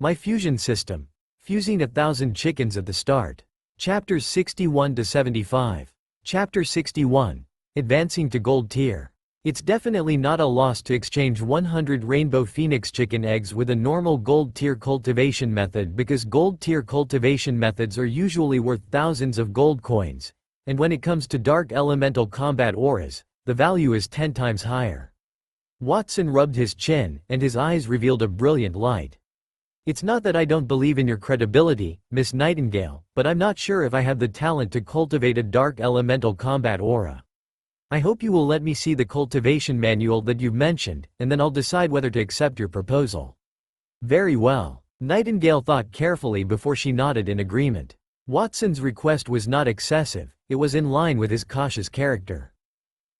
My fusion system. Fusing 1,000 chickens at the start. Chapters 61 to 75. Chapter 61. Advancing to Gold Tier. It's definitely not a loss to exchange 100 Rainbow Phoenix chicken eggs with a normal Gold Tier cultivation method because Gold Tier cultivation methods are usually worth thousands of gold coins, and when it comes to Dark Elemental Combat auras, the value is 10 times higher. Watson rubbed his chin, and his eyes revealed a brilliant light. It's not that I don't believe in your credibility, Miss Nightingale, but I'm not sure if I have the talent to cultivate a Dark Elemental Combat aura. I hope you will let me see the cultivation manual that you've mentioned, and then I'll decide whether to accept your proposal. Very well. Nightingale thought carefully before she nodded in agreement. Watson's request was not excessive, it was in line with his cautious character.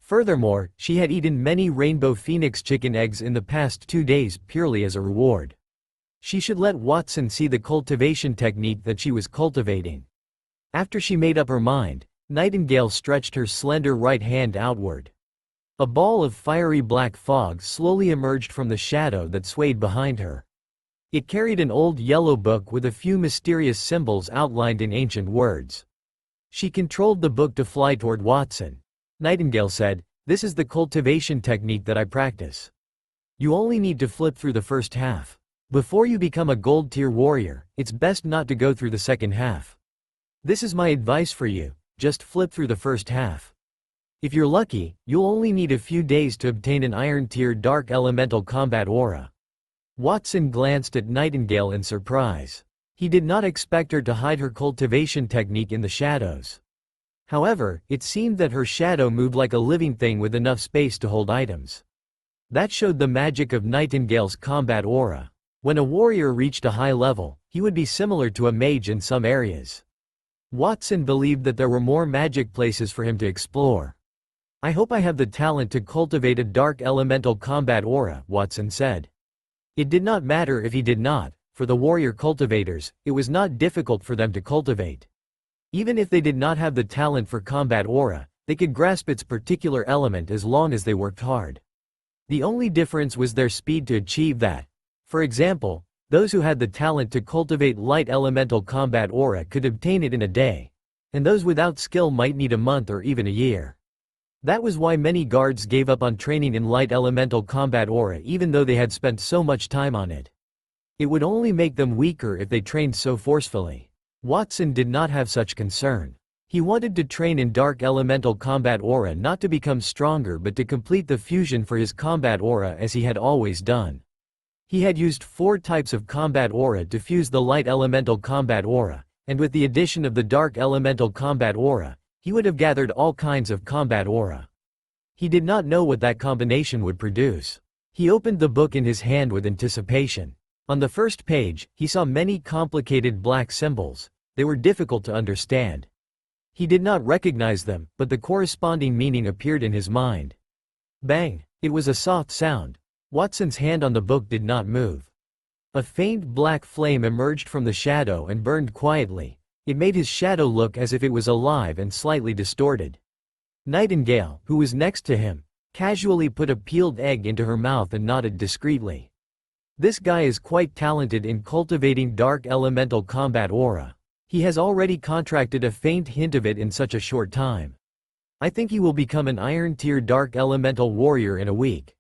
Furthermore, she had eaten many Rainbow Phoenix chicken eggs in the past 2 days purely as a reward. She should let Watson see the cultivation technique that she was cultivating. After she made up her mind, Nightingale stretched her slender right hand outward. A ball of fiery black fog slowly emerged from the shadow that swayed behind her. It carried an old yellow book with a few mysterious symbols outlined in ancient words. She controlled the book to fly toward Watson. Nightingale said, "This is the cultivation technique that I practice. You only need to flip through the first half. Before you become a Gold Tier warrior, it's best not to go through the second half. This is my advice for you. Just flip through the first half. If you're lucky, you'll only need a few days to obtain an Iron Tier Dark Elemental Combat aura." Watson glanced at Nightingale in surprise. He did not expect her to hide her cultivation technique in the shadows. However, it seemed that her shadow moved like a living thing with enough space to hold items. That showed the magic of Nightingale's combat aura. When a warrior reached a high level, he would be similar to a mage in some areas. Watson believed that there were more magic places for him to explore. "I hope I have the talent to cultivate a Dark Elemental Combat aura," Watson said. It did not matter if he did not. For the warrior cultivators, it was not difficult for them to cultivate. Even if they did not have the talent for combat aura, they could grasp its particular element as long as they worked hard. The only difference was their speed to achieve that. For example, those who had the talent to cultivate light elemental combat aura could obtain it in a day, and those without skill might need a month or even a year. That was why many guards gave up on training in light elemental combat aura even though they had spent so much time on it. It would only make them weaker if they trained so forcefully. Watson did not have such concern. He wanted to train in Dark Elemental Combat aura not to become stronger but to complete the fusion for his combat aura as he had always done. He had used 4 types of combat aura to fuse the Light Elemental Combat aura, and with the addition of the Dark Elemental Combat aura, he would have gathered all kinds of combat aura. He did not know what that combination would produce. He opened the book in his hand with anticipation. On the first page, he saw many complicated black symbols. They were difficult to understand. He did not recognize them, but the corresponding meaning appeared in his mind. Bang! It was a soft sound. Watson's hand on the book did not move. A faint black flame emerged from the shadow and burned quietly. It made his shadow look as if it was alive and slightly distorted. Nightingale, who was next to him, casually put a peeled egg into her mouth and nodded discreetly. This guy is quite talented in cultivating Dark Elemental Combat aura. He has already contracted a faint hint of it in such a short time. I think he will become an Iron Tier Dark Elemental warrior in a week.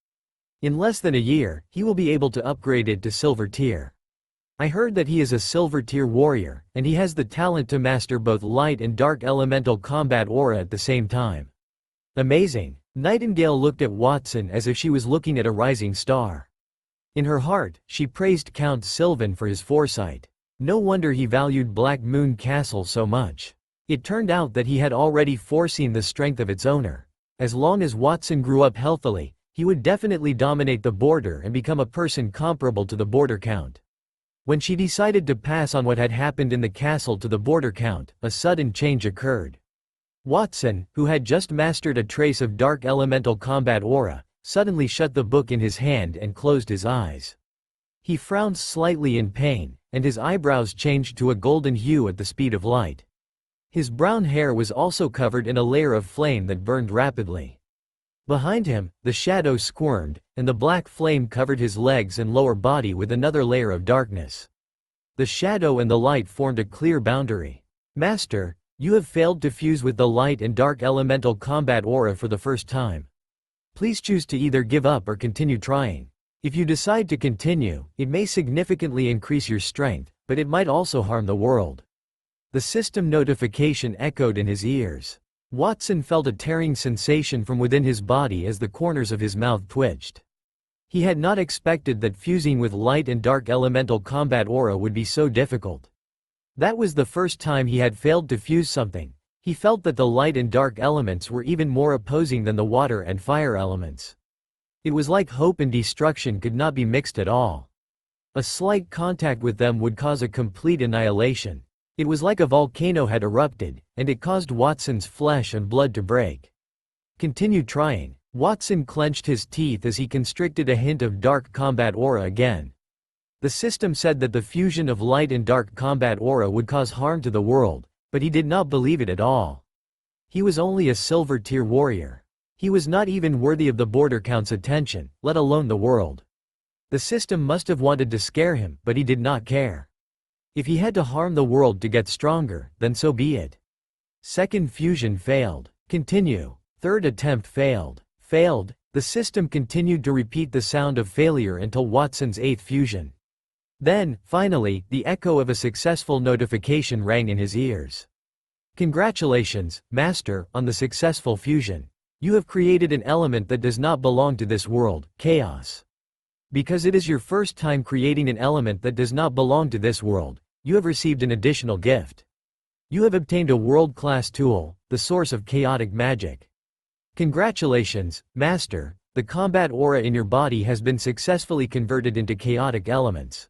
In less than a year, he will be able to upgrade it to Silver Tier. I heard that he is a Silver Tier warrior, and he has the talent to master both Light and Dark Elemental Combat aura at the same time. Amazing! Nightingale looked at Watson as if she was looking at a rising star. In her heart, she praised Count Sylvan for his foresight. No wonder he valued Black Moon Castle so much. It turned out that he had already foreseen the strength of its owner. As long as Watson grew up healthily, he would definitely dominate the border and become a person comparable to the border count. When she decided to pass on what had happened in the castle to the border count, a sudden change occurred. Watson, who had just mastered a trace of Dark Elemental Combat aura, suddenly shut the book in his hand and closed his eyes. He frowned slightly in pain, and his eyebrows changed to a golden hue at the speed of light. His brown hair was also covered in a layer of flame that burned rapidly. Behind him, the shadow squirmed, and the black flame covered his legs and lower body with another layer of darkness. The shadow and the light formed a clear boundary. Master, you have failed to fuse with the light and dark elemental combat aura for the first time. Please choose to either give up or continue trying. If you decide to continue, it may significantly increase your strength, but it might also harm the world. The system notification echoed in his ears. Watson felt a tearing sensation from within his body as the corners of his mouth twitched. He had not expected that fusing with light and dark elemental combat aura would be so difficult. That was the first time he had failed to fuse something. He felt that the light and dark elements were even more opposing than the water and fire elements. It was like hope and destruction could not be mixed at all. A slight contact with them would cause a complete annihilation. It was like a volcano had erupted, and it caused Watson's flesh and blood to break. Continue trying. Watson clenched his teeth as he constricted a hint of dark combat aura again. The system said that the fusion of light and dark combat aura would cause harm to the world, but he did not believe it at all. He was only a silver tier warrior. He was not even worthy of the border count's attention, let alone the world. The system must have wanted to scare him, but he did not care. If he had to harm the world to get stronger, then so be it. Second fusion failed. Continue. Third attempt failed. Failed. The system continued to repeat the sound of failure until Watson's eighth fusion. Then, finally, the echo of a successful notification rang in his ears. Congratulations, Master, on the successful fusion. You have created an element that does not belong to this world, chaos. Because it is your first time creating an element that does not belong to this world, you have received an additional gift. You have obtained a world-class tool, the source of chaotic magic. Congratulations, Master, the combat aura in your body has been successfully converted into chaotic elements.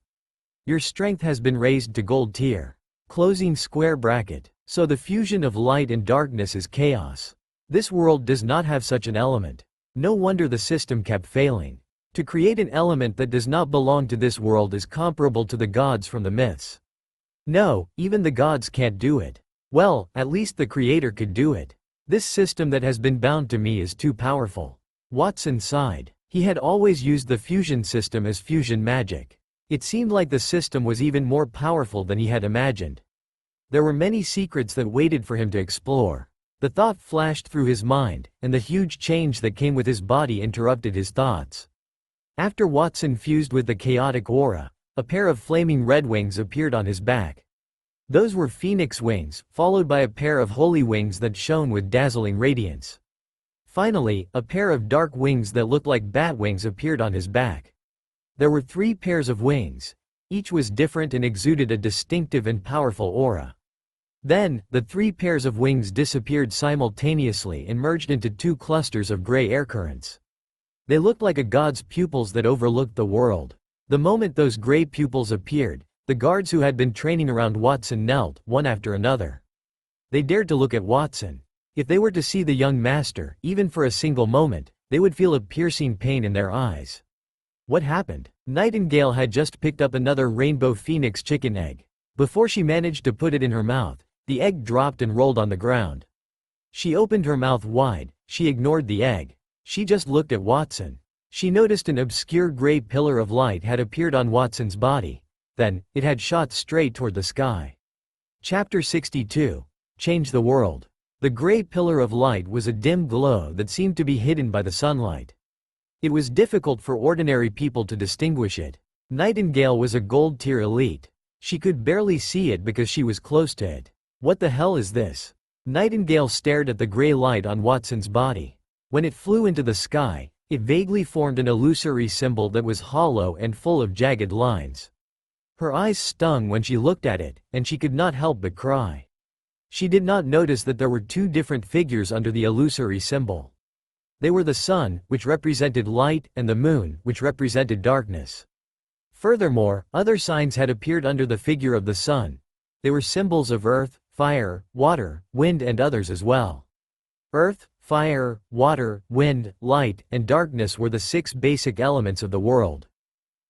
Your strength has been raised to gold tier. Closing square bracket. So the fusion of light and darkness is chaos. This world does not have such an element. No wonder the system kept failing. To create an element that does not belong to this world is comparable to the gods from the myths. No, even the gods can't do it. Well, at least the Creator could do it. This system that has been bound to me is too powerful. Watson sighed. He had always used the fusion system as fusion magic. It seemed like the system was even more powerful than he had imagined. There were many secrets that waited for him to explore. The thought flashed through his mind, and the huge change that came with his body interrupted his thoughts. After Watson fused with the chaotic aura, a pair of flaming red wings appeared on his back. Those were phoenix wings, followed by a pair of holy wings that shone with dazzling radiance. Finally, a pair of dark wings that looked like bat wings appeared on his back. There were 3 pairs of wings. Each was different and exuded a distinctive and powerful aura. Then, the 3 pairs of wings disappeared simultaneously and merged into 2 clusters of gray air currents. They looked like a god's pupils that overlooked the world. The moment those gray pupils appeared, the guards who had been training around Watson knelt, one after another. They dared to look at Watson. If they were to see the young master, even for a single moment, they would feel a piercing pain in their eyes. What happened? Nightingale had just picked up another rainbow phoenix chicken egg. Before she managed to put it in her mouth, the egg dropped and rolled on the ground. She opened her mouth wide. She ignored the egg. She just looked at Watson. She noticed an obscure gray pillar of light had appeared on Watson's body. Then, it had shot straight toward the sky. Chapter 62. Change the world. The gray pillar of light was a dim glow that seemed to be hidden by the sunlight. It was difficult for ordinary people to distinguish it. Nightingale was a gold-tier elite. She could barely see it because she was close to it. What the hell is this? Nightingale stared at the gray light on Watson's body. When it flew into the sky, it vaguely formed an illusory symbol that was hollow and full of jagged lines. Her eyes stung when she looked at it, and she could not help but cry. She did not notice that there were 2 different figures under the illusory symbol. They were the sun, which represented light, and the moon, which represented darkness. Furthermore, other signs had appeared under the figure of the sun. They were symbols of earth, fire, water, wind and others as well. Earth, fire, water, wind, light, and darkness were the 6 basic elements of the world.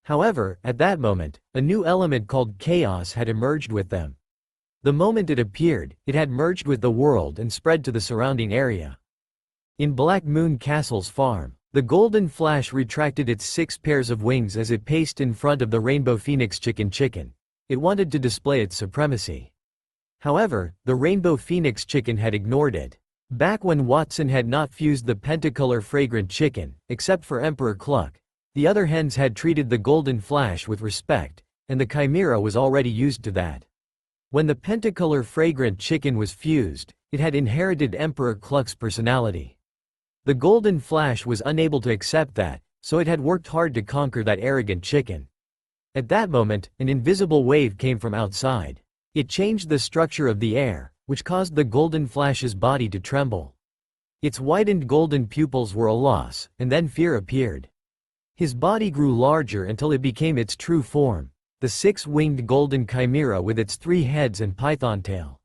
However, at that moment, a new element called chaos had emerged with them. The moment it appeared, it had merged with the world and spread to the surrounding area. In Black Moon Castle's farm, the golden flash retracted its 6 pairs of wings as it paced in front of the rainbow phoenix chicken. it wanted to display its supremacy. However, the rainbow phoenix chicken had ignored it. Back when Watson had not fused the pentacolor fragrant chicken, except for Emperor Cluck, the other hens had treated the golden flash with respect, and the chimera was already used to that. When the pentacolor fragrant chicken was fused, it had inherited Emperor Cluck's personality. The golden flash was unable to accept that, so it had worked hard to conquer that arrogant chicken. At that moment, an invisible wave came from outside. It changed the structure of the air, which caused the golden flash's body to tremble. Its widened golden pupils were a loss, and then fear appeared. His body grew larger until it became its true form, the six-winged golden chimera with its 3 heads and python tail.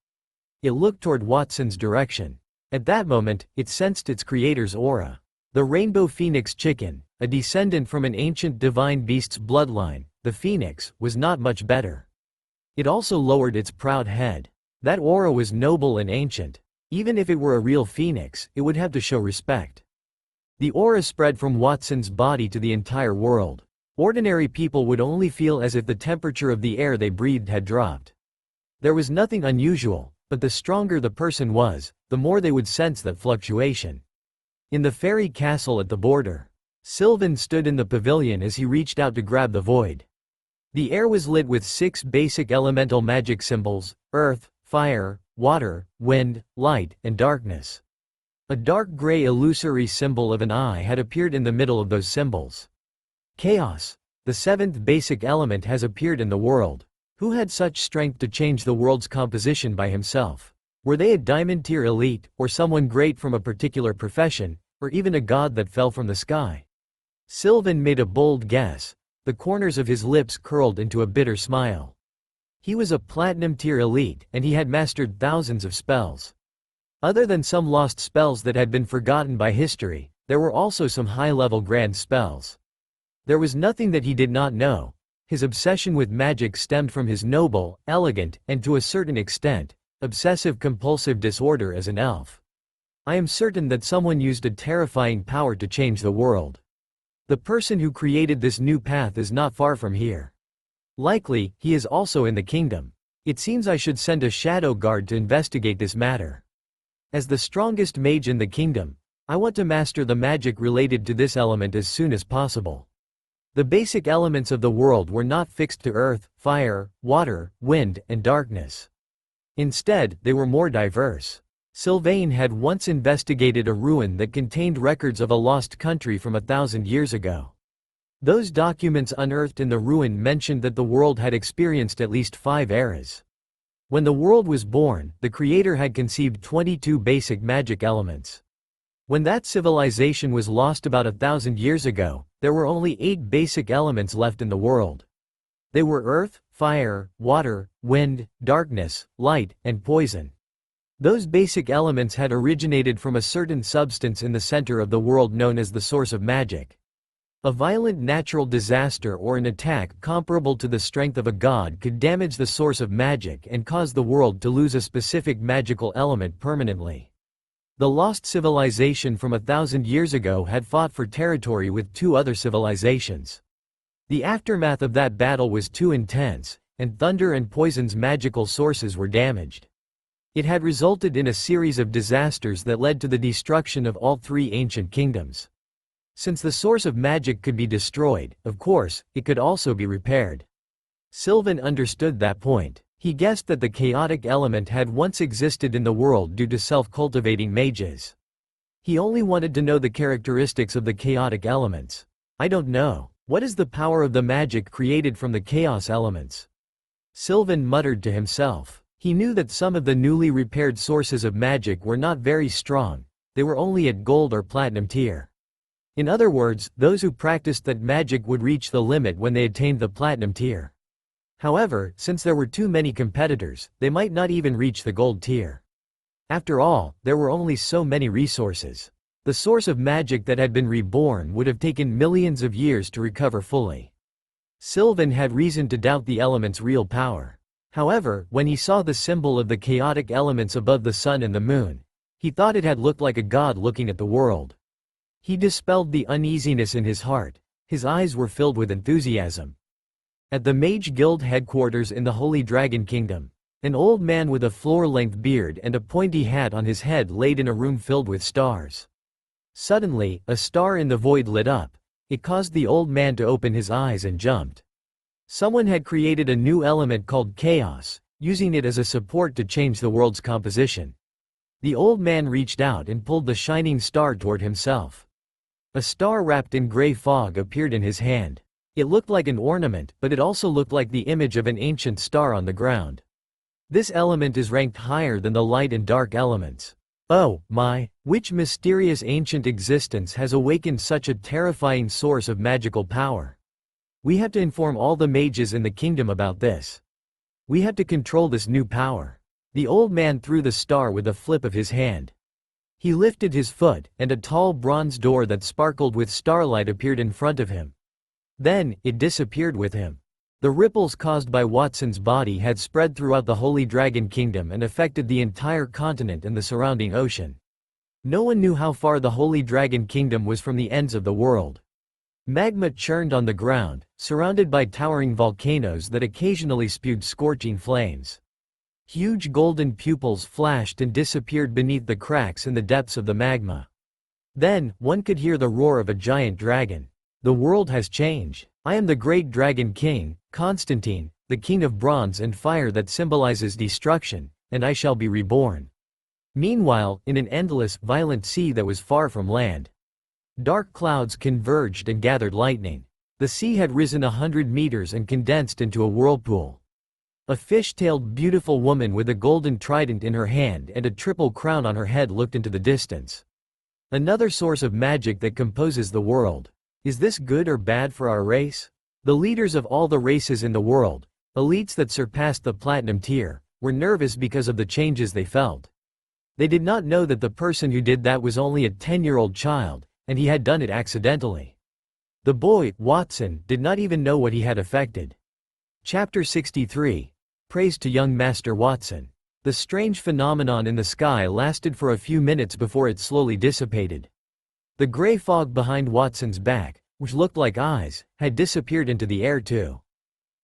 It looked toward Watson's direction. At that moment, it sensed its creator's aura. The rainbow phoenix chicken, a descendant from an ancient divine beast's bloodline, the phoenix, was not much better. It also lowered its proud head. That aura was noble and ancient. Even if it were a real phoenix, it would have to show respect. The aura spread from Watson's body to the entire world. Ordinary people would only feel as if the temperature of the air they breathed had dropped. There was nothing unusual, but the stronger the person was, the more they would sense that fluctuation. In the fairy castle at the border, Sylvan stood in the pavilion as he reached out to grab the void. The air was lit with 6 basic elemental magic symbols: earth, fire, water, wind, light, and darkness. A dark gray illusory symbol of an eye had appeared in the middle of those symbols. Chaos, the 7th basic element, has appeared in the world. Who had such strength to change the world's composition by himself? Were they a diamond-tier elite, or someone great from a particular profession, or even a god that fell from the sky? Sylvan made a bold guess. The corners of his lips curled into a bitter smile. He was a platinum-tier elite, and he had mastered thousands of spells. Other than some lost spells that had been forgotten by history, there were also some high-level grand spells. There was nothing that he did not know. His obsession with magic stemmed from his noble, elegant, and to a certain extent, obsessive-compulsive disorder as an elf. I am certain that someone used a terrifying power to change the world. The person who created this new path is not far from here. Likely, he is also in the kingdom. It seems I should send a shadow guard to investigate this matter. As the strongest mage in the kingdom, I want to master the magic related to this element as soon as possible. The basic elements of the world were not fixed to earth, fire, water, wind, and darkness. Instead, they were more diverse. Sylvain had once investigated a ruin that contained records of a lost country from 1,000 years ago. Those documents unearthed in the ruin mentioned that the world had experienced at least 5 eras. When the world was born, the creator had conceived 22 basic magic elements. When that civilization was lost about 1,000 years ago, there were only 8 basic elements left in the world. They were earth, fire, water, wind, darkness, light, and poison. Those basic elements had originated from a certain substance in the center of the world known as the source of magic. A violent natural disaster or an attack comparable to the strength of a god could damage the source of magic and cause the world to lose a specific magical element permanently. The lost civilization from 1,000 years ago had fought for territory with 2 other civilizations. The aftermath of that battle was too intense, and Thunder and Poison's magical sources were damaged. It had resulted in a series of disasters that led to the destruction of all 3 ancient kingdoms. Since the source of magic could be destroyed, of course, it could also be repaired. Sylvan understood that point. He guessed that the chaotic element had once existed in the world due to self-cultivating mages. He only wanted to know the characteristics of the chaotic elements. I don't know. What is the power of the magic created from the chaos elements? Sylvan muttered to himself. He knew that some of the newly repaired sources of magic were not very strong. They were only at gold or platinum tier. In other words, those who practiced that magic would reach the limit when they attained the platinum tier. However, since there were too many competitors, they might not even reach the gold tier. After all, there were only so many resources. The source of magic that had been reborn would have taken millions of years to recover fully. Sylvan had reason to doubt the element's real power. However, when he saw the symbol of the chaotic elements above the sun and the moon, he thought it had looked like a god looking at the world. He dispelled the uneasiness in his heart. His eyes were filled with enthusiasm. At the Mage Guild headquarters in the Holy Dragon Kingdom, an old man with a floor-length beard and a pointy hat on his head laid in a room filled with stars. Suddenly, a star in the void lit up. It caused the old man to open his eyes and jumped. Someone had created a new element called chaos, using it as a support to change the world's composition. The old man reached out and pulled the shining star toward himself. A star wrapped in gray fog appeared in his hand. It looked like an ornament, but it also looked like the image of an ancient star on the ground. This element is ranked higher than the light and dark elements. Oh, my, which mysterious ancient existence has awakened such a terrifying source of magical power? We have to inform all the mages in the kingdom about this. We have to control this new power. The old man threw the star with a flip of his hand. He lifted his foot, and a tall bronze door that sparkled with starlight appeared in front of him. Then, it disappeared with him. The ripples caused by Watson's body had spread throughout the Holy Dragon Kingdom and affected the entire continent and the surrounding ocean. No one knew how far the Holy Dragon Kingdom was from the ends of the world. Magma churned on the ground, surrounded by towering volcanoes that occasionally spewed scorching flames. Huge golden pupils flashed and disappeared beneath the cracks in the depths of the magma. Then, one could hear the roar of a giant dragon. The world has changed. I am the great dragon king, Constantine, the king of bronze and fire that symbolizes destruction, and I shall be reborn. Meanwhile, in an endless, violent sea that was far from land, dark clouds converged and gathered lightning. The sea had risen 100 meters and condensed into a whirlpool. A fish-tailed beautiful woman with a golden trident in her hand and a triple crown on her head looked into the distance. Another source of magic that composes the world. Is this good or bad for our race? The leaders of all the races in the world, elites that surpassed the platinum tier, were nervous because of the changes they felt. They did not know that the person who did that was only a 10-year-old child, and he had done it accidentally. The boy, Watson, did not even know what he had affected. Chapter 63. Praise to young Master Watson. The strange phenomenon in the sky lasted for a few minutes before it slowly dissipated. The gray fog behind Watson's back, which looked like eyes, had disappeared into the air too.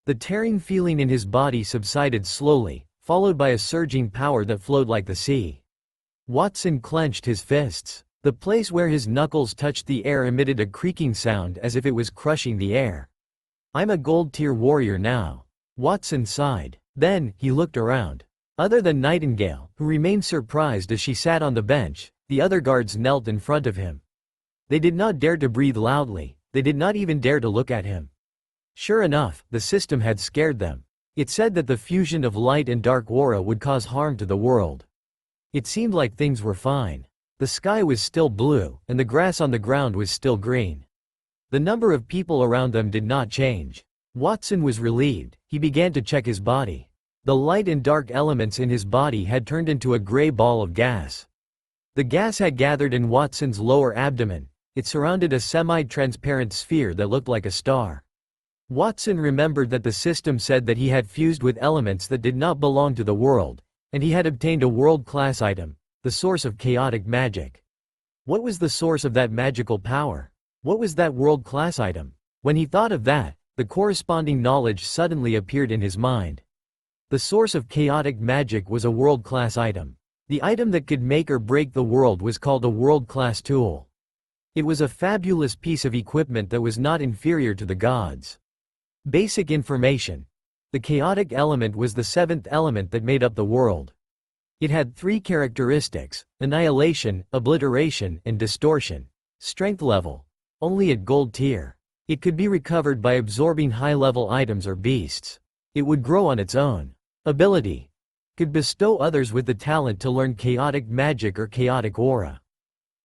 The tearing feeling in his body subsided slowly, followed by a surging power that flowed like the sea. Watson clenched his fists. The place where his knuckles touched the air emitted a creaking sound as if it was crushing the air. I'm a gold-tier warrior now. Watson sighed. Then, he looked around. Other than Nightingale, who remained surprised as she sat on the bench, the other guards knelt in front of him. They did not dare to breathe loudly, they did not even dare to look at him. Sure enough, the system had scared them. It said that the fusion of light and dark aura would cause harm to the world. It seemed like things were fine. The sky was still blue, and the grass on the ground was still green. The number of people around them did not change. Watson was relieved. He began to check his body. The light and dark elements in his body had turned into a gray ball of gas. The gas had gathered in Watson's lower abdomen. It surrounded a semi-transparent sphere that looked like a star. Watson remembered that the system said that he had fused with elements that did not belong to the world, and he had obtained a world-class item, the source of chaotic magic. What was the source of that magical power? What was that world-class item? When he thought of that, the corresponding knowledge suddenly appeared in his mind. The source of chaotic magic was a world-class item. The item that could make or break the world was called a world-class tool. It was a fabulous piece of equipment that was not inferior to the gods. Basic information. The chaotic element was the seventh element that made up the world. It had 3 characteristics: annihilation, obliteration, and distortion. Strength level: only at gold tier. It could be recovered by absorbing high-level items or beasts. It would grow on its own. Ability: could bestow others with the talent to learn chaotic magic or chaotic aura.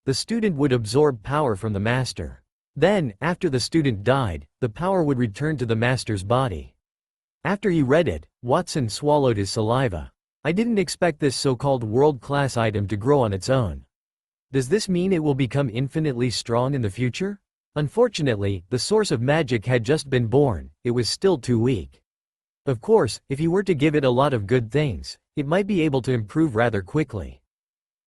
The student would absorb power from the master. Then, after the student died, the power would return to the master's body. After he read it, Watson swallowed his saliva. I didn't expect this so-called world-class item to grow on its own. Does this mean it will become infinitely strong in the future? Unfortunately, the source of magic had just been born, it was still too weak. Of course, if he were to give it a lot of good things, it might be able to improve rather quickly.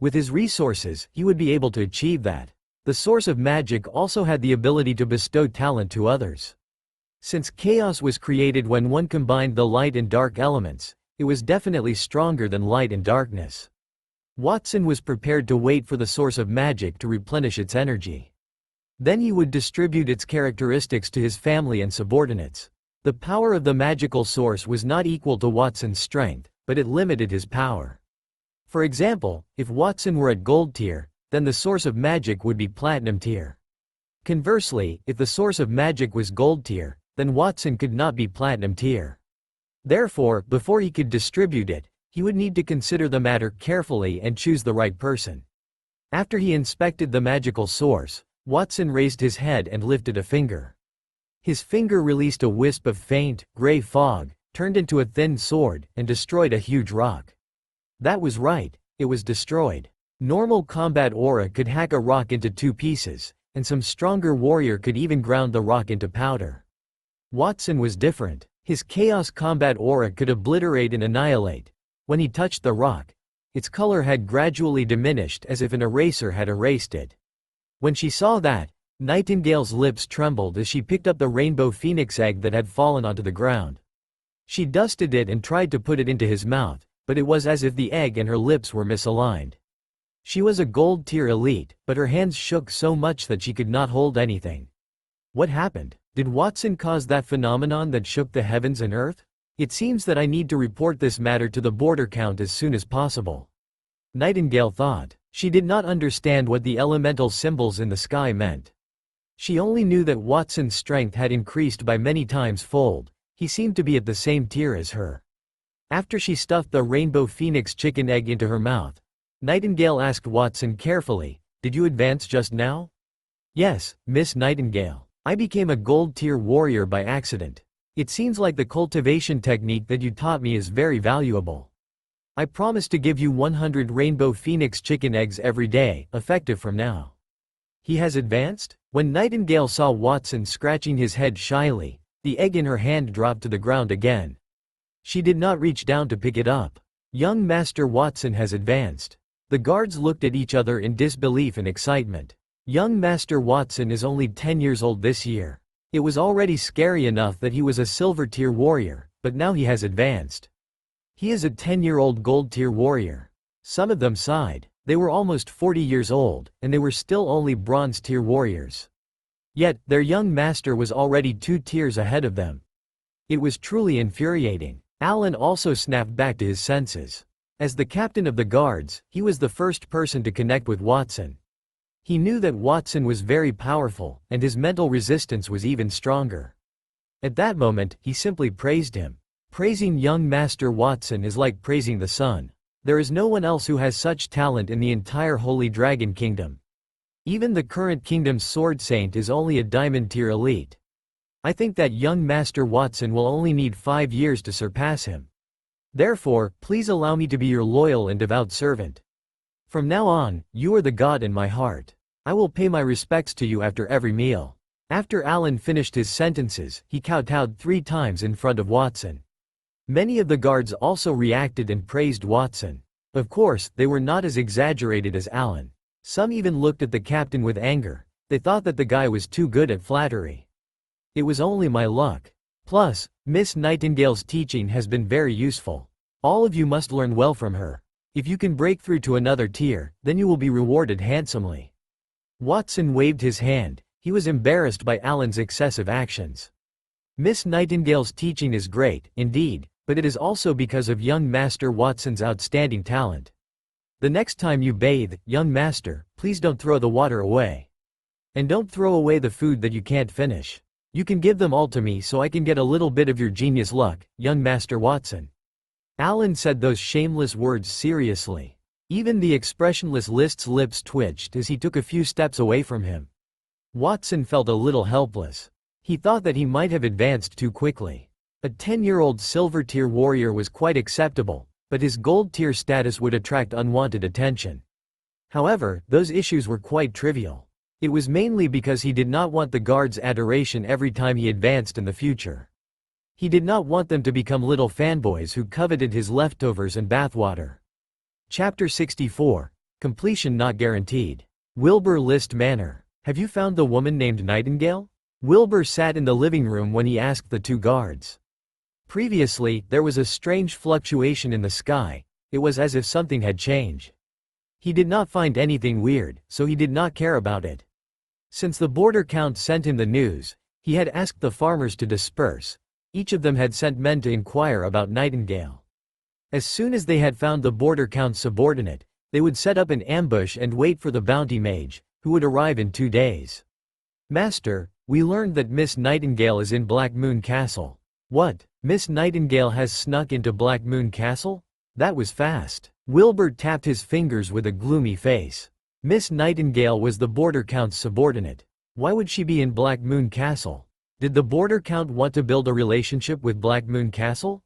With his resources, he would be able to achieve that. The source of magic also had the ability to bestow talent to others. Since chaos was created when one combined the light and dark elements, it was definitely stronger than light and darkness. Watson was prepared to wait for the source of magic to replenish its energy. Then he would distribute its characteristics to his family and subordinates. The power of the magical source was not equal to Watson's strength, but it limited his power. For example, if Watson were at gold tier, then the source of magic would be platinum tier. Conversely, if the source of magic was gold tier, then Watson could not be platinum tier. Therefore, before he could distribute it, he would need to consider the matter carefully and choose the right person. After he inspected the magical source, Watson raised his head and lifted a finger. His finger released a wisp of faint, gray fog, turned into a thin sword, and destroyed a huge rock. That was right, it was destroyed. Normal combat aura could hack a rock into two pieces, and some stronger warrior could even ground the rock into powder. Watson was different. His chaos combat aura could obliterate and annihilate. When he touched the rock, its color had gradually diminished as if an eraser had erased it. When she saw that, Nightingale's lips trembled as she picked up the rainbow phoenix egg that had fallen onto the ground. She dusted it and tried to put it into his mouth, but it was as if the egg and her lips were misaligned. She was a gold tier elite, but her hands shook so much that she could not hold anything. What happened? Did Watson cause that phenomenon that shook the heavens and earth? It seems that I need to report this matter to the border count as soon as possible. Nightingale thought. She did not understand what the elemental symbols in the sky meant. She only knew that Watson's strength had increased by many times fold. He seemed to be at the same tier as her. After she stuffed the rainbow phoenix chicken egg into her mouth, Nightingale asked Watson carefully, "Did you advance just now?" "Yes, Miss Nightingale. I became a gold tier warrior by accident. It seems like the cultivation technique that you taught me is very valuable. I promise to give you 100 rainbow phoenix chicken eggs every day, effective from now." He has advanced? When Nightingale saw Watson scratching his head shyly, the egg in her hand dropped to the ground again. She did not reach down to pick it up. Young Master Watson has advanced. The guards looked at each other in disbelief and excitement. Young Master Watson is only 10 years old this year. It was already scary enough that he was a silver tier warrior, but now he has advanced. He is a 10-year-old gold tier warrior. Some of them sighed. They were almost 40 years old, and they were still only bronze tier warriors. Yet, their young master was already 2 tiers ahead of them. It was truly infuriating. Alan also snapped back to his senses. As the captain of the guards, he was the first person to connect with Watson. He knew that Watson was very powerful, and his mental resistance was even stronger. At that moment, he simply praised him. Praising young Master Watson is like praising the sun. There is no one else who has such talent in the entire Holy Dragon Kingdom. Even the current kingdom's sword saint is only a diamond tier elite. I think that young Master Watson will only need 5 years to surpass him. Therefore, please allow me to be your loyal and devout servant. From now on, you are the god in my heart. I will pay my respects to you after every meal. After Alan finished his sentences, he kowtowed 3 times in front of Watson. Many of the guards also reacted and praised Watson. Of course, they were not as exaggerated as Alan. Some even looked at the captain with anger. They thought that the guy was too good at flattery. It was only my luck. Plus, Miss Nightingale's teaching has been very useful. All of you must learn well from her. If you can break through to another tier, then you will be rewarded handsomely. Watson waved his hand. He was embarrassed by Alan's excessive actions. Miss Nightingale's teaching is great, indeed, but it is also because of young Master Watson's outstanding talent. The next time you bathe, young master, please don't throw the water away. And don't throw away the food that you can't finish. You can give them all to me so I can get a little bit of your genius luck, young Master Watson. Alan said those shameless words seriously. Even the expressionless List's lips twitched as he took a few steps away from him. Watson felt a little helpless. He thought that he might have advanced too quickly. A 10-year-old silver tier warrior was quite acceptable, but his gold tier status would attract unwanted attention. However, those issues were quite trivial. It was mainly because he did not want the guards' adoration every time he advanced in the future. He did not want them to become little fanboys who coveted his leftovers and bathwater. Chapter 64. Completion not guaranteed. Wilbur List Manor. Have you found the woman named Nightingale? Wilbur sat in the living room when he asked the two guards. Previously, there was a strange fluctuation in the sky. It was as if something had changed. He did not find anything weird, so he did not care about it. Since the border count sent him the news, he had asked the farmers to disperse. Each of them had sent men to inquire about Nightingale. As soon as they had found the border count's subordinate, they would set up an ambush and wait for the bounty mage, who would arrive in 2 days. "Master, we learned that Miss Nightingale is in Black Moon Castle." "What? Miss Nightingale has snuck into Black Moon Castle? That was fast." Wilbur tapped his fingers with a gloomy face. Miss Nightingale was the border count's subordinate. Why would she be in Black Moon Castle? Did the border count want to build a relationship with Black Moon Castle?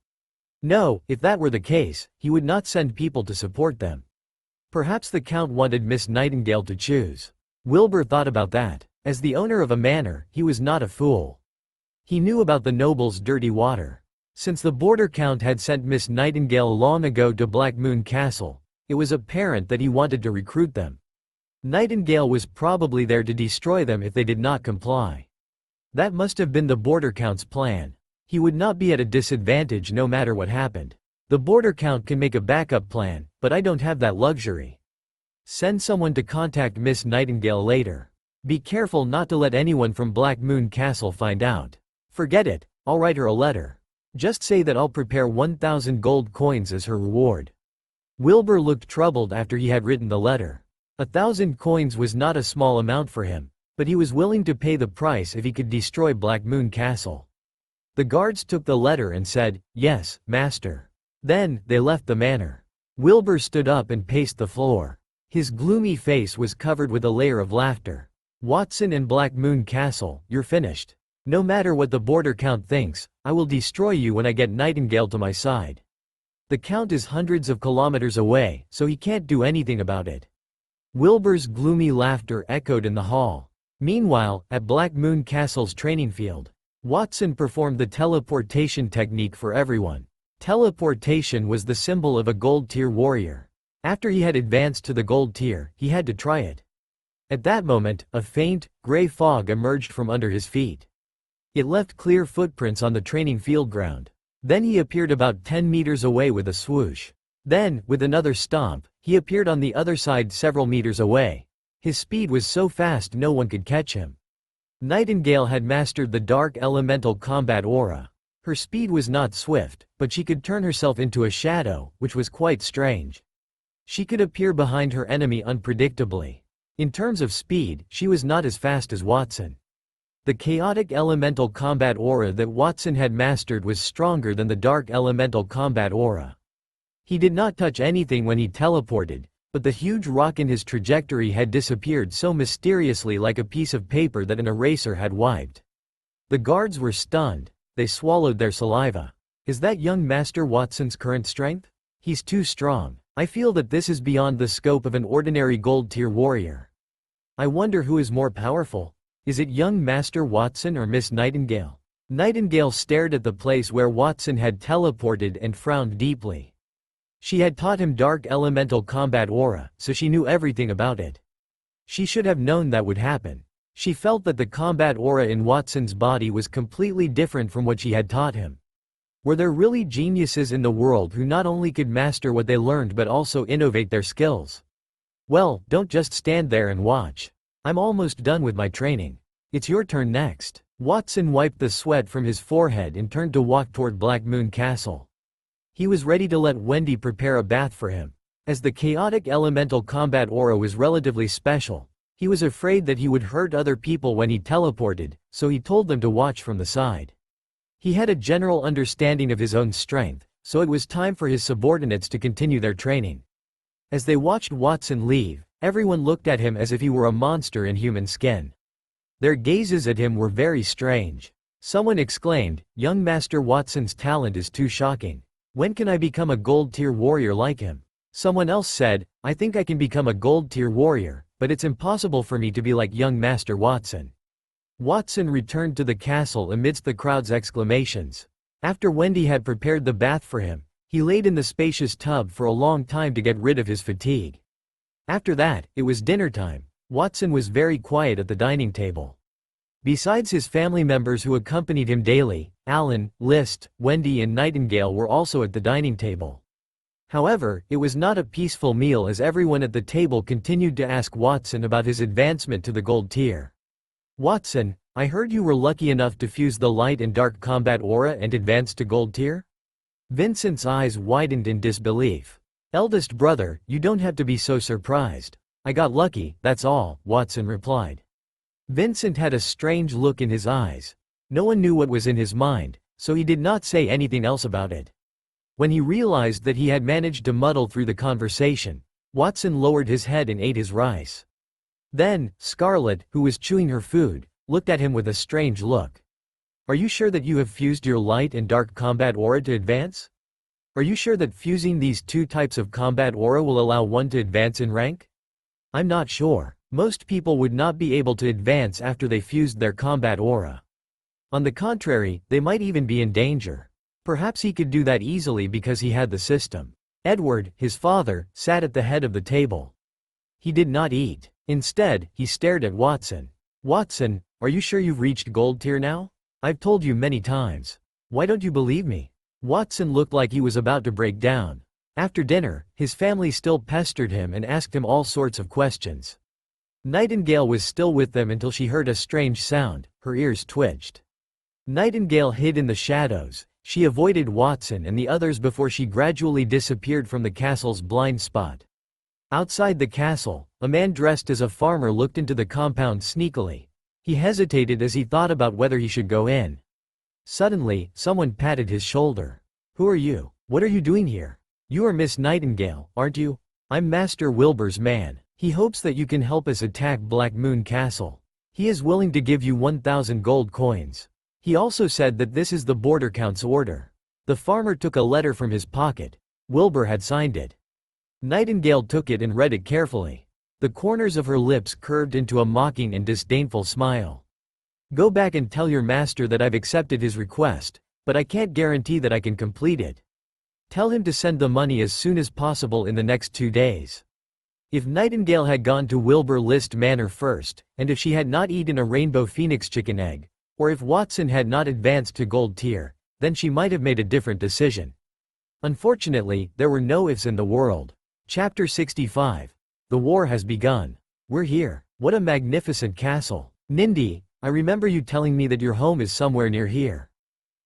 No, if that were the case, he would not send people to support them. Perhaps the count wanted Miss Nightingale to choose. Wilbur thought about that. As the owner of a manor, he was not a fool. He knew about the noble's dirty water. Since the border count had sent Miss Nightingale long ago to Black Moon Castle, it was apparent that he wanted to recruit them. Nightingale was probably there to destroy them if they did not comply. That must have been the border count's plan. He would not be at a disadvantage no matter what happened. The border count can make a backup plan, but I don't have that luxury. Send someone to contact Miss Nightingale later. Be careful not to let anyone from Black Moon Castle find out. Forget it, I'll write her a letter. Just say that I'll prepare 1,000 gold coins as her reward. Wilbur looked troubled after he had written the letter. 1,000 coins was not a small amount for him, but he was willing to pay the price if he could destroy Black Moon Castle. The guards took the letter and said, "Yes, master." Then, they left the manor. Wilbur stood up and paced the floor. His gloomy face was covered with a layer of laughter. "Watson and Black Moon Castle, you're finished. No matter what the border count thinks, I will destroy you when I get Nightingale to my side. The count is hundreds of kilometers away, so he can't do anything about it." Wilbur's gloomy laughter echoed in the hall. Meanwhile, at Black Moon Castle's training field, Watson performed the teleportation technique for everyone. Teleportation was the symbol of a gold tier warrior. After he had advanced to the gold tier, he had to try it. At that moment, a faint, gray fog emerged from under his feet. It left clear footprints on the training field ground. Then he appeared about 10 meters away with a swoosh. Then, with another stomp, he appeared on the other side several meters away. His speed was so fast no one could catch him. Nightingale had mastered the dark elemental combat aura. Her speed was not swift, but she could turn herself into a shadow, which was quite strange. She could appear behind her enemy unpredictably. In terms of speed, she was not as fast as Watson. The chaotic elemental combat aura that Watson had mastered was stronger than the dark elemental combat aura. He did not touch anything when he teleported, but the huge rock in his trajectory had disappeared so mysteriously like a piece of paper that an eraser had wiped. The guards were stunned. They swallowed their saliva. Is that young Master Watson's current strength? He's too strong. I feel that this is beyond the scope of an ordinary gold-tier warrior. I wonder who is more powerful. Is it young Master Watson or Miss Nightingale? Nightingale stared at the place where Watson had teleported and frowned deeply. She had taught him dark elemental combat aura, so she knew everything about it. She should have known that would happen. She felt that the combat aura in Watson's body was completely different from what she had taught him. Were there really geniuses in the world who not only could master what they learned but also innovate their skills? Well, don't just stand there and watch. I'm almost done with my training. It's your turn next. Watson wiped the sweat from his forehead and turned to walk toward Black Moon Castle. He was ready to let Wendy prepare a bath for him. As the chaotic elemental combat aura was relatively special, he was afraid that he would hurt other people when he teleported, so he told them to watch from the side. He had a general understanding of his own strength, so it was time for his subordinates to continue their training. As they watched Watson leave, everyone looked at him as if he were a monster in human skin. Their gazes at him were very strange. Someone exclaimed, "Young Master Watson's talent is too shocking. When can I become a gold-tier warrior like him?" Someone else said, "I think I can become a gold-tier warrior, but it's impossible for me to be like young Master Watson." Watson returned to the castle amidst the crowd's exclamations. After Wendy had prepared the bath for him, he laid in the spacious tub for a long time to get rid of his fatigue. After that, it was dinner time. Watson was very quiet at the dining table. Besides his family members who accompanied him daily, Alan, Liszt, Wendy and Nightingale were also at the dining table. However, it was not a peaceful meal as everyone at the table continued to ask Watson about his advancement to the gold tier. "Watson, I heard you were lucky enough to fuse the light and dark combat aura and advance to gold tier?" Vincent's eyes widened in disbelief. "Eldest brother, you don't have to be so surprised. I got lucky, that's all," Watson replied. Vincent had a strange look in his eyes. No one knew what was in his mind, so he did not say anything else about it. When he realized that he had managed to muddle through the conversation, Watson lowered his head and ate his rice. Then, Scarlett, who was chewing her food, looked at him with a strange look. "Are you sure that you have fused your light and dark combat aura to advance? Are you sure that fusing these two types of combat aura will allow one to advance in rank?" "I'm not sure. Most people would not be able to advance after they fused their combat aura. On the contrary, they might even be in danger. Perhaps he could do that easily because he had the system." Edward, his father, sat at the head of the table. He did not eat. Instead, he stared at Watson. "Watson, are you sure you've reached gold tier now? I've told you many times. Why don't you believe me?" Watson looked like he was about to break down. After dinner, his family still pestered him and asked him all sorts of questions. Nightingale was still with them until she heard a strange sound. Her ears twitched. Nightingale hid in the shadows. She avoided Watson and the others before she gradually disappeared from the castle's blind spot. Outside the castle, a man dressed as a farmer looked into the compound sneakily. He hesitated as he thought about whether he should go in. Suddenly, someone patted his shoulder. "Who are you? What are you doing here? You are Miss Nightingale, aren't you? I'm Master Wilbur's man. He hopes that you can help us attack Black Moon Castle. He is willing to give you 1,000 gold coins. He also said that this is the Border Count's order." The farmer took a letter from his pocket. Wilbur had signed it. Nightingale took it and read it carefully. The corners of her lips curved into a mocking and disdainful smile. "Go back and tell your master that I've accepted his request, but I can't guarantee that I can complete it. Tell him to send the money as soon as possible in the next 2 days." If Nightingale had gone to Wilbur List Manor first, and if she had not eaten a rainbow phoenix chicken egg, or if Watson had not advanced to gold tier, then she might have made a different decision. Unfortunately, there were no ifs in the world. Chapter 65. The war has begun. "We're here. What a magnificent castle. Nindy, I remember you telling me that your home is somewhere near here."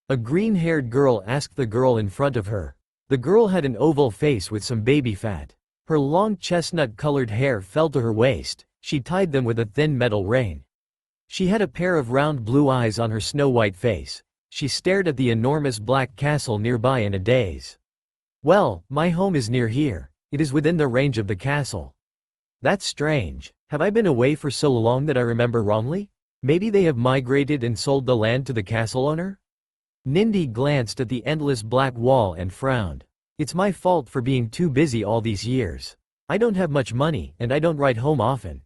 A green-haired girl asked the girl in front of her. The girl had an oval face with some baby fat. Her long chestnut-colored hair fell to her waist. She tied them with a thin metal rein. She had a pair of round blue eyes on her snow-white face. She stared at the enormous black castle nearby in a daze. "Well, my home is near here. It is within the range of the castle." "That's strange. Have I been away for so long that I remember wrongly? Maybe they have migrated and sold the land to the castle owner?" Nindy glanced at the endless black wall and frowned. "It's my fault for being too busy all these years. I don't have much money, and I don't write home often."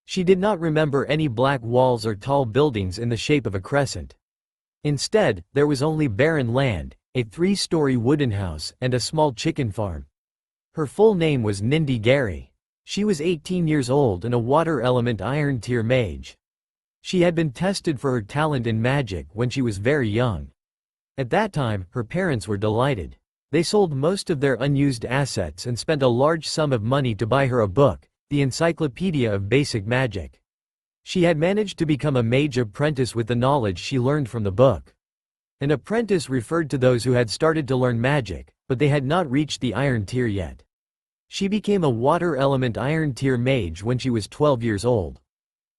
She did not remember any black walls or tall buildings in the shape of a crescent. Instead, there was only barren land, a 3-story wooden house, and a small chicken farm. Her full name was Nindy Gary. She was 18 years old and a water element iron tier mage. She had been tested for her talent in magic when she was very young. At that time, her parents were delighted. They sold most of their unused assets and spent a large sum of money to buy her a book, the Encyclopedia of Basic Magic. She had managed to become a mage apprentice with the knowledge she learned from the book. An apprentice referred to those who had started to learn magic, but they had not reached the iron tier yet. She became a water element iron tier mage when she was 12 years old.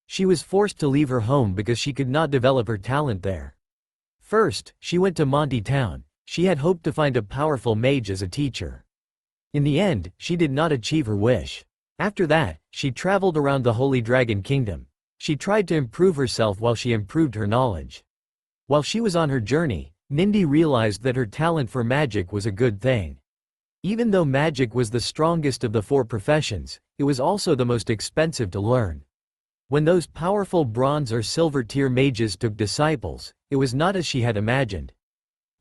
She was forced to leave her home because she could not develop her talent there. First, she went to Monty Town. She had hoped to find a powerful mage as a teacher. In the end, she did not achieve her wish. After that, she traveled around the Holy Dragon Kingdom. She tried to improve herself while she improved her knowledge. While she was on her journey, Nindy realized that her talent for magic was a good thing. Even though magic was the strongest of the 4 professions, it was also the most expensive to learn. When those powerful bronze or silver tier mages took disciples, it was not as she had imagined.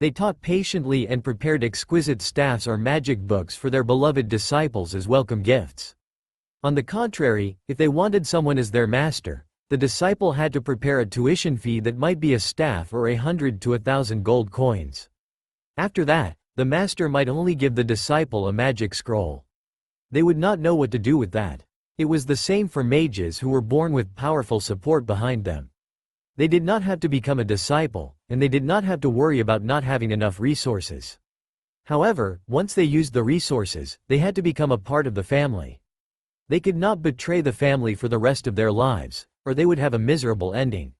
They taught patiently and prepared exquisite staffs or magic books for their beloved disciples as welcome gifts. On the contrary, if they wanted someone as their master, The disciple had to prepare a tuition fee that might be a staff or 100 to 1,000 gold coins. After that, the master might only give the disciple a magic scroll. They would not know what to do with that. It was the same for mages who were born with powerful support behind them. They did not have to become a disciple, and they did not have to worry about not having enough resources. However, once they used the resources, they had to become a part of the family. They could not betray the family for the rest of their lives, or they would have a miserable ending.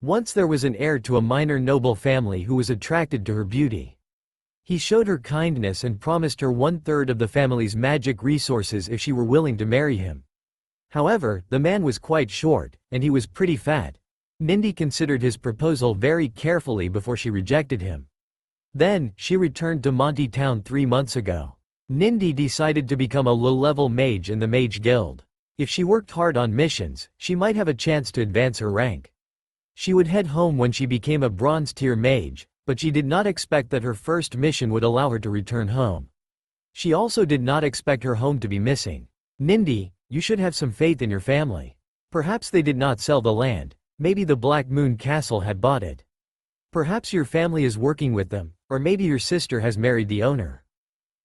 Once there was an heir to a minor noble family who was attracted to her beauty. He showed her kindness and promised her 1/3 of the family's magic resources if she were willing to marry him. However, the man was quite short, and he was pretty fat. Nindi considered his proposal very carefully before she rejected him. Then, she returned to Monty Town 3 months ago. Nindi decided to become a low-level mage in the Mage Guild. If she worked hard on missions, she might have a chance to advance her rank. She would head home when she became a bronze-tier mage, but she did not expect that her first mission would allow her to return home. She also did not expect her home to be missing. Nindi, you should have some faith in your family. Perhaps they did not sell the land, maybe the Black Moon Castle had bought it. Perhaps your family is working with them, or maybe your sister has married the owner.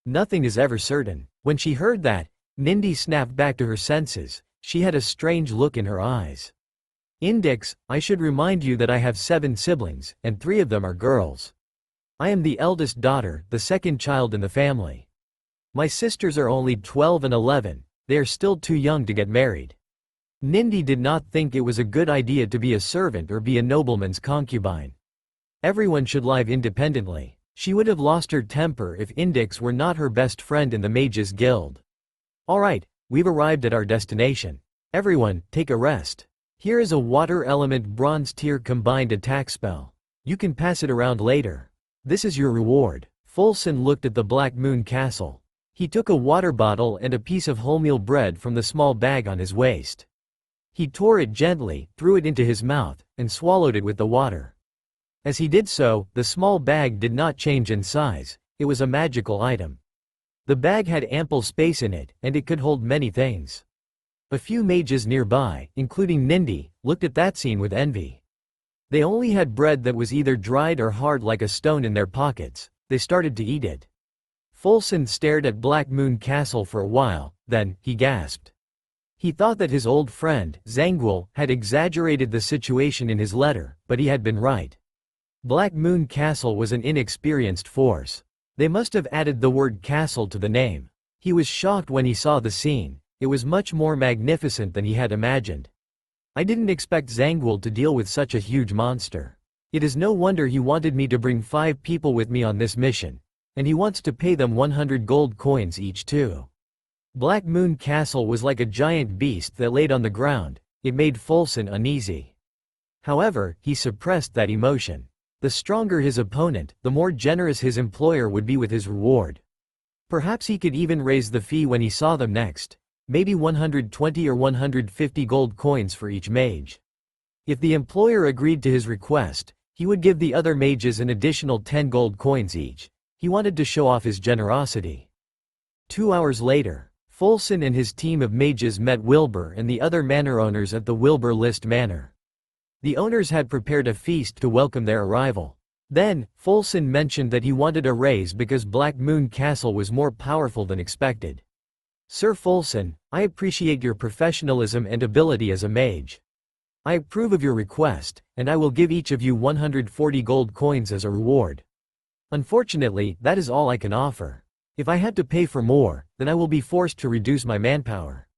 Nothing is ever certain. When she heard that, Nindi snapped back to her senses. She had a strange look in her eyes. Index, I should remind you that I have 7 siblings, and 3 of them are girls. I am the eldest daughter, the second child in the family. My sisters are only 12 and 11, they are still too young to get married. Nindi did not think it was a good idea to be a servant or be a nobleman's concubine. Everyone should live independently. She would have lost her temper if Index were not her best friend in the Mages Guild. Alright, we've arrived at our destination. Everyone, take a rest. Here is a water element bronze tier combined attack spell. You can pass it around later. This is your reward. Fulson looked at the Black Moon Castle. He took a water bottle and a piece of wholemeal bread from the small bag on his waist. He tore it gently, threw it into his mouth, and swallowed it with the water. As he did so, the small bag did not change in size. It was a magical item. The bag had ample space in it, and it could hold many things. A few mages nearby, including Nindi, looked at that scene with envy. They only had bread that was either dried or hard like a stone in their pockets. They started to eat it. Fulson stared at Black Moon Castle for a while, then, he gasped. He thought that his old friend, Zangwil, had exaggerated the situation in his letter, but he had been right. Black Moon Castle was an inexperienced force. They must have added the word castle to the name. He was shocked when he saw the scene. It was much more magnificent than he had imagined. I didn't expect Zangwil to deal with such a huge monster. It is no wonder he wanted me to bring 5 people with me on this mission. And he wants to pay them 100 gold coins each too. Black Moon Castle was like a giant beast that laid on the ground. It made Fulson uneasy. However, he suppressed that emotion. The stronger his opponent, the more generous his employer would be with his reward. Perhaps he could even raise the fee when he saw them next. Maybe 120 or 150 gold coins for each mage. If the employer agreed to his request, he would give the other mages an additional 10 gold coins each. He wanted to show off his generosity. 2 hours later, Fulson and his team of mages met Wilbur and the other manor owners at the Wilbur List Manor. The owners had prepared a feast to welcome their arrival. Then, Fulson mentioned that he wanted a raise because Black Moon Castle was more powerful than expected. Sir Fulson, I appreciate your professionalism and ability as a mage. I approve of your request, and I will give each of you 140 gold coins as a reward. Unfortunately, that is all I can offer. If I had to pay for more, then I will be forced to reduce my manpower.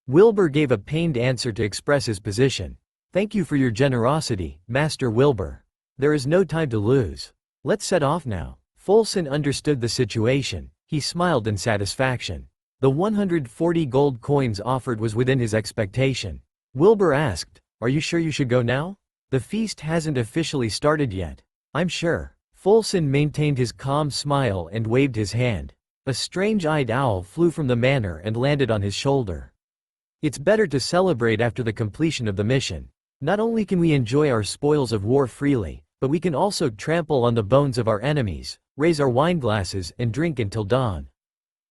Wilbur gave a pained answer to express his position. Thank you for your generosity, Master Wilbur. There is no time to lose. Let's set off now. Fulson understood the situation. He smiled in satisfaction. The 140 gold coins offered was within his expectation. Wilbur asked, "Are you sure you should go now? The feast hasn't officially started yet." "I'm sure." Fulson maintained his calm smile and waved his hand. A strange-eyed owl flew from the manor and landed on his shoulder. It's better to celebrate after the completion of the mission. Not only can we enjoy our spoils of war freely, but we can also trample on the bones of our enemies, raise our wine glasses and drink until dawn.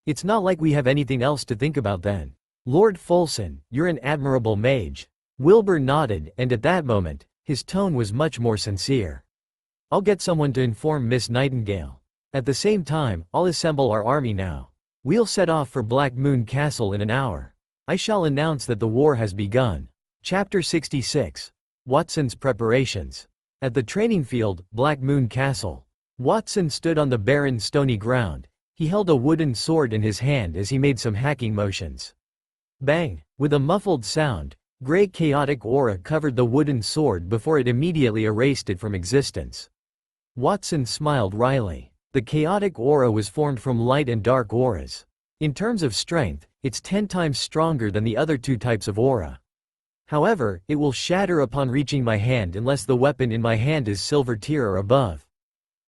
It's not like we have anything else to think about then. Lord Fulson, you're an admirable mage. Wilbur nodded, and at that moment, his tone was much more sincere. I'll get someone to inform Miss Nightingale. At the same time, I'll assemble our army now. We'll set off for Black Moon Castle in an hour. I shall announce that the war has begun. Chapter 66. Watson's Preparations. At the training field, Black Moon Castle. Watson stood on the barren, stony ground. He held a wooden sword in his hand as he made some hacking motions. Bang! With a muffled sound, gray chaotic aura covered the wooden sword before it immediately erased it from existence. Watson smiled wryly. The chaotic aura was formed from light and dark auras. In terms of strength, it's 10 times stronger than the other two types of aura. However, it will shatter upon reaching my hand unless the weapon in my hand is silver tier or above.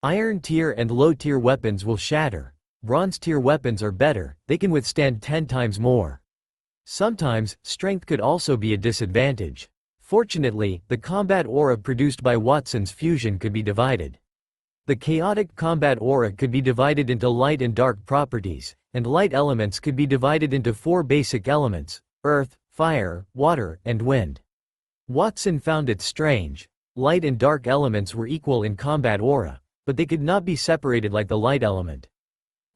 Iron tier and low tier weapons will shatter. Bronze tier weapons are better, they can withstand 10 times more. Sometimes, strength could also be a disadvantage. Fortunately, the combat aura produced by Watson's fusion could be divided. The chaotic combat aura could be divided into light and dark properties, and light elements could be divided into 4 basic elements: earth, fire, water, and wind. Watson found it strange. Light and dark elements were equal in combat aura, but they could not be separated like the light element.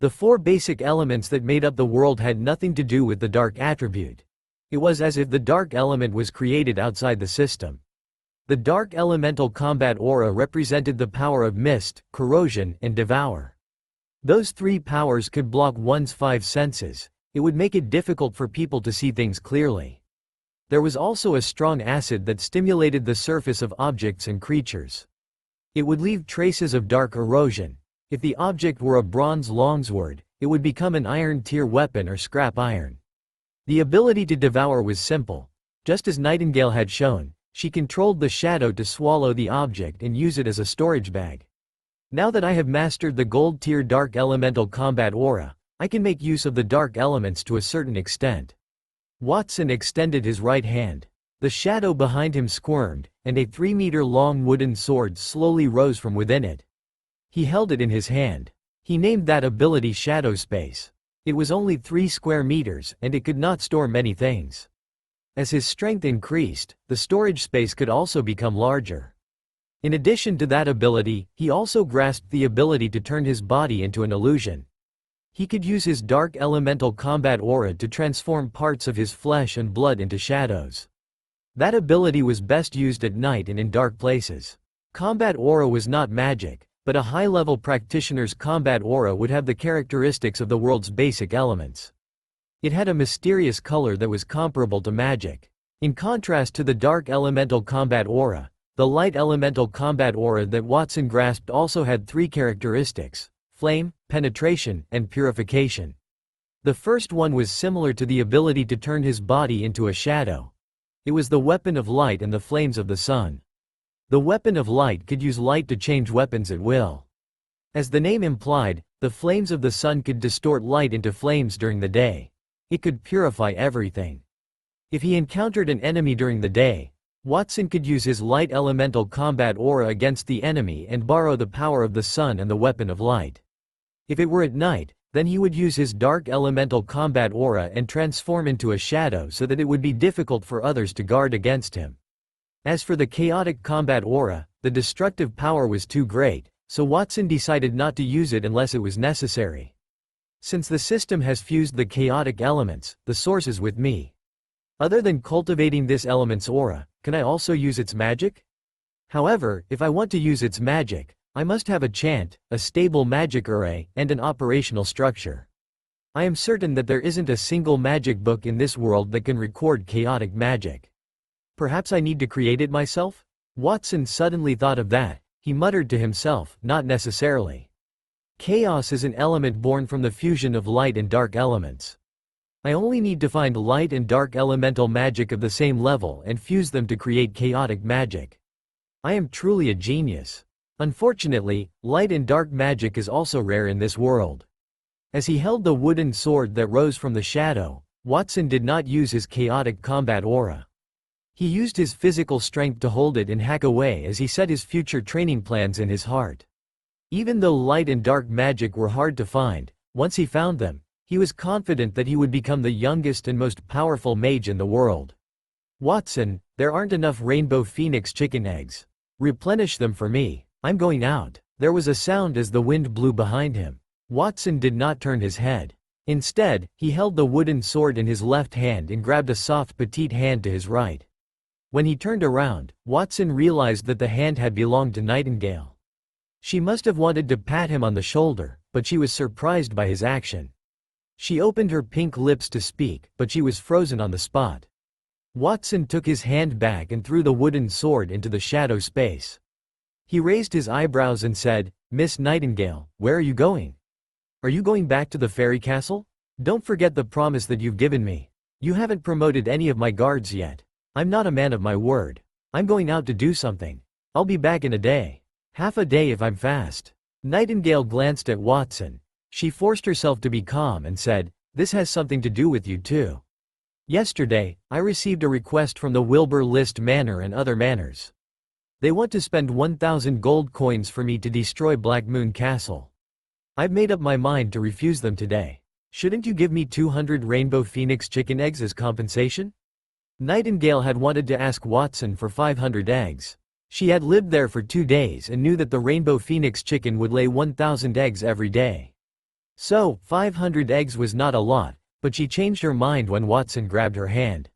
The 4 basic elements that made up the world had nothing to do with the dark attribute. It was as if the dark element was created outside the system. The dark elemental combat aura represented the power of mist, corrosion, and devour. Those 3 powers could block one's 5 senses. It would make it difficult for people to see things clearly. There was also a strong acid that stimulated the surface of objects and creatures. It would leave traces of dark erosion. If the object were a bronze longsword, it would become an iron tier weapon or scrap iron. The ability to devour was simple. Just as Nightingale had shown, she controlled the shadow to swallow the object and use it as a storage bag. Now that I have mastered the gold tier dark elemental combat aura, I can make use of the dark elements to a certain extent. Watson extended his right hand. The shadow behind him squirmed, and a 3-meter-long wooden sword slowly rose from within it. He held it in his hand. He named that ability Shadow Space. It was only 3 square meters, and it could not store many things. As his strength increased, the storage space could also become larger. In addition to that ability, he also grasped the ability to turn his body into an illusion. He could use his dark elemental combat aura to transform parts of his flesh and blood into shadows. That ability was best used at night and in dark places. Combat aura was not magic, but a high-level practitioner's combat aura would have the characteristics of the world's basic elements. It had a mysterious color that was comparable to magic. In contrast to the dark elemental combat aura, the light elemental combat aura that Watson grasped also had 3 characteristics: flame, penetration, and purification. The first one was similar to the ability to turn his body into a shadow. It was the weapon of light and the flames of the sun. The weapon of light could use light to change weapons at will. As the name implied, the flames of the sun could distort light into flames during the day. It could purify everything. If he encountered an enemy during the day, Watson could use his light elemental combat aura against the enemy and borrow the power of the sun and the weapon of light. If it were at night, then he would use his dark elemental combat aura and transform into a shadow so that it would be difficult for others to guard against him. As for the chaotic combat aura, the destructive power was too great, so Watson decided not to use it unless it was necessary. Since the system has fused the chaotic elements, the source is with me. Other than cultivating this element's aura, can I also use its magic? However, if I want to use its magic, I must have a chant, a stable magic array, and an operational structure. I am certain that there isn't a single magic book in this world that can record chaotic magic. Perhaps I need to create it myself? Watson suddenly thought of that. He muttered to himself, not necessarily. Chaos is an element born from the fusion of light and dark elements. I only need to find light and dark elemental magic of the same level and fuse them to create chaotic magic. I am truly a genius. Unfortunately, light and dark magic is also rare in this world. As he held the wooden sword that rose from the shadow, Watson did not use his chaotic combat aura. He used his physical strength to hold it and hack away as he set his future training plans in his heart. Even though light and dark magic were hard to find, once he found them, he was confident that he would become the youngest and most powerful mage in the world. Watson, there aren't enough rainbow phoenix chicken eggs. Replenish them for me. I'm going out. There was a sound as the wind blew behind him. Watson did not turn his head. Instead, he held the wooden sword in his left hand and grabbed a soft petite hand to his right. When he turned around, Watson realized that the hand had belonged to Nightingale. She must have wanted to pat him on the shoulder, but she was surprised by his action. She opened her pink lips to speak, but she was frozen on the spot. Watson took his hand back and threw the wooden sword into the shadow space. He raised his eyebrows and said, "Miss Nightingale, where are you going? Are you going back to the fairy castle? Don't forget the promise that you've given me. You haven't promoted any of my guards yet. I'm not a man of my word. I'm going out to do something. I'll be back in a day. Half a day if I'm fast." Nightingale glanced at Watson. She forced herself to be calm and said, "This has something to do with you too. Yesterday, I received a request from the Wilbur List Manor and other manors. They want to spend 1,000 gold coins for me to destroy Black Moon Castle. I've made up my mind to refuse them today. Shouldn't you give me 200 rainbow phoenix chicken eggs as compensation?" Nightingale had wanted to ask Watson for 500 eggs. She had lived there for 2 days and knew that the rainbow phoenix chicken would lay 1,000 eggs every day. So, 500 eggs was not a lot, but she changed her mind when Watson grabbed her hand.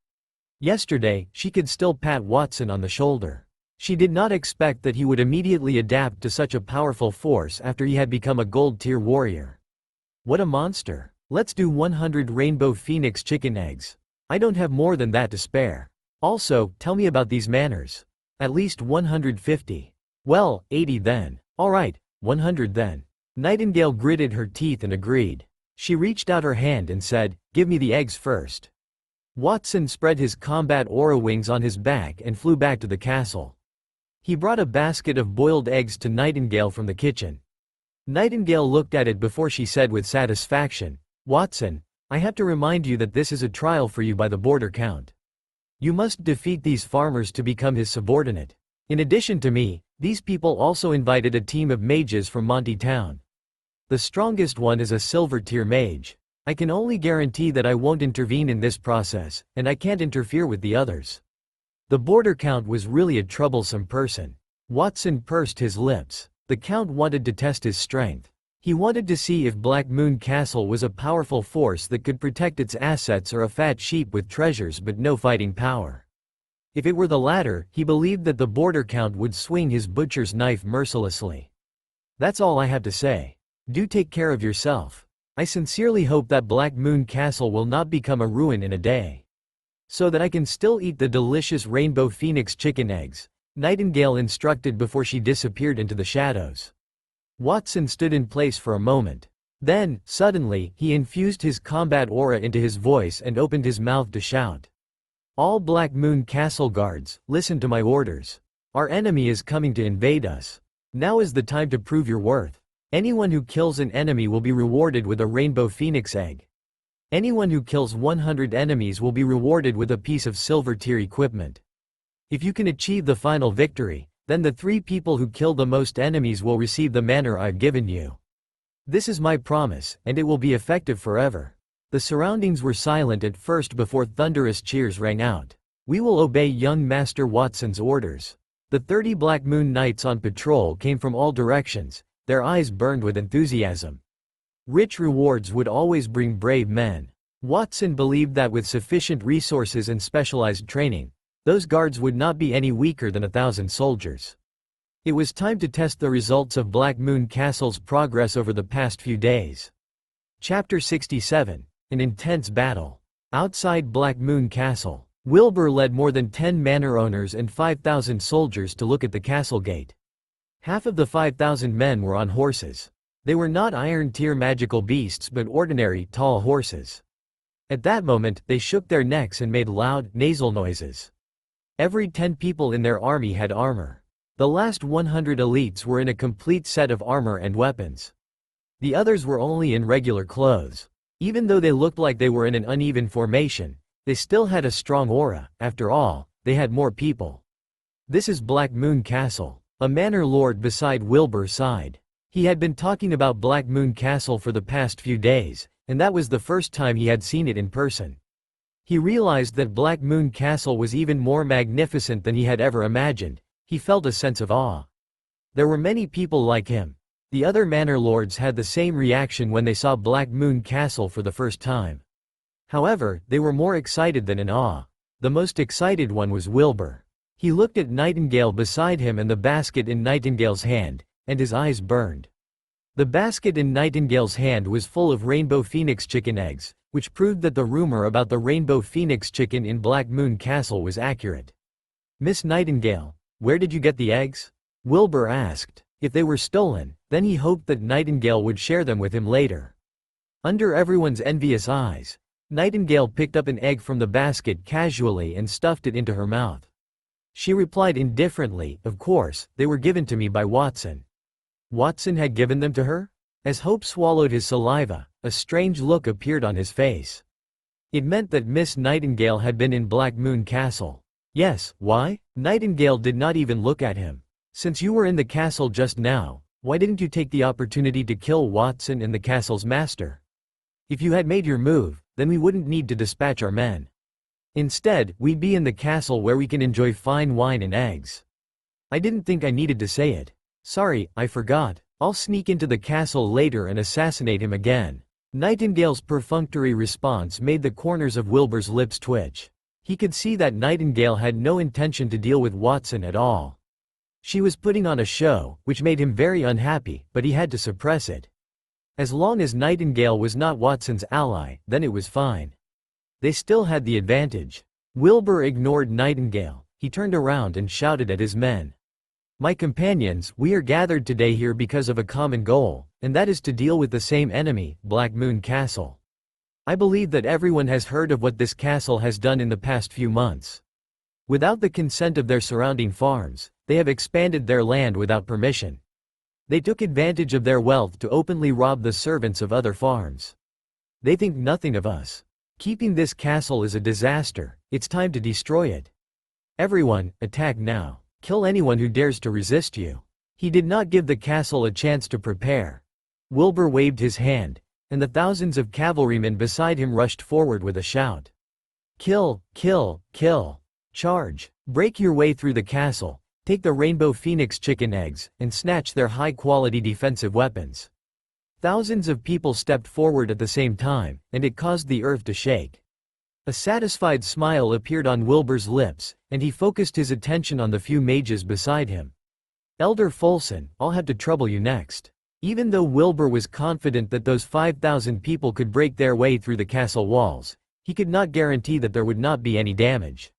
Yesterday, she could still pat Watson on the shoulder. She did not expect that he would immediately adapt to such a powerful force after he had become a gold-tier warrior. What a monster. Let's do 100 rainbow phoenix chicken eggs. I don't have more than that to spare. Also, tell me about these manors. At least 150. Well, 80 then. Alright, 100 then. Nightingale gritted her teeth and agreed. She reached out her hand and said, "Give me the eggs first." Watson spread his combat aura wings on his back and flew back to the castle. He brought a basket of boiled eggs to Nightingale from the kitchen. Nightingale looked at it before she said with satisfaction, "Watson, I have to remind you that this is a trial for you by the border count. You must defeat these farmers to become his subordinate. In addition to me, these people also invited a team of mages from Monty Town. The strongest one is a silver-tier mage. I can only guarantee that I won't intervene in this process, and I can't interfere with the others." The border count was really a troublesome person. Watson pursed his lips. The count wanted to test his strength. He wanted to see if Black Moon Castle was a powerful force that could protect its assets or a fat sheep with treasures but no fighting power. If it were the latter, he believed that the border count would swing his butcher's knife mercilessly. "That's all I have to say. Do take care of yourself. I sincerely hope that Black Moon Castle will not become a ruin in a day. So that I can still eat the delicious rainbow phoenix chicken eggs," Nightingale instructed before she disappeared into the shadows. Watson stood in place for a moment. Then, suddenly, he infused his combat aura into his voice and opened his mouth to shout. "All Black Moon Castle guards, listen to my orders. Our enemy is coming to invade us. Now is the time to prove your worth. Anyone who kills an enemy will be rewarded with a rainbow phoenix egg. Anyone who kills 100 enemies will be rewarded with a piece of silver-tier equipment. If you can achieve the final victory, then the 3 people who kill the most enemies will receive the manor I've given you. This is my promise, and it will be effective forever." The surroundings were silent at first before thunderous cheers rang out. "We will obey young Master Watson's orders." The 30 Black Moon Knights on patrol came from all directions, their eyes burned with enthusiasm. Rich rewards would always bring brave men. Watson believed that with sufficient resources and specialized training, those guards would not be any weaker than 1,000 soldiers. It was time to test the results of Black Moon Castle's progress over the past few days. Chapter 67. An intense battle. Outside Black Moon Castle, Wilbur led more than 10 manor owners and 5,000 soldiers to look at the castle gate. Half of the 5,000 men were on horses. They were not iron-tier magical beasts but ordinary, tall horses. At that moment, they shook their necks and made loud, nasal noises. Every 10 people in their army had armor. The last 100 elites were in a complete set of armor and weapons. The others were only in regular clothes. Even though they looked like they were in an uneven formation, they still had a strong aura. After all, they had more people. "This is Black Moon Castle," a manor lord beside Wilbur sighed. He had been talking about Black Moon Castle for the past few days, and that was the first time he had seen it in person. He realized that Black Moon Castle was even more magnificent than he had ever imagined. He felt a sense of awe. There were many people like him. The other manor lords had the same reaction when they saw Black Moon Castle for the first time. However, they were more excited than in awe. The most excited one was Wilbur. He looked at Nightingale beside him and the basket in Nightingale's hand, and his eyes burned. The basket in Nightingale's hand was full of rainbow phoenix chicken eggs, which proved that the rumor about the rainbow phoenix chicken in Black Moon Castle was accurate. "Miss Nightingale, where did you get the eggs?" Wilbur asked. If they were stolen, then he hoped that Nightingale would share them with him later. Under everyone's envious eyes, Nightingale picked up an egg from the basket casually and stuffed it into her mouth. She replied indifferently, "Of course, they were given to me by Watson." Watson had given them to her? As Hope swallowed his saliva, a strange look appeared on his face. It meant that Miss Nightingale had been in Black Moon Castle. Yes, why? Nightingale did not even look at him. "Since you were in the castle just now, why didn't you take the opportunity to kill Watson and the castle's master? If you had made your move, then we wouldn't need to dispatch our men. Instead, we'd be in the castle where we can enjoy fine wine and eggs." "I didn't think I needed to say it. Sorry, I forgot. I'll sneak into the castle later and assassinate him again." Nightingale's perfunctory response made the corners of Wilbur's lips twitch. He could see that Nightingale had no intention to deal with Watson at all. She was putting on a show, which made him very unhappy, but he had to suppress it. As long as Nightingale was not Watson's ally, then it was fine. They still had the advantage. Wilbur ignored Nightingale. He turned around and shouted at his men. "My companions, we are gathered today here because of a common goal, and that is to deal with the same enemy, Black Moon Castle. I believe that everyone has heard of what this castle has done in the past few months. Without the consent of their surrounding farms, they have expanded their land without permission. They took advantage of their wealth to openly rob the servants of other farms. They think nothing of us. Keeping this castle is a disaster. It's time to destroy it. Everyone, attack now. Kill anyone who dares to resist you." He did not give the castle a chance to prepare. Wilbur waved his hand, and the thousands of cavalrymen beside him rushed forward with a shout. "Kill, kill, kill. Charge. Break your way through the castle. Take the rainbow phoenix chicken eggs, and snatch their high-quality defensive weapons." Thousands of people stepped forward at the same time, and it caused the earth to shake. A satisfied smile appeared on Wilbur's lips, and he focused his attention on the few mages beside him. "Elder Folson, I'll have to trouble you next." Even though Wilbur was confident that those 5,000 people could break their way through the castle walls, he could not guarantee that there would not be any damage.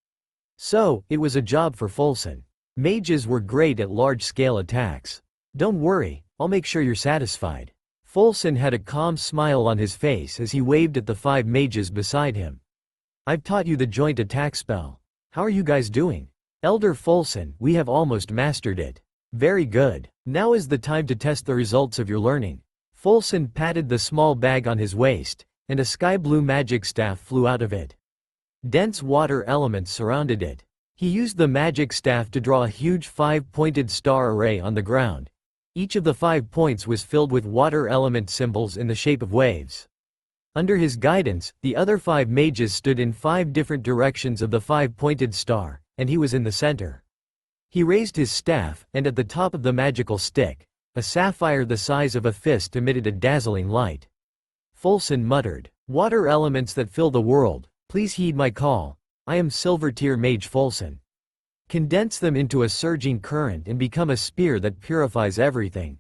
So, it was a job for Folson. Mages were great at large-scale attacks. "Don't worry, I'll make sure you're satisfied." Folson had a calm smile on his face as he waved at the 5 mages beside him. "I've taught you the joint attack spell. How are you guys doing?" "Elder Folson, we have almost mastered it." "Very good. Now is the time to test the results of your learning." Folson patted the small bag on his waist, and a sky-blue magic staff flew out of it. Dense water elements surrounded it. He used the magic staff to draw a huge 5-pointed star array on the ground. Each of the 5 points was filled with water element symbols in the shape of waves. Under his guidance, the other 5 mages stood in 5 different directions of the 5-pointed star, and he was in the center. He raised his staff, and at the top of the magical stick, a sapphire the size of a fist emitted a dazzling light. Folson muttered, "Water elements that fill the world, please heed my call. I am Silver Tier Mage Folson. Condense them into a surging current and become a spear that purifies everything.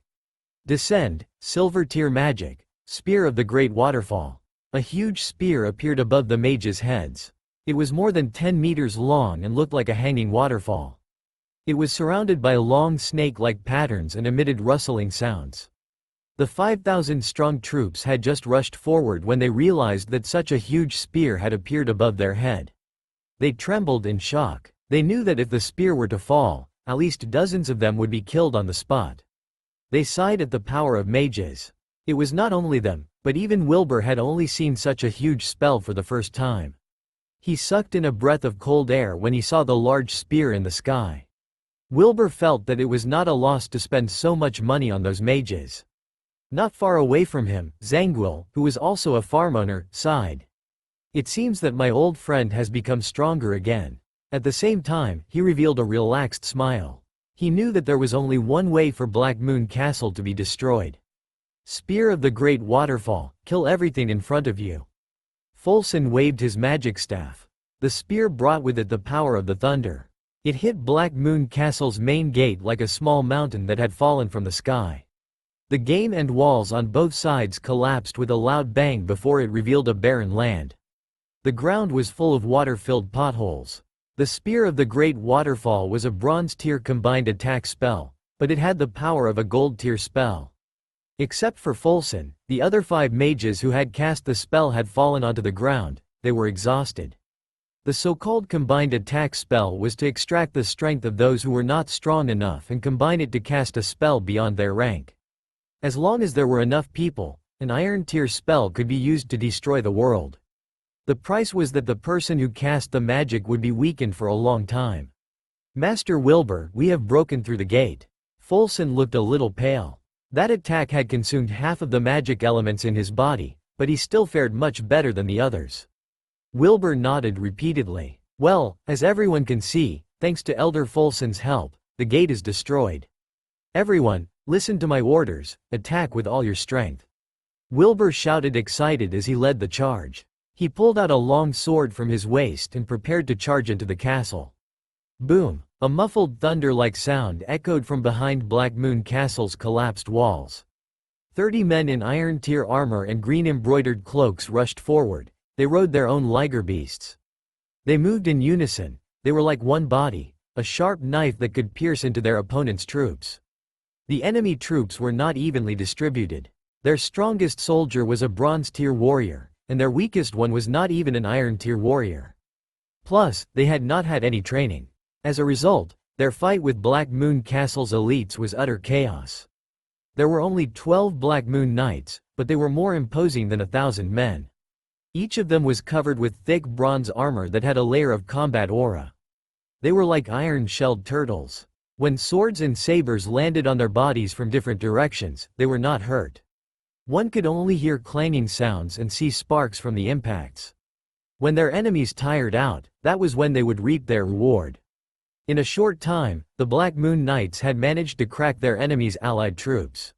Descend, Silver Tier Magic, Spear of the Great Waterfall." A huge spear appeared above the mages' heads. It was more than 10 meters long and looked like a hanging waterfall. It was surrounded by long snake-like patterns and emitted rustling sounds. The 5,000-strong troops had just rushed forward when they realized that such a huge spear had appeared above their head. They trembled in shock. They knew that if the spear were to fall, at least dozens of them would be killed on the spot. They sighed at the power of mages. It was not only them, but even Wilbur had only seen such a huge spell for the first time. He sucked in a breath of cold air when he saw the large spear in the sky. Wilbur felt that it was not a loss to spend so much money on those mages. Not far away from him, Zangwill, who was also a farm owner, sighed. It seems that my old friend has become stronger again. At the same time, he revealed a relaxed smile. He knew that there was only one way for Black Moon Castle to be destroyed. Spear of the Great Waterfall, kill everything in front of you. Folsen waved his magic staff. The spear brought with it the power of the thunder. It hit Black Moon Castle's main gate like a small mountain that had fallen from the sky. The game and walls on both sides collapsed with a loud bang before it revealed a barren land. The ground was full of water-filled potholes. The Spear of the Great Waterfall was a bronze tier combined attack spell, but it had the power of a gold tier spell. Except for Folsen, the other 5 mages who had cast the spell had fallen onto the ground. They were exhausted. The so-called combined attack spell was to extract the strength of those who were not strong enough and combine it to cast a spell beyond their rank. As long as there were enough people, an iron tier spell could be used to destroy the world. The price was that the person who cast the magic would be weakened for a long time. Master Wilbur, we have broken through the gate. Folsen looked a little pale. That attack had consumed half of the magic elements in his body, but he still fared much better than the others. Wilbur nodded repeatedly. Well, as everyone can see, thanks to Elder Folsen's help, the gate is destroyed. Everyone, listen to my orders, attack with all your strength. Wilbur shouted excited as he led the charge. He pulled out a long sword from his waist and prepared to charge into the castle. Boom! A muffled thunder-like sound echoed from behind Black Moon Castle's collapsed walls. 30 men in iron tier armor and green embroidered cloaks rushed forward. They rode their own liger beasts. They moved in unison. They were like one body, a sharp knife that could pierce into their opponent's troops. The enemy troops were not evenly distributed. Their strongest soldier was a bronze tier warrior, and their weakest one was not even an iron tier warrior. Plus, they had not had any training. As a result, their fight with Black Moon Castle's elites was utter chaos. There were only 12 Black Moon Knights, but they were more imposing than 1,000 men. Each of them was covered with thick bronze armor that had a layer of combat aura. They were like iron-shelled turtles. When swords and sabers landed on their bodies from different directions, they were not hurt. One could only hear clanging sounds and see sparks from the impacts. When their enemies tired out, that was when they would reap their reward. In a short time, the Black Moon Knights had managed to crack their enemies' allied troops.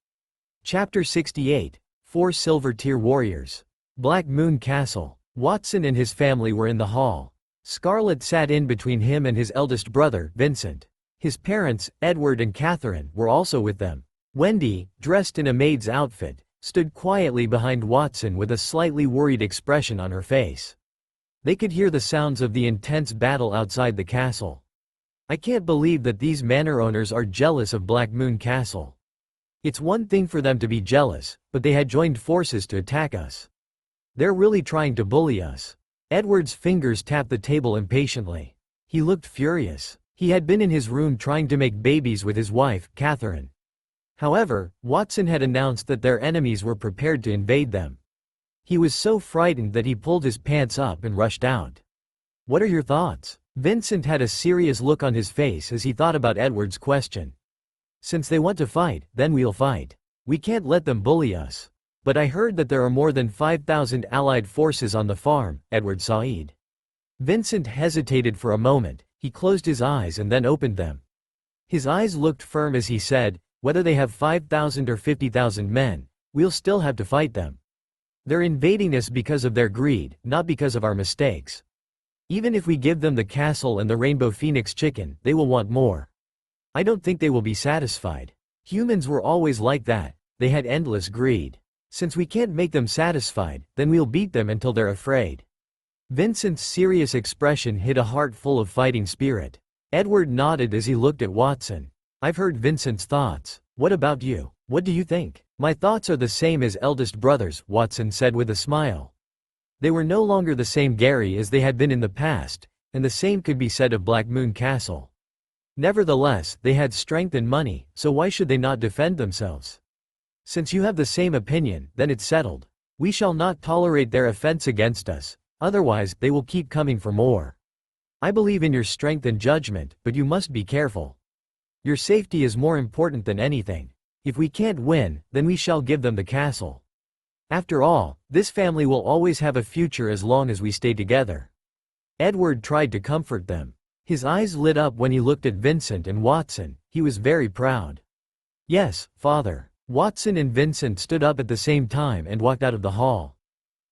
Chapter 68, 4 Silver Tier Warriors. Black Moon Castle. Watson and his family were in the hall. Scarlet sat in between him and his eldest brother, Vincent. His parents, Edward and Catherine, were also with them. Wendy, dressed in a maid's outfit, stood quietly behind Watson with a slightly worried expression on her face. They could hear the sounds of the intense battle outside the castle. I can't believe that these manor owners are jealous of Black Moon Castle. It's one thing for them to be jealous, but they had joined forces to attack us. They're really trying to bully us. Edward's fingers tapped the table impatiently. He looked furious. He had been in his room trying to make babies with his wife, Catherine. However, Watson had announced that their enemies were prepared to invade them. He was so frightened that he pulled his pants up and rushed out. What are your thoughts? Vincent had a serious look on his face as he thought about Edward's question. Since they want to fight, then we'll fight. We can't let them bully us. But I heard that there are more than 5,000 allied forces on the farm, Edward Said. Vincent hesitated for a moment. He closed his eyes and then opened them. His eyes looked firm as he said, whether they have 5,000 or 50,000 men, we'll still have to fight them. They're invading us because of their greed, not because of our mistakes. Even if we give them the castle and the Rainbow Phoenix chicken, they will want more. I don't think they will be satisfied. Humans were always like that. They had endless greed. Since we can't make them satisfied, then we'll beat them until they're afraid. Vincent's serious expression hid a heart full of fighting spirit. Edward nodded as he looked at Watson. I've heard Vincent's thoughts. What about you? What do you think? My thoughts are the same as eldest brothers, Watson said with a smile. They were no longer the same Gary as they had been in the past, and the same could be said of Black Moon Castle. Nevertheless, they had strength and money, so why should they not defend themselves? Since you have the same opinion, then it's settled. We shall not tolerate their offense against us, otherwise they will keep coming for more. I believe in your strength and judgment, but you must be careful. Your safety is more important than anything. If we can't win, then we shall give them the castle. After all, this family will always have a future as long as we stay together. Edward tried to comfort them. His eyes lit up when he looked at Vincent and Watson. He was very proud. Yes, father. Watson and Vincent stood up at the same time and walked out of the hall.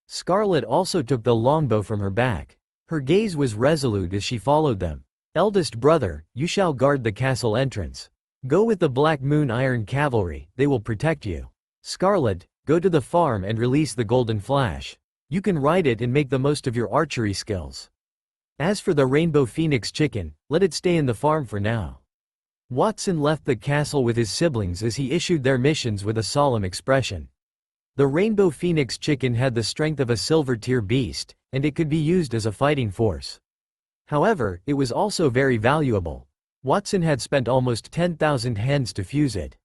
Scarlet also took the longbow from her back. Her gaze was resolute as she followed them. Eldest brother, you shall guard the castle entrance. Go with the Black Moon Iron Cavalry, they will protect you. Scarlet, go to the farm and release the Golden Flash. You can ride it and make the most of your archery skills. As for the Rainbow Phoenix chicken, let it stay in the farm for now. Watson left the castle with his siblings as he issued their missions with a solemn expression. The Rainbow Phoenix chicken had the strength of a silver-tier beast, and it could be used as a fighting force. However, it was also very valuable. Watson had spent almost 10,000 hens to fuse it.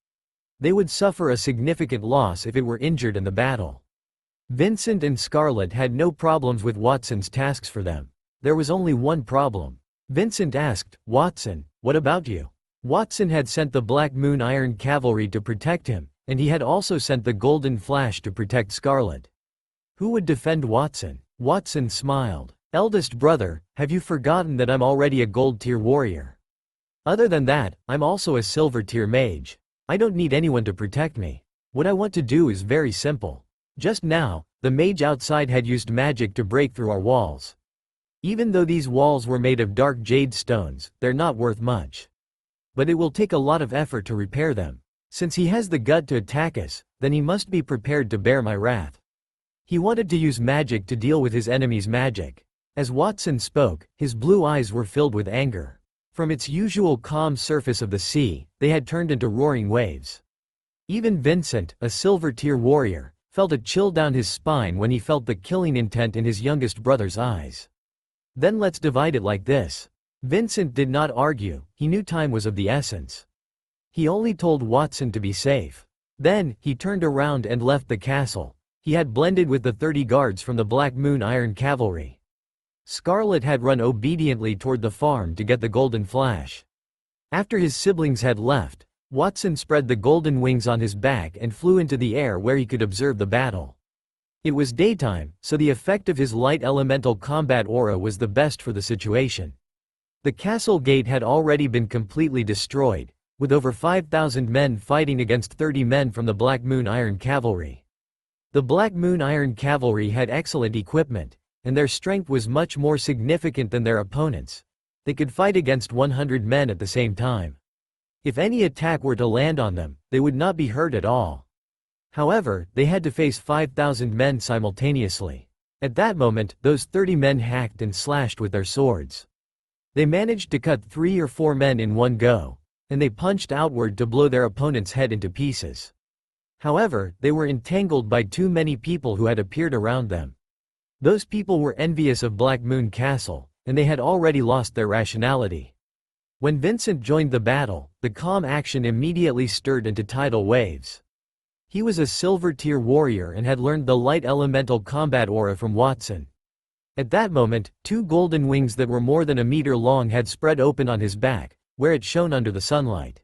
They would suffer a significant loss if it were injured in the battle. Vincent and Scarlet had no problems with Watson's tasks for them. There was only one problem. Vincent asked, Watson, what about you? Watson had sent the Black Moon Iron Cavalry to protect him, and he had also sent the Golden Flash to protect Scarlet. Who would defend Watson? Watson smiled. Eldest brother, have you forgotten that I'm already a gold-tier warrior? Other than that, I'm also a silver-tier mage. I don't need anyone to protect me. What I want to do is very simple. Just now, the mage outside had used magic to break through our walls. Even though these walls were made of dark jade stones, they're not worth much. But it will take a lot of effort to repair them. Since he has the gut to attack us, then he must be prepared to bear my wrath. He wanted to use magic to deal with his enemy's magic. As Watson spoke, his blue eyes were filled with anger. From its usual calm surface of the sea, they had turned into roaring waves. Even Vincent, a silver-tier warrior, felt a chill down his spine when he felt the killing intent in his youngest brother's eyes. Then let's divide it like this. Vincent did not argue, he knew time was of the essence. He only told Watson to be safe. Then, he turned around and left the castle. He had blended with the 30 guards from the Black Moon Iron Cavalry. Scarlet had run obediently toward the farm to get the Golden Flash. After his siblings had left, Watson spread the golden wings on his back and flew into the air where he could observe the battle. It was daytime, so the effect of his light elemental combat aura was the best for the situation. The castle gate had already been completely destroyed, with over 5,000 men fighting against 30 men from the Black Moon Iron Cavalry. The Black Moon Iron Cavalry had excellent equipment, and their strength was much more significant than their opponents. They could fight against 100 men at the same time. If any attack were to land on them, they would not be hurt at all. However, they had to face 5,000 men simultaneously. At that moment, those 30 men hacked and slashed with their swords. They managed to cut 3 or 4 men in one go, and they punched outward to blow their opponent's head into pieces. However, they were entangled by too many people who had appeared around them. Those people were envious of Black Moon Castle, and they had already lost their rationality. When Vincent joined the battle, the calm action immediately stirred into tidal waves. He was a silver-tier warrior and had learned the light elemental combat aura from Watson. At that moment, 2 golden wings that were more than a meter long had spread open on his back, where it shone under the sunlight.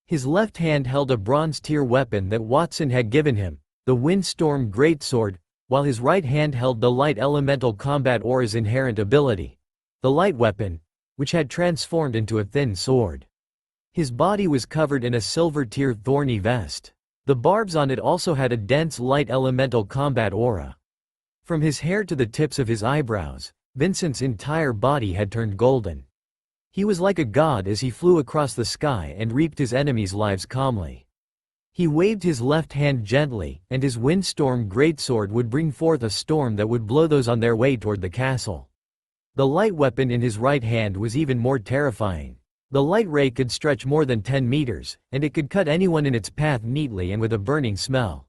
His left hand held a bronze-tier weapon that Watson had given him, the Windstorm Greatsword, while his right hand held the light elemental combat aura's inherent ability, the light weapon, which had transformed into a thin sword. His body was covered in a silver-tier thorny vest. The barbs on it also had a dense light elemental combat aura. From his hair to the tips of his eyebrows, Vincent's entire body had turned golden. He was like a god as he flew across the sky and reaped his enemies' lives calmly. He waved his left hand gently, and his Windstorm Greatsword would bring forth a storm that would blow those on their way toward the castle. The light weapon in his right hand was even more terrifying. The light ray could stretch more than 10 meters, and it could cut anyone in its path neatly and with a burning smell.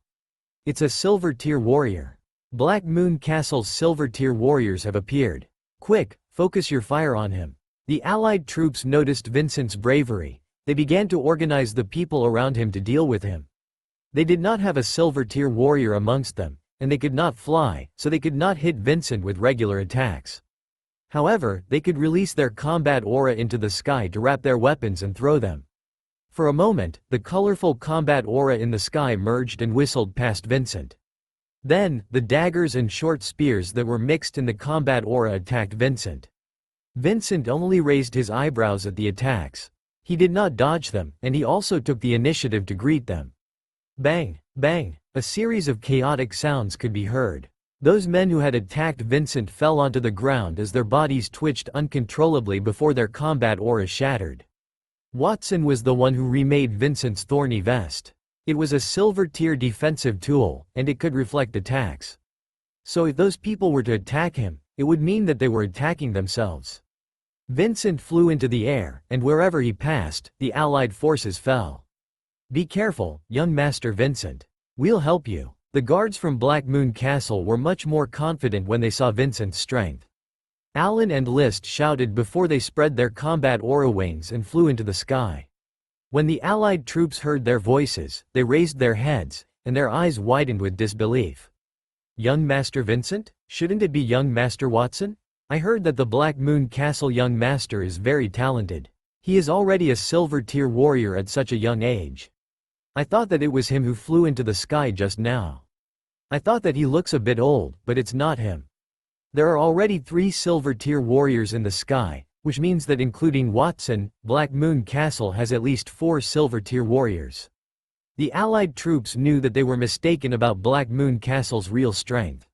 It's a silver-tier warrior. Black Moon Castle's silver-tier warriors have appeared. Quick, focus your fire on him. The Allied troops noticed Vincent's bravery. They began to organize the people around him to deal with him. They did not have a silver-tier warrior amongst them, and they could not fly, so they could not hit Vincent with regular attacks. However, they could release their combat aura into the sky to wrap their weapons and throw them. For a moment, the colorful combat aura in the sky merged and whistled past Vincent. Then, the daggers and short spears that were mixed in the combat aura attacked Vincent. Vincent only raised his eyebrows at the attacks. He did not dodge them, and he also took the initiative to greet them. Bang, bang, a series of chaotic sounds could be heard. Those men who had attacked Vincent fell onto the ground as their bodies twitched uncontrollably before their combat aura shattered. Watson was the one who remade Vincent's thorny vest. It was a silver-tier defensive tool, and it could reflect attacks. So if those people were to attack him, it would mean that they were attacking themselves. Vincent flew into the air, and wherever he passed, the Allied forces fell. Be careful, young Master Vincent. We'll help you. The guards from Black Moon Castle were much more confident when they saw Vincent's strength. Alan and List shouted before they spread their combat aura wings and flew into the sky. When the Allied troops heard their voices, they raised their heads, and their eyes widened with disbelief. Young Master Vincent? Shouldn't it be young Master Watson? I heard that the Black Moon Castle young master is very talented. He is already a silver-tier warrior at such a young age. I thought that it was him who flew into the sky just now. I thought that he looks a bit old, but it's not him. There are already 3 silver-tier warriors in the sky, which means that including Watson, Black Moon Castle has at least 4 silver-tier warriors. The Allied troops knew that they were mistaken about Black Moon Castle's real strength.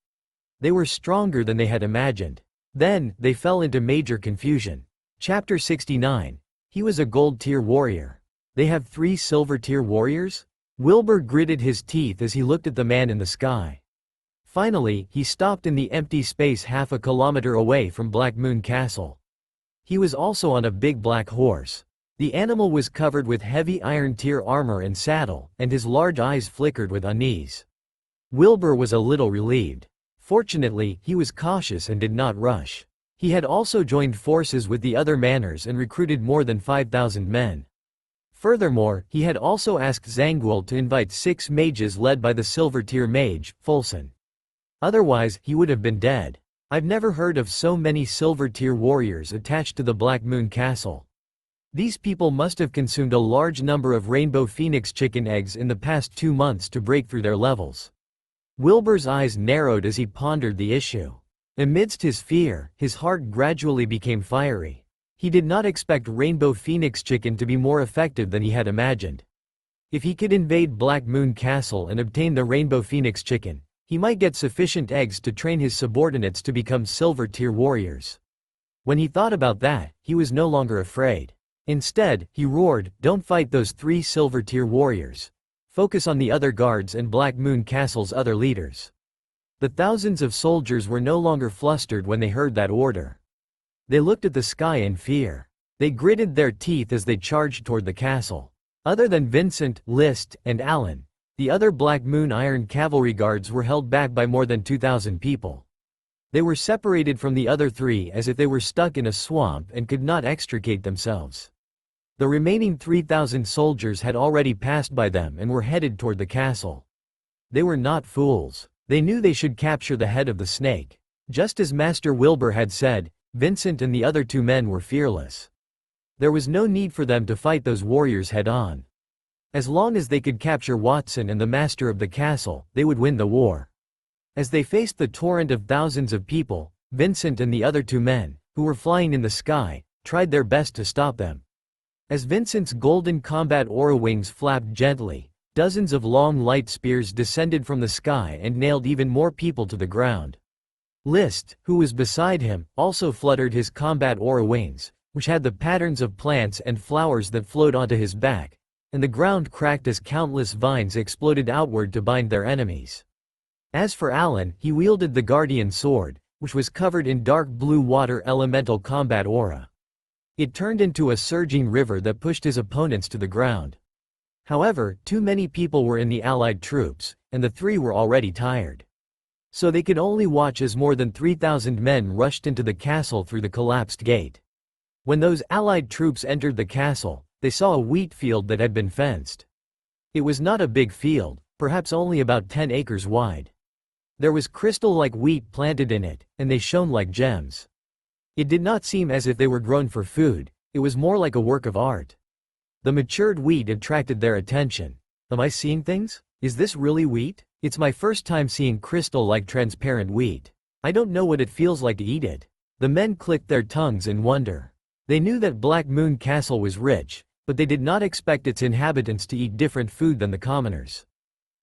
They were stronger than they had imagined. Then, they fell into major confusion. Chapter 69. He was a gold-tier warrior. They have 3 silver-tier warriors? Wilbur gritted his teeth as he looked at the man in the sky. Finally, he stopped in the empty space half a kilometer away from Black Moon Castle. He was also on a big black horse. The animal was covered with heavy iron-tier armor and saddle, and his large eyes flickered with unease. Wilbur was a little relieved. Fortunately, he was cautious and did not rush. He had also joined forces with the other Manners and recruited more than 5,000 men. Furthermore, he had also asked Zangwill to invite 6 mages led by the silver-tier mage, Fulson. Otherwise, he would have been dead. I've never heard of so many silver-tier warriors attached to the Black Moon Castle. These people must have consumed a large number of rainbow phoenix chicken eggs in the past 2 months to break through their levels. Wilbur's eyes narrowed as he pondered the issue. Amidst his fear, his heart gradually became fiery. He did not expect rainbow phoenix chicken to be more effective than he had imagined. If he could invade Black Moon Castle and obtain the rainbow phoenix chicken, he might get sufficient eggs to train his subordinates to become silver-tier warriors. When he thought about that, he was no longer afraid. Instead, he roared, "Don't fight those 3 silver-tier warriors. Focus on the other guards and Black Moon Castle's other leaders." The thousands of soldiers were no longer flustered when they heard that order. They looked at the sky in fear. They gritted their teeth as they charged toward the castle. Other than Vincent, List, and Allen, the other Black Moon Iron Cavalry guards were held back by more than 2,000 people. They were separated from the other 3 as if they were stuck in a swamp and could not extricate themselves. The remaining 3,000 soldiers had already passed by them and were headed toward the castle. They were not fools. They knew they should capture the head of the snake. Just as Master Wilbur had said, Vincent and the other 2 men were fearless. There was no need for them to fight those warriors head-on. As long as they could capture Watson and the master of the castle, they would win the war. As they faced the torrent of thousands of people, Vincent and the other 2 men, who were flying in the sky, tried their best to stop them. As Vincent's golden combat aura wings flapped gently, dozens of long light spears descended from the sky and nailed even more people to the ground. List, who was beside him, also fluttered his combat aura wings, which had the patterns of plants and flowers that flowed onto his back, and the ground cracked as countless vines exploded outward to bind their enemies. As for Allen, he wielded the Guardian Sword, which was covered in dark blue water elemental combat aura. It turned into a surging river that pushed his opponents to the ground. However, too many people were in the Allied troops, and the 3 were already tired. So they could only watch as more than 3,000 men rushed into the castle through the collapsed gate. When those Allied troops entered the castle, they saw a wheat field that had been fenced. It was not a big field, perhaps only about 10 acres wide. There was crystal-like wheat planted in it, and they shone like gems. It did not seem as if they were grown for food, it was more like a work of art. The matured wheat attracted their attention. Am I seeing things? Is this really wheat? It's my first time seeing crystal-like transparent wheat. I don't know what it feels like to eat it. The men clicked their tongues in wonder. They knew that Black Moon Castle was rich, but they did not expect its inhabitants to eat different food than the commoners.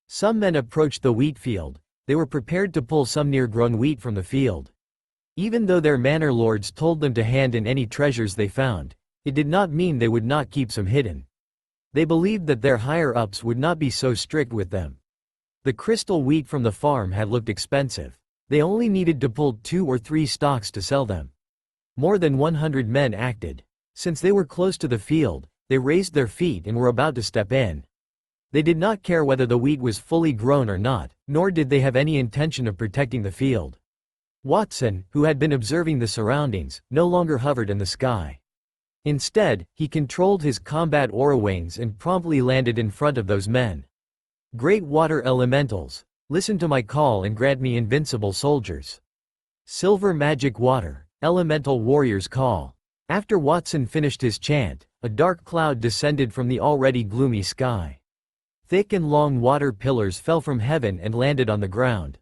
Some men approached the wheat field. They were prepared to pull some near-grown wheat from the field. Even though their manor lords told them to hand in any treasures they found, it did not mean they would not keep some hidden. They believed that their higher-ups would not be so strict with them. The crystal wheat from the farm had looked expensive. They only needed to pull 2 or 3 stalks to sell them. More than 100 men acted. Since they were close to the field, they raised their feet and were about to step in. They did not care whether the wheat was fully grown or not, nor did they have any intention of protecting the field. Watson, who had been observing the surroundings, no longer hovered in the sky. Instead, he controlled his combat aura wings and promptly landed in front of those men. Great water elementals, listen to my call and grant me invincible soldiers. Silver magic water, elemental warriors call. After Watson finished his chant, a dark cloud descended from the already gloomy sky. Thick and long water pillars fell from heaven and landed on the ground.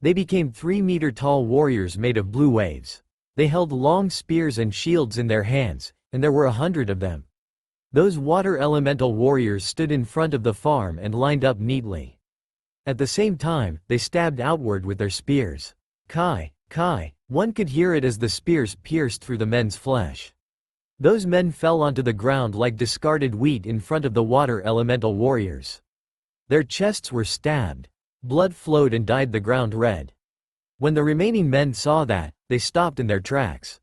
They became 3-meter-tall warriors made of blue waves. They held long spears and shields in their hands, and there were 100 of them. Those water elemental warriors stood in front of the farm and lined up neatly. At the same time, they stabbed outward with their spears. Kai, Kai, one could hear it as the spears pierced through the men's flesh. Those men fell onto the ground like discarded wheat in front of the water elemental warriors. Their chests were stabbed. Blood flowed and dyed the ground red. When the remaining men saw that, they stopped in their tracks.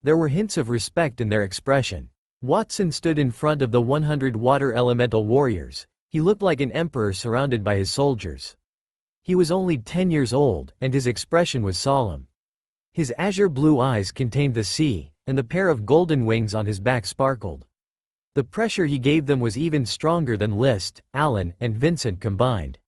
There were hints of respect in their expression. Watson stood in front of the 100 water elemental warriors. He looked like an emperor surrounded by his soldiers. He was only 10 years old, and his expression was solemn. His azure blue eyes contained the sea, and the pair of golden wings on his back sparkled. The pressure he gave them was even stronger than Liszt, Allen, and Vincent combined.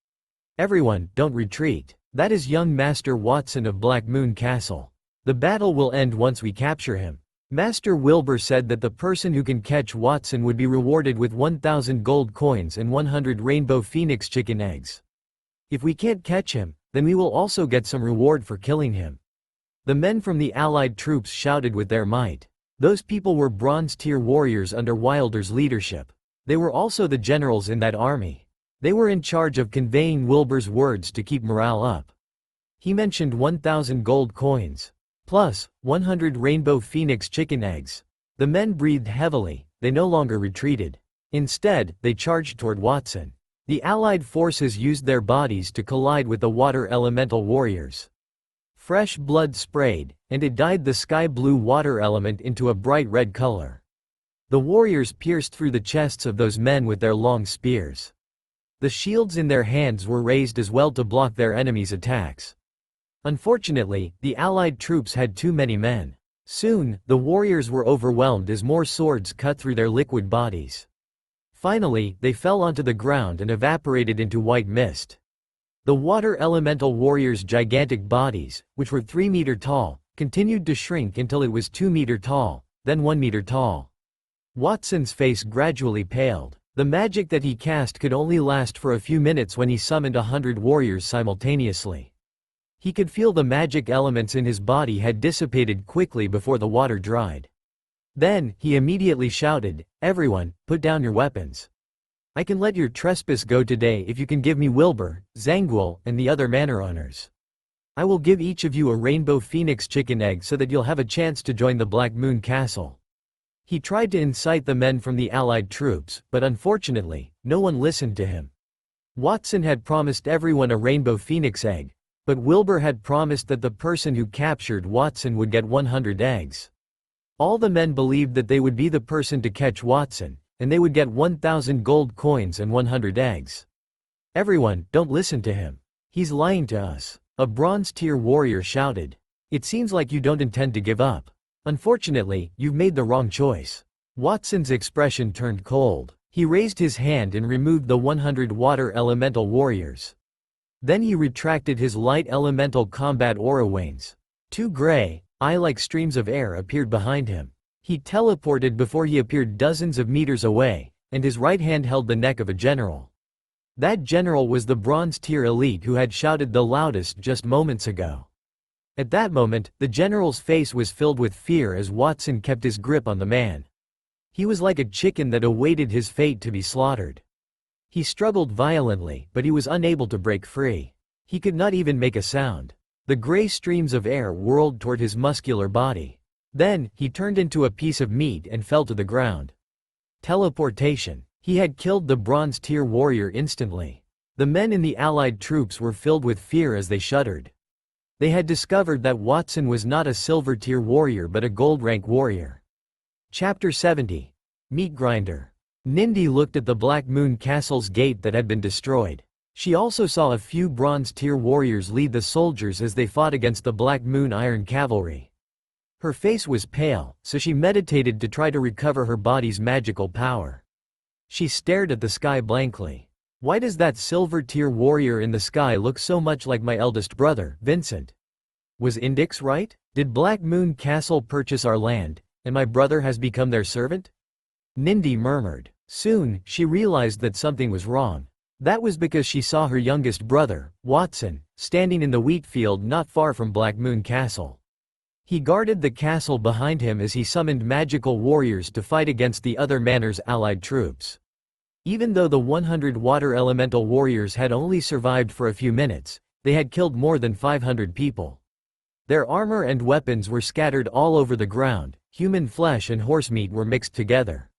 Everyone, don't retreat. That is young Master Watson of Black Moon Castle. The battle will end once we capture him. Master Wilbur said that the person who can catch Watson would be rewarded with 1,000 gold coins and 100 rainbow phoenix chicken eggs. If we can't catch him, then we will also get some reward for killing him. The men from the Allied troops shouted with their might. Those people were bronze-tier warriors under Wilder's leadership. They were also the generals in that army. They were in charge of conveying Wilbur's words to keep morale up. He mentioned 1,000 gold coins. Plus, 100 rainbow phoenix chicken eggs. The men breathed heavily. They no longer retreated. Instead, they charged toward Watson. The Allied forces used their bodies to collide with the water elemental warriors. Fresh blood sprayed, and it dyed the sky blue water element into a bright red color. The warriors pierced through the chests of those men with their long spears. The shields in their hands were raised as well to block their enemies' attacks. Unfortunately, the Allied troops had too many men. Soon, the warriors were overwhelmed as more swords cut through their liquid bodies. Finally, they fell onto the ground and evaporated into white mist. The water elemental warriors' gigantic bodies, which were 3 meter tall, continued to shrink until it was 2 meter tall, then 1 meter tall. Watson's face gradually paled. The magic that he cast could only last for a few minutes when he summoned 100 warriors simultaneously. He could feel the magic elements in his body had dissipated quickly before the water dried. Then, he immediately shouted, "Everyone, put down your weapons. I can let your trespass go today if you can give me Wilbur, Zangwill, and the other manor owners. I will give each of you a rainbow phoenix chicken egg so that you'll have a chance to join the Black Moon Castle." He tried to incite the men from the Allied troops, but unfortunately, no one listened to him. Watson had promised everyone a rainbow phoenix egg, but Wilbur had promised that the person who captured Watson would get 100 eggs. All the men believed that they would be the person to catch Watson, and they would get 1,000 gold coins and 100 eggs. "Everyone, don't listen to him. He's lying to us," a bronze-tier warrior shouted. "It seems like you don't intend to give up. Unfortunately, you've made the wrong choice." Watson's expression turned cold. He raised his hand and removed the 100 water elemental warriors. Then he retracted his light elemental combat aura wings. 2 gray, eye-like streams of air appeared behind him. He teleported before he appeared dozens of meters away, and his right hand held the neck of a general. That general was the bronze tier elite who had shouted the loudest just moments ago. At that moment, the general's face was filled with fear as Watson kept his grip on the man. He was like a chicken that awaited his fate to be slaughtered. He struggled violently, but he was unable to break free. He could not even make a sound. The gray streams of air whirled toward his muscular body. Then, he turned into a piece of meat and fell to the ground. Teleportation. He had killed the bronze tier warrior instantly. The men in the allied troops were filled with fear as they shuddered. They had discovered that Watson was not a silver tier warrior but a gold rank warrior. Chapter 70. Meat Grinder. Nindi looked at the Black Moon Castle's gate that had been destroyed. She also saw a few bronze tier warriors lead the soldiers as they fought against the Black Moon Iron Cavalry. Her face was pale, so she meditated to try to recover her body's magical power. She stared at the sky blankly. Why does that silver tier warrior in the sky look so much like my eldest brother, Vincent? Was Indix right? Did Black Moon Castle purchase our land, and my brother has become their servant? Nindi murmured. Soon, she realized that something was wrong. That was because she saw her youngest brother, Watson, standing in the wheat field not far from Black Moon Castle. He guarded the castle behind him as he summoned magical warriors to fight against the other manor's allied troops. Even though the 100 water elemental warriors had only survived for a few minutes, they had killed more than 500 people. Their armor and weapons were scattered all over the ground, human flesh and horse meat were mixed together.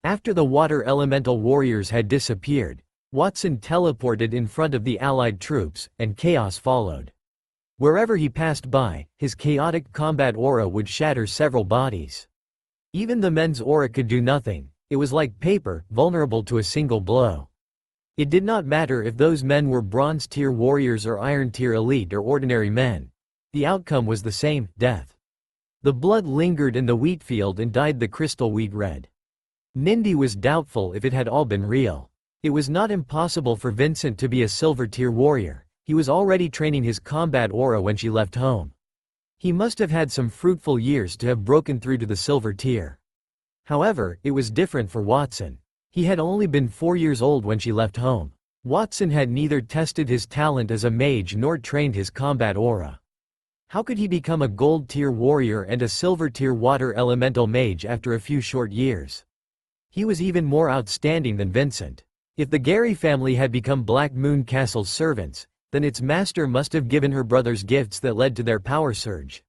After the water elemental warriors had disappeared, Watson teleported in front of the allied troops, and chaos followed. Wherever he passed by, his chaotic combat aura would shatter several bodies. Even the men's aura could do nothing. It was like paper, vulnerable to a single blow. It did not matter if those men were bronze tier warriors or iron tier elite or ordinary men. The outcome was the same, death. The blood lingered in the wheat field and dyed the crystal wheat red. Nindi was doubtful if it had all been real. It was not impossible for Vincent to be a silver tier warrior. He was already training his combat aura when she left home. He must have had some fruitful years to have broken through to the silver tier. However, it was different for Watson. He had only been 4 years old when she left home. Watson had neither tested his talent as a mage nor trained his combat aura. How could he become a gold tier warrior and a silver tier water elemental mage after a few short years? He was even more outstanding than Vincent. If the Gary family had become Black Moon Castle's servants, then its master must have given her brothers gifts that led to their power surge.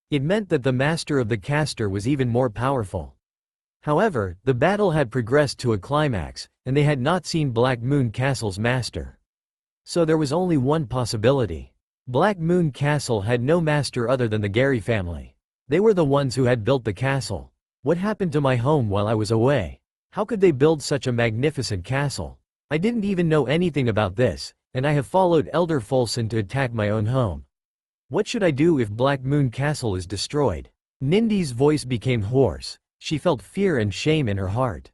It meant that the master of the caster was even more powerful. However, the battle had progressed to a climax, and they had not seen Black Moon Castle's master. So there was only one possibility. Black Moon Castle had no master other than the Gary family. They were the ones who had built the castle. What happened to my home while I was away? How could they build such a magnificent castle? I didn't even know anything about this, and I have followed Elder Folson to attack my own home. What should I do if Black Moon Castle is destroyed? Nindi's voice became hoarse. She felt fear and shame in her heart.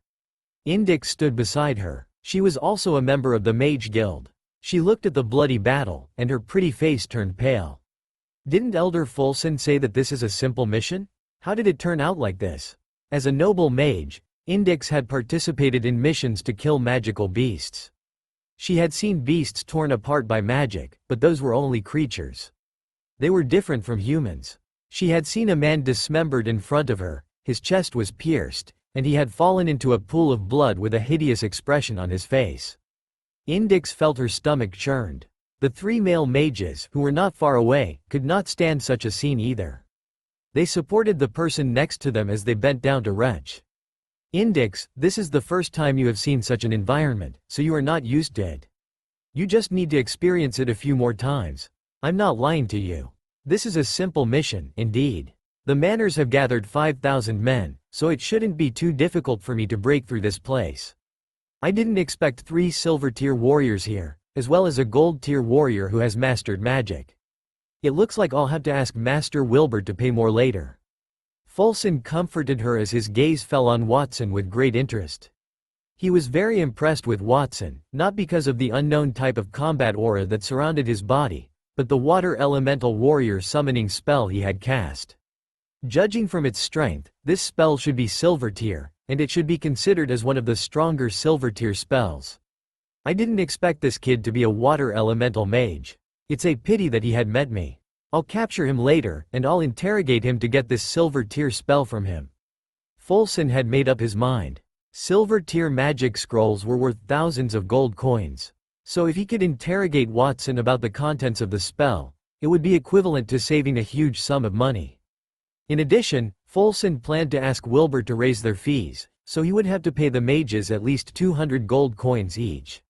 Indix stood beside her. She was also a member of the Mage Guild. She looked at the bloody battle, and her pretty face turned pale. Didn't Elder Folson say that this is a simple mission? How did it turn out like this? As a noble mage, Indix had participated in missions to kill magical beasts. She had seen beasts torn apart by magic, but those were only creatures. They were different from humans. She had seen a man dismembered in front of her. His chest was pierced, and he had fallen into a pool of blood with a hideous expression on his face. Indix felt her stomach churned. The 3 male mages, who were not far away, could not stand such a scene either. They supported the person next to them as they bent down to retch. Indix, this is the first time you have seen such an environment, so you are not used to it. You just need to experience it a few more times. I'm not lying to you. This is a simple mission, indeed. The manors have gathered 5,000 men, so it shouldn't be too difficult for me to break through this place. I didn't expect 3 silver tier warriors here, as well as a gold tier warrior who has mastered magic. It looks like I'll have to ask Master Wilbert to pay more later. Folson comforted her as his gaze fell on Watson with great interest. He was very impressed with Watson, not because of the unknown type of combat aura that surrounded his body, but the water elemental warrior summoning spell he had cast. Judging from its strength, this spell should be silver tier, and it should be considered as one of the stronger silver tier spells. I didn't expect this kid to be a water elemental mage. It's a pity that he had met me. I'll capture him later, and I'll interrogate him to get this silver tier spell from him. Folsen had made up his mind. Silver tier magic scrolls were worth thousands of gold coins. So if he could interrogate Watson about the contents of the spell, it would be equivalent to saving a huge sum of money. In addition, Folsen planned to ask Wilbur to raise their fees, so he would have to pay the mages at least 200 gold coins each.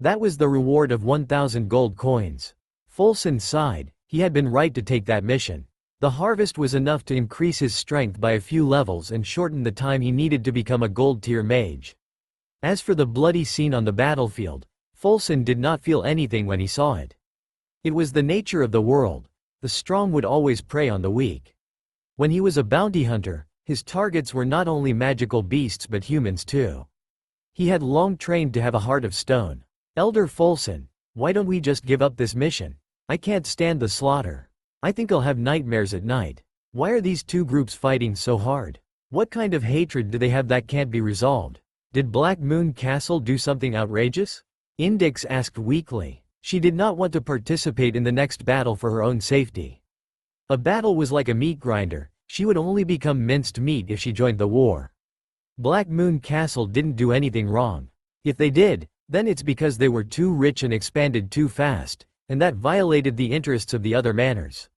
That was the reward of 1,000 gold coins. Folsen sighed. He had been right to take that mission. The harvest was enough to increase his strength by a few levels and shorten the time he needed to become a gold tier mage. As for the bloody scene on the battlefield, Folsen did not feel anything when he saw it. It was the nature of the world. The strong would always prey on the weak. When he was a bounty hunter, his targets were not only magical beasts but humans too. He had long trained to have a heart of stone. Elder Folsen, why don't we just give up this mission? I can't stand the slaughter. I think I'll have nightmares at night. Why are these two groups fighting so hard? What kind of hatred do they have that can't be resolved? Did Black Moon Castle do something outrageous? Indix asked weakly. She did not want to participate in the next battle for her own safety. A battle was like a meat grinder. She would only become minced meat if she joined the war. Black Moon Castle didn't do anything wrong. If they did, then it's because they were too rich and expanded too fast, and that violated the interests of the other manors.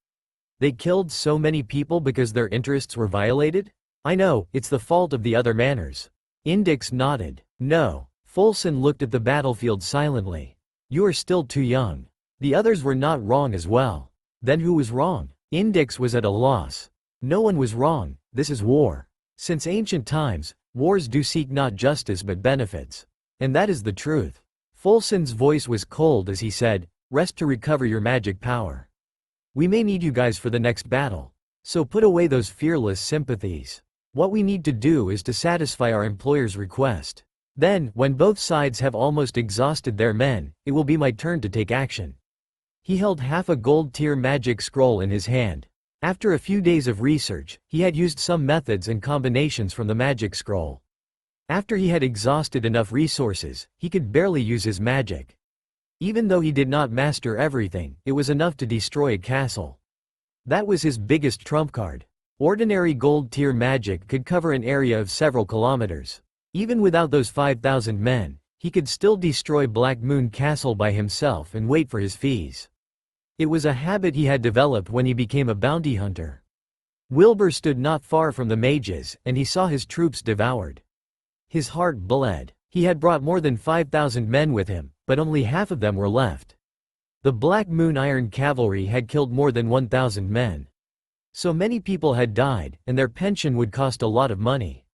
They killed so many people because their interests were violated? I know, it's the fault of the other manors. Indix nodded. No. Folsen looked at the battlefield silently. You are still too young. The others were not wrong as well. Then who was wrong? Indix was at a loss. No one was wrong. This is war. Since ancient times, wars do seek not justice but benefits. And that is the truth. Folsen's voice was cold as he said, rest to recover your magic power. We may need you guys for the next battle. So put away those fearless sympathies. What we need to do is to satisfy our employer's request. Then, when both sides have almost exhausted their men, it will be my turn to take action. He held half a gold tier magic scroll in his hand. After a few days of research, he had used some methods and combinations from the magic scroll. After he had exhausted enough resources, he could barely use his magic. Even though he did not master everything, it was enough to destroy a castle. That was his biggest trump card. Ordinary gold tier magic could cover an area of several kilometers. Even without those 5,000 men, he could still destroy Black Moon Castle by himself and wait for his fees. It was a habit he had developed when he became a bounty hunter. Wilbur stood not far from the mages, and he saw his troops devoured. His heart bled. He had brought more than 5,000 men with him, but only half of them were left. The Black Moon Iron Cavalry had killed more than 1,000 men. So many people had died, and their pension would cost a lot of money.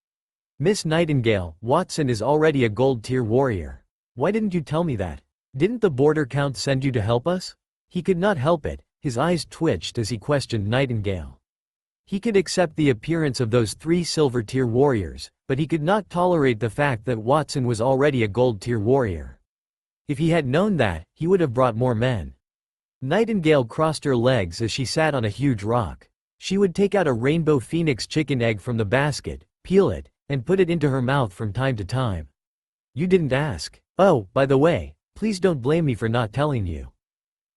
Miss Nightingale, Watson is already a gold tier warrior. Why didn't you tell me that? Didn't the border count send you to help us? He could not help it. His eyes twitched as he questioned Nightingale. He could accept the appearance of those 3 silver tier warriors, but he could not tolerate the fact that Watson was already a gold tier warrior. If he had known that, he would have brought more men. Nightingale crossed her legs as she sat on a huge rock. She would take out a rainbow phoenix chicken egg from the basket, peel it, and put it into her mouth from time to time. You didn't ask. Oh, by the way, please don't blame me for not telling you.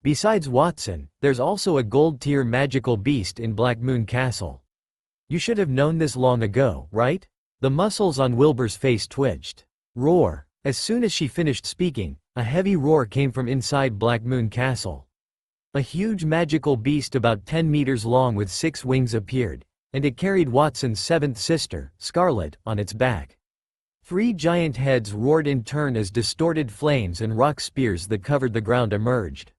Besides Watson, there's also a gold tier magical beast in Black Moon Castle. You should have known this long ago, right? The muscles on Wilbur's face twitched. Roar. As soon as she finished speaking, a heavy roar came from inside Black Moon Castle. A huge magical beast about 10 meters long with 6 wings appeared, and it carried Watson's 7th sister, Scarlet, on its back. 3 giant heads roared in turn as distorted flames and rock spears that covered the ground emerged.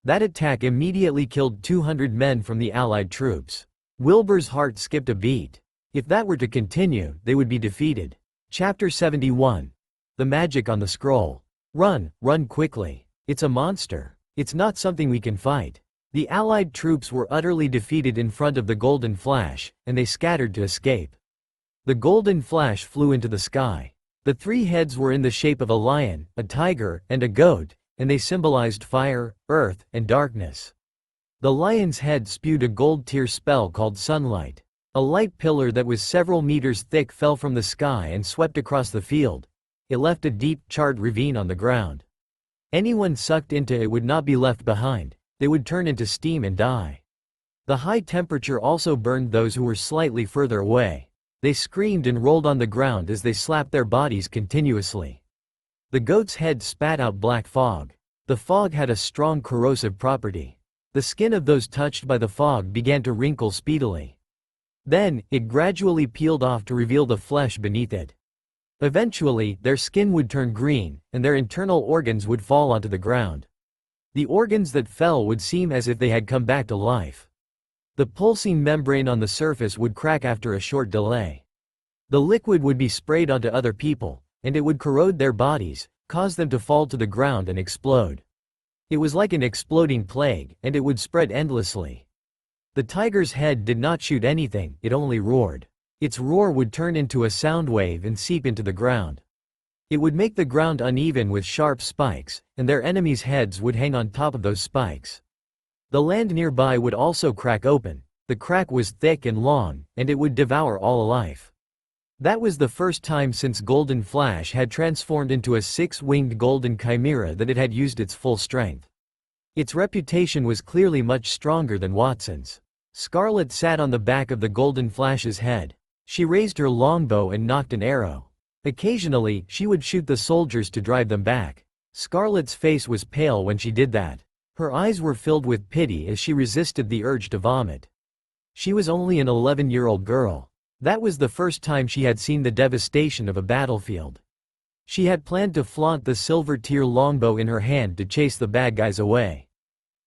That attack immediately killed 200 men from the Allied troops. Wilbur's heart skipped a beat. If that were to continue, they would be defeated. Chapter 71. The magic on the scroll. Run, run quickly. It's a monster. It's not something we can fight. The Allied troops were utterly defeated in front of the Golden Flash, and they scattered to escape. The Golden Flash flew into the sky. The 3 heads were in the shape of a lion, a tiger, and a goat, and they symbolized fire, earth, and darkness. The lion's head spewed a gold tier spell called Sunlight. A light pillar that was several meters thick fell from the sky and swept across the field. it left a deep, charred ravine on the ground. Anyone sucked into it would not be left behind, they would turn into steam and die. The high temperature also burned those who were slightly further away. They screamed and rolled on the ground as they slapped their bodies continuously. The goat's head spat out black fog. The fog had a strong corrosive property. The skin of those touched by the fog began to wrinkle speedily. Then, it gradually peeled off to reveal the flesh beneath it. Eventually, their skin would turn green, and their internal organs would fall onto the ground. The organs that fell would seem as if they had come back to life. The pulsing membrane on the surface would crack after a short delay. The liquid would be sprayed onto other people, and it would corrode their bodies, cause them to fall to the ground and explode. It was like an exploding plague, and it would spread endlessly. The tiger's head did not shoot anything, it only roared. Its roar would turn into a sound wave and seep into the ground. It would make the ground uneven with sharp spikes, and their enemies' heads would hang on top of those spikes. The land nearby would also crack open. The crack was thick and long, and it would devour all life. That was the first time since Golden Flash had transformed into a six-winged golden chimera that it had used its full strength. Its reputation was clearly much stronger than Watson's. Scarlet sat on the back of the Golden Flash's head. She raised her longbow and nocked an arrow. Occasionally, she would shoot the soldiers to drive them back. Scarlet's face was pale when she did that. Her eyes were filled with pity as she resisted the urge to vomit. She was only an 11-year-old girl. That was the first time she had seen the devastation of a battlefield. She had planned to flaunt the silver tier longbow in her hand to chase the bad guys away.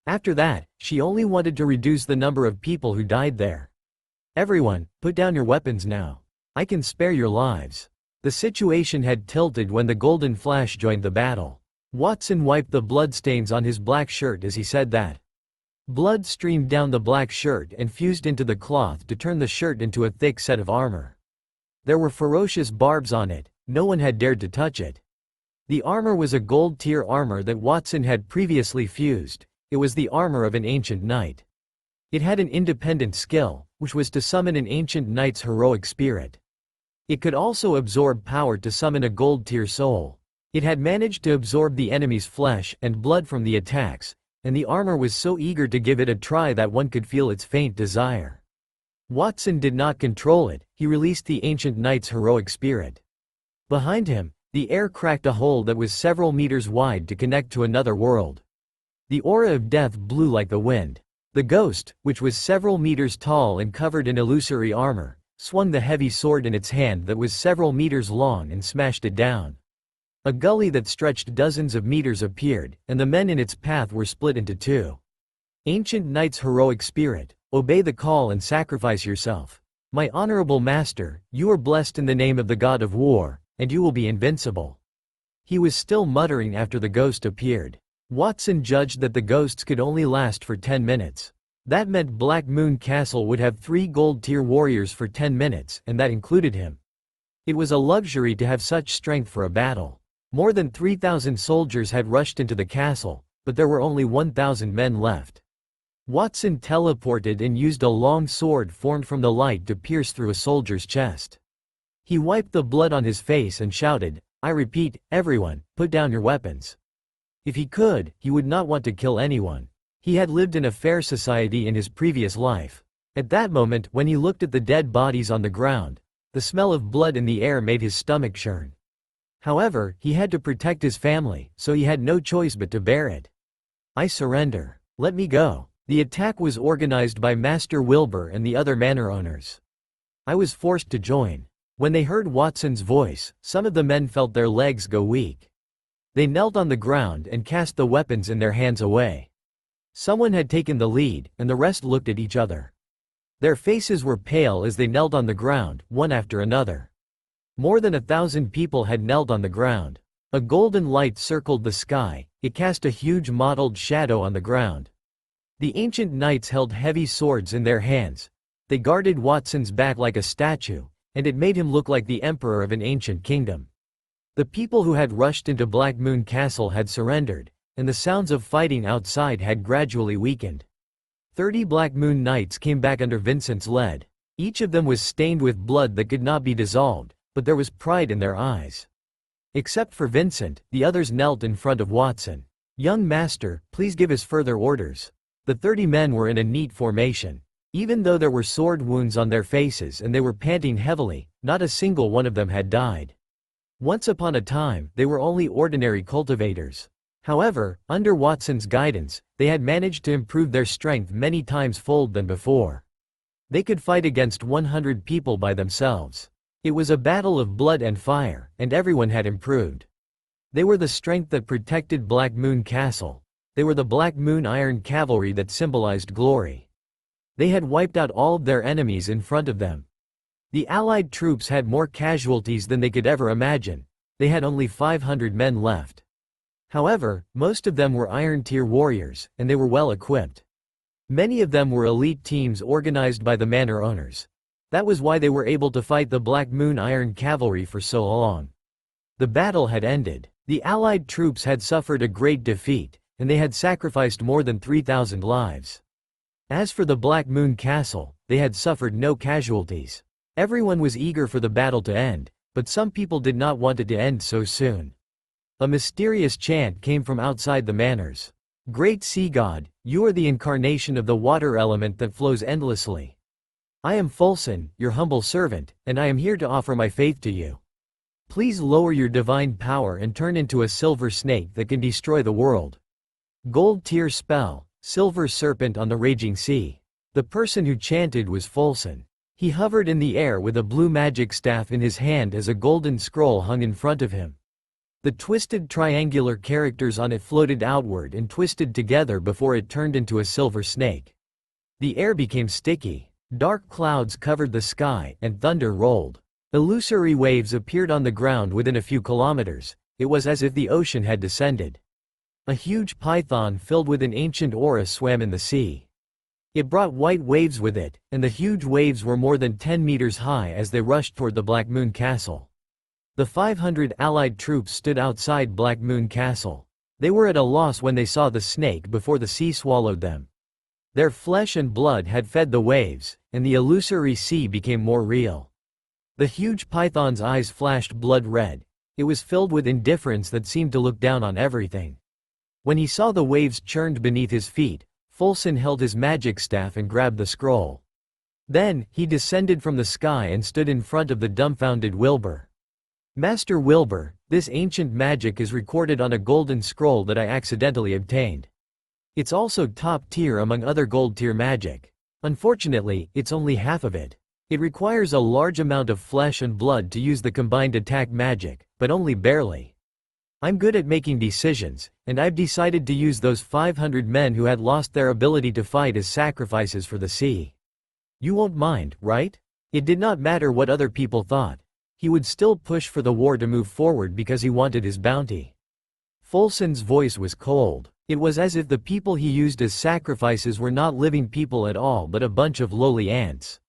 After that, she only wanted to reduce the number of people who died there. Everyone, put down your weapons now. I can spare your lives. The situation had tilted when the Golden Flash joined the battle. Watson wiped the bloodstains on his black shirt as he said that. Blood streamed down the black shirt and fused into the cloth to turn the shirt into a thick set of armor. There were ferocious barbs on it, no one had dared to touch it. The armor was a gold tier armor that Watson had previously fused. It was the armor of an ancient knight. It had an independent skill, which was to summon an ancient knight's heroic spirit. It could also absorb power to summon a gold tier soul. It had managed to absorb the enemy's flesh and blood from the attacks, and the armor was so eager to give it a try that one could feel its faint desire. Watson did not control it, he released the ancient knight's heroic spirit. Behind him, the air cracked a hole that was several meters wide to connect to another world. The aura of death blew like the wind. The ghost, which was several meters tall and covered in illusory armor, swung the heavy sword in its hand that was several meters long and smashed it down. A gully that stretched dozens of meters appeared, and the men in its path were split into two. Ancient knight's heroic spirit, obey the call and sacrifice yourself. My honorable master, you are blessed in the name of the god of war, and you will be invincible. He was still muttering after the ghost appeared. Watson judged that the ghosts could only last for 10 minutes. That meant Black Moon Castle would have 3 gold-tier warriors for 10 minutes, and that included him. It was a luxury to have such strength for a battle. More than 3,000 soldiers had rushed into the castle, but there were only 1,000 men left. Watson teleported and used a long sword formed from the light to pierce through a soldier's chest. He wiped the blood on his face and shouted, I repeat, everyone, put down your weapons. If he could, he would not want to kill anyone. He had lived in a fair society in his previous life. At that moment, when he looked at the dead bodies on the ground, the smell of blood in the air made his stomach churn. However, he had to protect his family, so he had no choice but to bear it. I surrender. Let me go. The attack was organized by Master Wilbur and the other manor owners. I was forced to join. When they heard Watson's voice, some of the men felt their legs go weak. They knelt on the ground and cast the weapons in their hands away. Someone had taken the lead, and the rest looked at each other. Their faces were pale as they knelt on the ground, one after another. More than 1,000 people had knelt on the ground. A golden light circled the sky, it cast a huge mottled shadow on the ground. The ancient knights held heavy swords in their hands. They guarded Watson's back like a statue, and it made him look like the emperor of an ancient kingdom. The people who had rushed into Black Moon Castle had surrendered, and the sounds of fighting outside had gradually weakened. 30 Black Moon Knights came back under Vincent's lead. Each of them was stained with blood that could not be dissolved, but there was pride in their eyes. Except for Vincent, the others knelt in front of Watson. "Young master, please give us further orders." The 30 men were in a neat formation. Even though there were sword wounds on their faces and they were panting heavily, not a single one of them had died. Once upon a time, they were only ordinary cultivators. However, under Watson's guidance, they had managed to improve their strength many times fold than before. They could fight against 100 people by themselves. It was a battle of blood and fire, and everyone had improved. They were the strength that protected Black Moon Castle. They were the Black Moon Iron Cavalry that symbolized glory. They had wiped out all of their enemies in front of them. The Allied troops had more casualties than they could ever imagine. They had only 500 men left. However, most of them were Iron Tier warriors, and they were well equipped. Many of them were elite teams organized by the manor owners. That was why they were able to fight the Black Moon Iron Cavalry for so long. The battle had ended. The Allied troops had suffered a great defeat, and they had sacrificed more than 3,000 lives. As for the Black Moon Castle, they had suffered no casualties. Everyone was eager for the battle to end, but some people did not want it to end so soon. A mysterious chant came from outside the manors. "Great Sea God, you are the incarnation of the water element that flows endlessly. I am Fulson, your humble servant, and I am here to offer my faith to you. Please lower your divine power and turn into a silver snake that can destroy the world. Gold tier spell, Silver Serpent on the Raging Sea." The person who chanted was Fulson. He hovered in the air with a blue magic staff in his hand as a golden scroll hung in front of him. The twisted triangular characters on it floated outward and twisted together before it turned into a silver snake. The air became sticky. Dark clouds covered the sky, and thunder rolled. Illusory waves appeared on the ground within a few kilometers. It was as if the ocean had descended. A huge python filled with an ancient aura swam in the sea. It brought white waves with it, and the huge waves were more than 10 meters high as they rushed toward the Black Moon Castle. The 500 Allied troops stood outside Black Moon Castle. They were at a loss when they saw the snake before the sea swallowed them. Their flesh and blood had fed the waves, and the illusory sea became more real. The huge python's eyes flashed blood red. It was filled with indifference that seemed to look down on everything. When he saw the waves churned beneath his feet, Fulson held his magic staff and grabbed the scroll. Then, he descended from the sky and stood in front of the dumbfounded Wilbur. "Master Wilbur, this ancient magic is recorded on a golden scroll that I accidentally obtained. It's also top tier among other gold tier magic. Unfortunately, it's only half of it. It requires a large amount of flesh and blood to use the combined attack magic, but only barely. I'm good at making decisions, and I've decided to use those 500 men who had lost their ability to fight as sacrifices for the sea. You won't mind, right?" It did not matter what other people thought. He would still push for the war to move forward because he wanted his bounty. Fulson's voice was cold. It was as if the people he used as sacrifices were not living people at all but a bunch of lowly ants.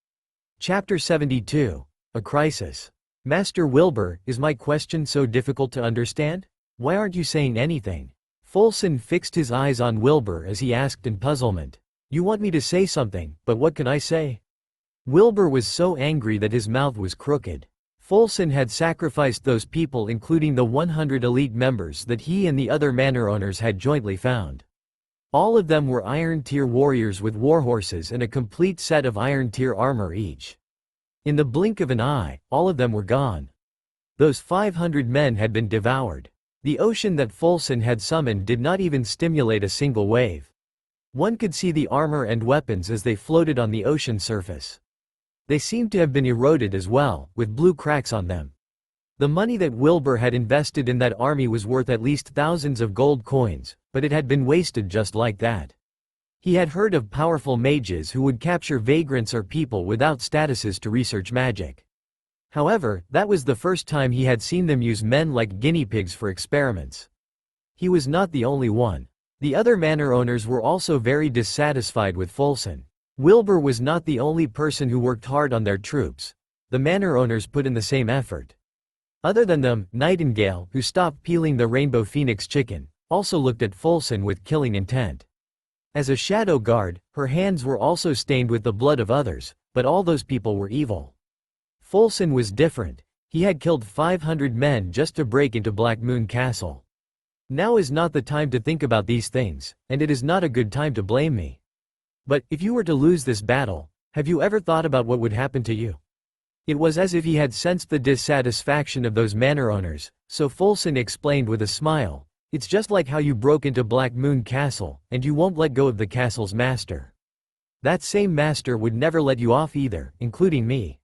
Chapter 72. A Crisis. "Master Wilbur, is my question so difficult to understand? Why aren't you saying anything?" Fulson fixed his eyes on Wilbur as he asked in puzzlement. "You want me to say something, but what can I say?" Wilbur was so angry that his mouth was crooked. Fulson had sacrificed those people, including the 100 elite members that he and the other manor owners had jointly found. All of them were Iron Tier warriors with warhorses and a complete set of Iron Tier armor each. In the blink of an eye, all of them were gone. Those 500 men had been devoured. The ocean that Fulson had summoned did not even stimulate a single wave. One could see the armor and weapons as they floated on the ocean surface. They seemed to have been eroded as well, with blue cracks on them. The money that Wilbur had invested in that army was worth at least thousands of gold coins, but it had been wasted just like that. He had heard of powerful mages who would capture vagrants or people without statuses to research magic. However, that was the first time he had seen them use men like guinea pigs for experiments. He was not the only one. The other manor owners were also very dissatisfied with Fulson. Wilbur was not the only person who worked hard on their troops. The manor owners put in the same effort. Other than them, Nightingale, who stopped peeling the Rainbow Phoenix chicken, also looked at Fulson with killing intent. As a shadow guard, her hands were also stained with the blood of others, but all those people were evil. Fulson was different. He had killed 500 men just to break into Black Moon Castle. Now is not the time to think about these things, and it is not a good time to blame me. But, if you were to lose this battle, have you ever thought about what would happen to you? It was as if he had sensed the dissatisfaction of those manor owners, so Folsen explained with a smile, "It's just like how you broke into Black Moon Castle, and you won't let go of the castle's master. That same master would never let you off either, including me.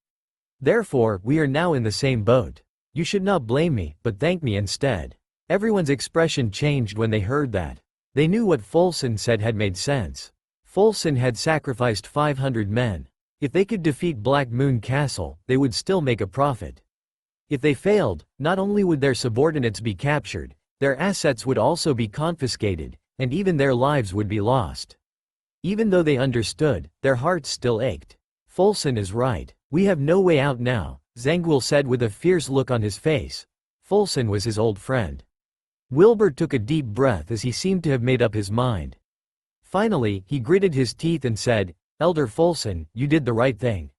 Therefore, we are now in the same boat. You should not blame me, but thank me instead." Everyone's expression changed when they heard that. They knew what Folsen said had made sense. Folsen had sacrificed 500 men. If they could defeat Black Moon Castle, they would still make a profit. If they failed, not only would their subordinates be captured, their assets would also be confiscated, and even their lives would be lost. Even though they understood, their hearts still ached. Folsen is right. We have no way out now, Zangwill said with a fierce look on his face. Folsen was his old friend. Wilbur took a deep breath as he seemed to have made up his mind. Finally, he gritted his teeth and said, "Elder Folsen, you did the right thing.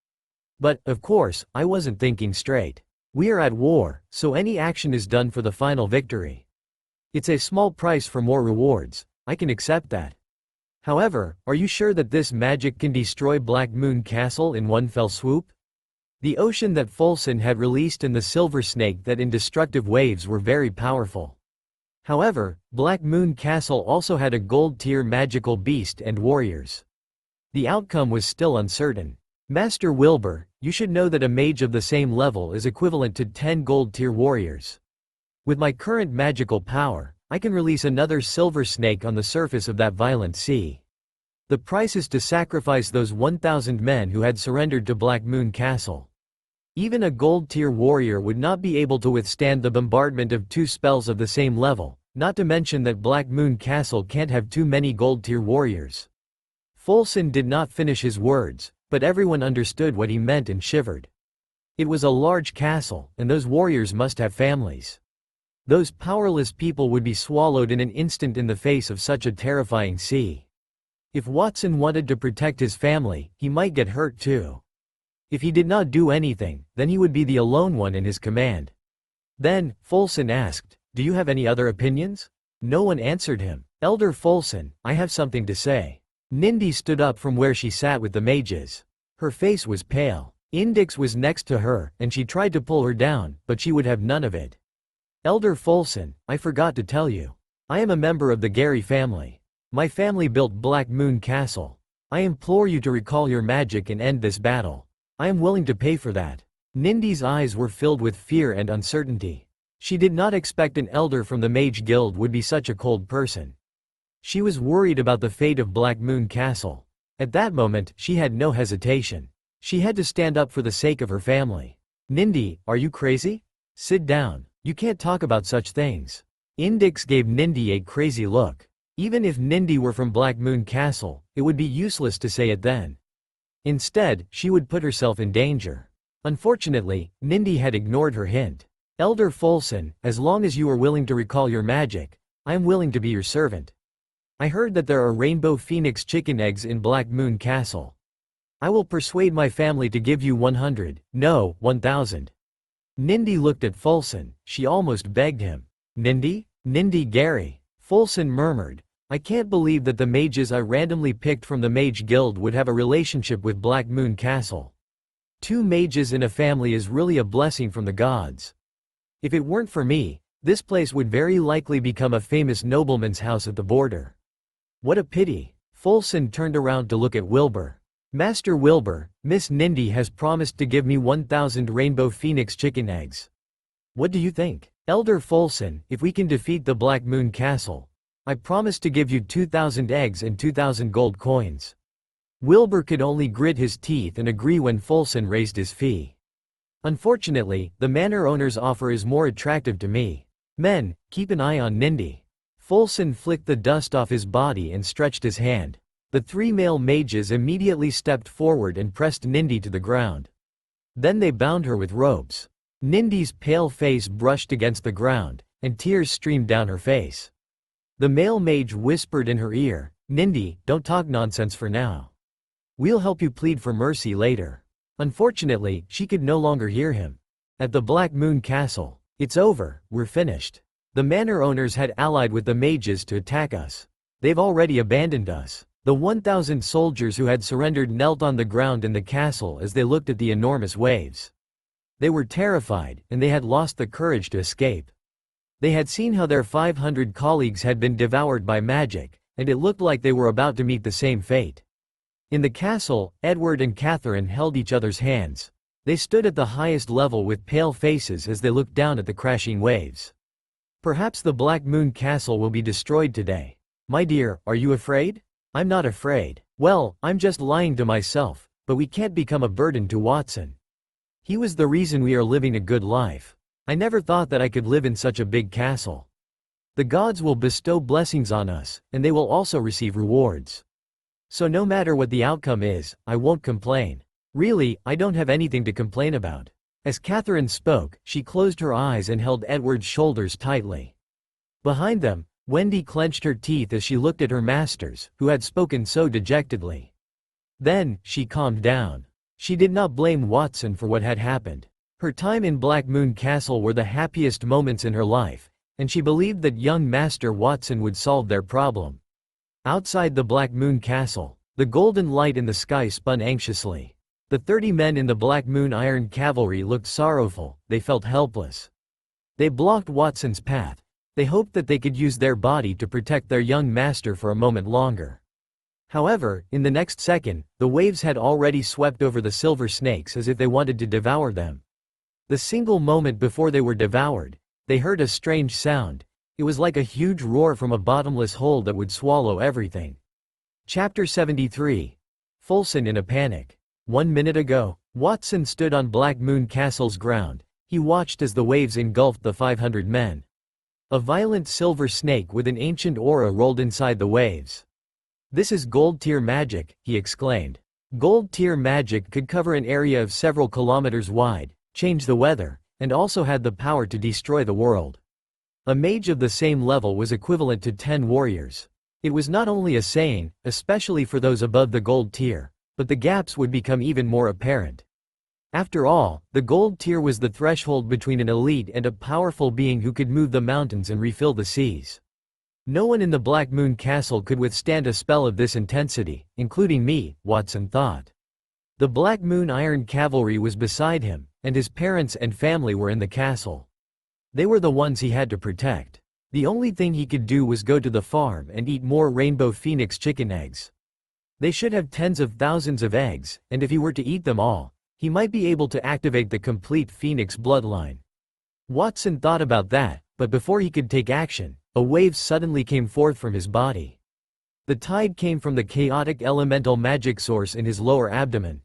But, of course, I wasn't thinking straight. We are at war, so any action is done for the final victory. It's a small price for more rewards, I can accept that. However, are you sure that this magic can destroy Black Moon Castle in one fell swoop?" The ocean that Folsen had released and the silver snake that indestructible waves were very powerful. However, Black Moon Castle also had a gold-tier magical beast and warriors. The outcome was still uncertain. "Master Wilbur, you should know that a mage of the same level is equivalent to 10 gold-tier warriors. With my current magical power, I can release another silver snake on the surface of that violent sea. The price is to sacrifice those 1,000 men who had surrendered to Black Moon Castle. Even a gold-tier warrior would not be able to withstand the bombardment of 2 spells of the same level, not to mention that Black Moon Castle can't have too many gold-tier warriors." Folsen did not finish his words, but everyone understood what he meant and shivered. It was a large castle, and those warriors must have families. Those powerless people would be swallowed in an instant in the face of such a terrifying sea. If Watson wanted to protect his family, he might get hurt too. If he did not do anything, then he would be the alone one in his command. Then, Folsen asked, "Do you have any other opinions?" No one answered him. "Elder Folsen, I have something to say." Nindi stood up from where she sat with the mages. Her face was pale. Indix was next to her, and she tried to pull her down, but she would have none of it. "Elder Folsen, I forgot to tell you. I am a member of the Gary family. My family built Black Moon Castle. I implore you to recall your magic and end this battle. I am willing to pay for that." Nindi's eyes were filled with fear and uncertainty. She did not expect an elder from the Mage Guild would be such a cold person. She was worried about the fate of Black Moon Castle. At that moment, she had no hesitation. She had to stand up for the sake of her family. "Nindi, are you crazy? Sit down. You can't talk about such things." Indix gave Nindi a crazy look. Even if Nindi were from Black Moon Castle, it would be useless to say it then. Instead, she would put herself in danger. Unfortunately, Nindi had ignored her hint. "Elder Folsen, as long as you are willing to recall your magic, I am willing to be your servant. I heard that there are rainbow phoenix chicken eggs in Black Moon Castle. I will persuade my family to give you 100, no, 1,000. Nindi looked at Folsen. She almost begged him. "Nindi? Nindi Gary." Folsen murmured, "I can't believe that the mages I randomly picked from the Mage Guild would have a relationship with Black Moon Castle. 2 mages in a family is really a blessing from the gods. If it weren't for me, this place would very likely become a famous nobleman's house at the border. What a pity." Folsen turned around to look at Wilbur. "Master Wilbur, Miss Nindi has promised to give me 1,000 rainbow phoenix chicken eggs. What do you think?" "Elder Folsen, if we can defeat the Black Moon Castle, I promise to give you 2,000 eggs and 2,000 gold coins." Wilbur could only grit his teeth and agree when Folsen raised his fee. "Unfortunately, the manor owner's offer is more attractive to me. Men, keep an eye on Nindi." Folsen flicked the dust off his body and stretched his hand. The 3 male mages immediately stepped forward and pressed Nindi to the ground. Then they bound her with ropes. Nindi's pale face brushed against the ground, and tears streamed down her face. The male mage whispered in her ear, "Nindi, don't talk nonsense for now. We'll help you plead for mercy later." Unfortunately, she could no longer hear him. At the Black Moon Castle. It's over, we're finished. The manor owners had allied with the mages to attack us. They've already abandoned us. The 1,000 soldiers who had surrendered knelt on the ground in the castle as they looked at the enormous waves. They were terrified, and they had lost the courage to escape. They had seen how their 500 colleagues had been devoured by magic, and it looked like they were about to meet the same fate. In the castle, Edward and Catherine held each other's hands. They stood at the highest level with pale faces as they looked down at the crashing waves. Perhaps the Black Moon Castle will be destroyed today. My dear, are you afraid? I'm not afraid. Well, I'm just lying to myself, but we can't become a burden to Watson. He was the reason we are living a good life. I never thought that I could live in such a big castle. The gods will bestow blessings on us, and they will also receive rewards. So no matter what the outcome is, I won't complain. Really, I don't have anything to complain about. As Catherine spoke, she closed her eyes and held Edward's shoulders tightly. Behind them, Wendy clenched her teeth as she looked at her masters, who had spoken so dejectedly. Then, she calmed down. She did not blame Watson for what had happened. Her time in Black Moon Castle were the happiest moments in her life, and she believed that young Master Watson would solve their problem. Outside the Black Moon Castle, the golden light in the sky spun anxiously. The 30 men in the Black Moon Iron Cavalry looked sorrowful, they felt helpless. They blocked Watson's path. They hoped that they could use their body to protect their young master for a moment longer. However, in the next second, the waves had already swept over the silver snakes as if they wanted to devour them. The single moment before they were devoured, they heard a strange sound. It was like a huge roar from a bottomless hole that would swallow everything. Chapter 73. Fulson in a panic. 1 minute ago, Watson stood on Black Moon Castle's ground. He watched as the waves engulfed the 500 men. A violent silver snake with an ancient aura rolled inside the waves. "This is gold-tier magic," he exclaimed. Gold-tier magic could cover an area of several kilometers wide, change the weather, and also had the power to destroy the world. A mage of the same level was equivalent to 10 warriors. It was not only a saying, especially for those above the gold tier, but the gaps would become even more apparent. After all, the gold tier was the threshold between an elite and a powerful being who could move the mountains and refill the seas. No one in the Black Moon Castle could withstand a spell of this intensity, including me, Watson thought. The Black Moon Iron Cavalry was beside him, and his parents and family were in the castle. They were the ones he had to protect. The only thing he could do was go to the farm and eat more Rainbow Phoenix chicken eggs. They should have tens of thousands of eggs, and if he were to eat them all, he might be able to activate the complete Phoenix bloodline. Watson thought about that, but before he could take action, a wave suddenly came forth from his body. The tide came from the chaotic elemental magic source in his lower abdomen.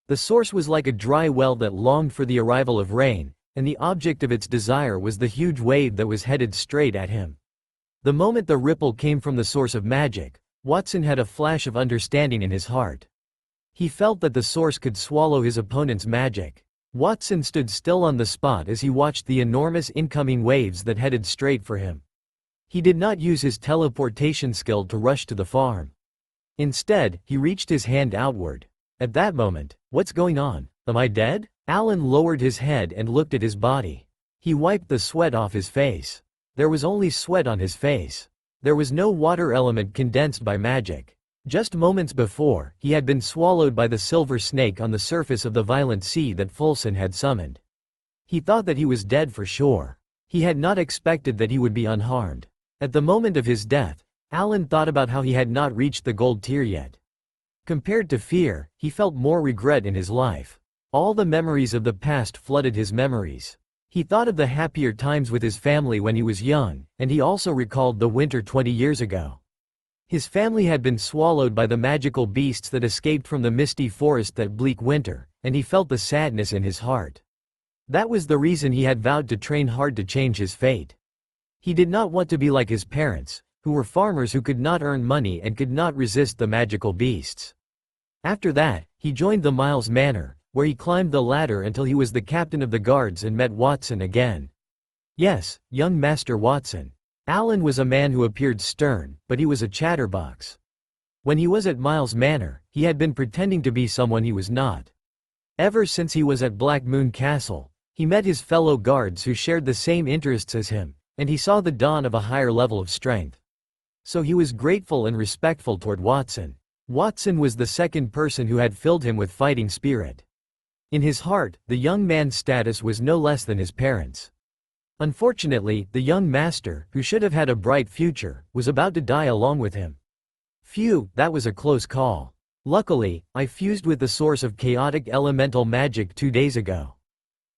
The source was like a dry well that longed for the arrival of rain, and the object of its desire was the huge wave that was headed straight at him. The moment the ripple came from the source of magic, Watson had a flash of understanding in his heart. He felt that the source could swallow his opponent's magic. Watson stood still on the spot as he watched the enormous incoming waves that headed straight for him. He did not use his teleportation skill to rush to the farm. Instead, he reached his hand outward. At that moment, "What's going on? Am I dead?" Alan lowered his head and looked at his body. He wiped the sweat off his face. There was only sweat on his face. There was no water element condensed by magic. Just moments before, he had been swallowed by the silver snake on the surface of the violent sea that Fulson had summoned. He thought that he was dead for sure. He had not expected that he would be unharmed. At the moment of his death, Alan thought about how he had not reached the gold tier yet. Compared to fear, he felt more regret in his life. All the memories of the past flooded his memories. He thought of the happier times with his family when he was young, and he also recalled the winter 20 years ago. His family had been swallowed by the magical beasts that escaped from the misty forest that bleak winter, and he felt the sadness in his heart. That was the reason he had vowed to train hard to change his fate. He did not want to be like his parents, who were farmers who could not earn money and could not resist the magical beasts. After that, he joined the Miles Manor, where he climbed the ladder until he was the captain of the guards and met Watson again. Yes, young Master Watson. Alan was a man who appeared stern, but he was a chatterbox. When he was at Miles Manor, he had been pretending to be someone he was not. Ever since he was at Black Moon Castle, he He met his fellow guards who shared the same interests as him, and he saw the dawn of a higher level of strength. So he was grateful and respectful toward Watson. Watson was the second person who had filled him with fighting spirit. In his heart, the young man's status was no less than his parents'. Unfortunately, the young master, who should have had a bright future, was about to die along with him. Phew, that was a close call. Luckily, I fused with the source of chaotic elemental magic 2 days ago.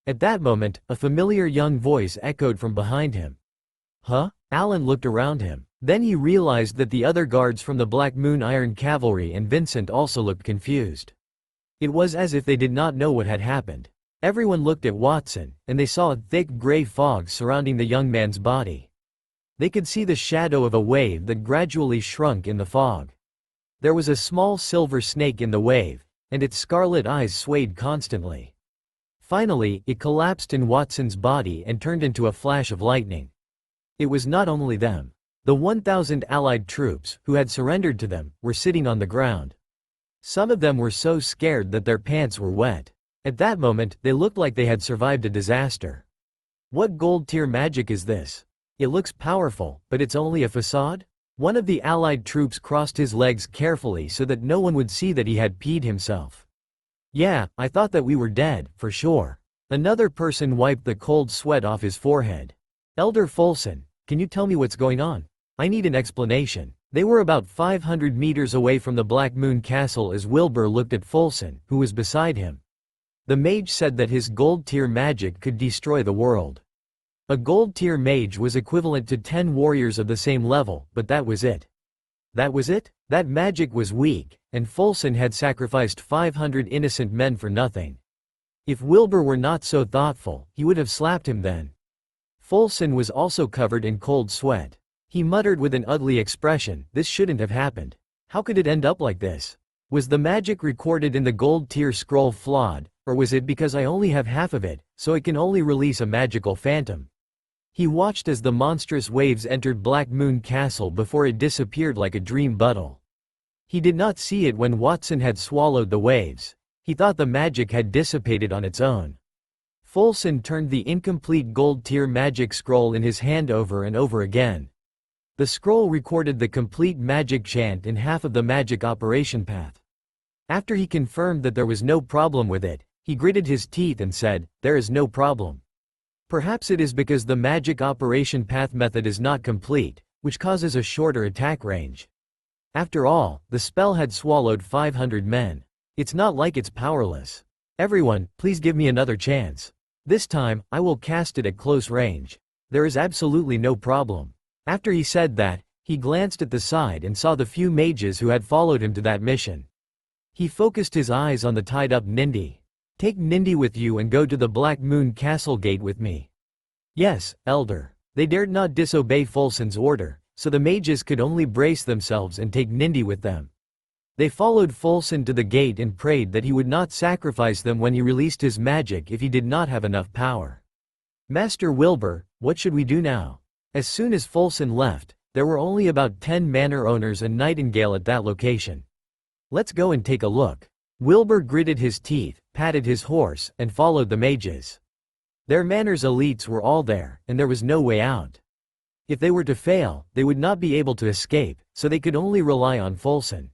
At that moment, a familiar young voice echoed from behind him. Huh? Alan looked around him. Then he realized that the other guards from the Black Moon Iron Cavalry and Vincent also looked confused. It was as if they did not know what had happened. Everyone looked at Watson, and they saw a thick gray fog surrounding the young man's body. They could see the shadow of a wave that gradually shrunk in the fog. There was a small silver snake in the wave, and its scarlet eyes swayed constantly. Finally, it collapsed in Watson's body and turned into a flash of lightning. It was not only them. The 1,000 Allied troops, who had surrendered to them, were sitting on the ground. Some of them were so scared that their pants were wet. At that moment, they looked like they had survived a disaster. What gold-tier magic is this? It looks powerful, but it's only a facade? One of the Allied troops crossed his legs carefully so that no one would see that he had peed himself. Yeah, I thought that we were dead, for sure. Another person wiped the cold sweat off his forehead. Elder Folson, can you tell me what's going on? I need an explanation. They were about 500 meters away from the Black Moon Castle as Wilbur looked at Folson, who was beside him. The mage said that his gold-tier magic could destroy the world. A gold-tier mage was equivalent to 10 warriors of the same level, but that was it. That was it? That magic was weak, and Folson had sacrificed 500 innocent men for nothing. If Wilbur were not so thoughtful, he would have slapped him then. Folson was also covered in cold sweat. He muttered with an ugly expression, this shouldn't have happened. How could it end up like this? Was the magic recorded in the gold-tier scroll flawed, or was it because I only have half of it, so it can only release a magical phantom? He watched as the monstrous waves entered Black Moon Castle before it disappeared like a dream bubble. He did not see it when Watson had swallowed the waves. He thought the magic had dissipated on its own. Folson turned the incomplete gold-tier magic scroll in his hand over and over again. The scroll recorded the complete magic chant in half of the magic operation path. After he confirmed that there was no problem with it, he gritted his teeth and said, there is no problem. Perhaps it is because the magic operation path method is not complete, which causes a shorter attack range. After all, the spell had swallowed 500 men. It's not like it's powerless. Everyone, please give me another chance. This time, I will cast it at close range. There is absolutely no problem. After he said that, he glanced at the side and saw the few mages who had followed him to that mission. He focused his eyes on the tied-up Nindy. Take Nindy with you and go to the Black Moon Castle gate with me. Yes, Elder. They dared not disobey Folson's order, so the mages could only brace themselves and take Nindy with them. They followed Folson to the gate and prayed that he would not sacrifice them when he released his magic if he did not have enough power. Master Wilbur, what should we do now? As soon as Folson left, there were only about 10 manor owners and Nightingale at that location. Let's go and take a look. Wilbur gritted his teeth, patted his horse, and followed the mages. Their manor's elites were all there, and there was no way out. If they were to fail, they would not be able to escape, so they could only rely on Folson.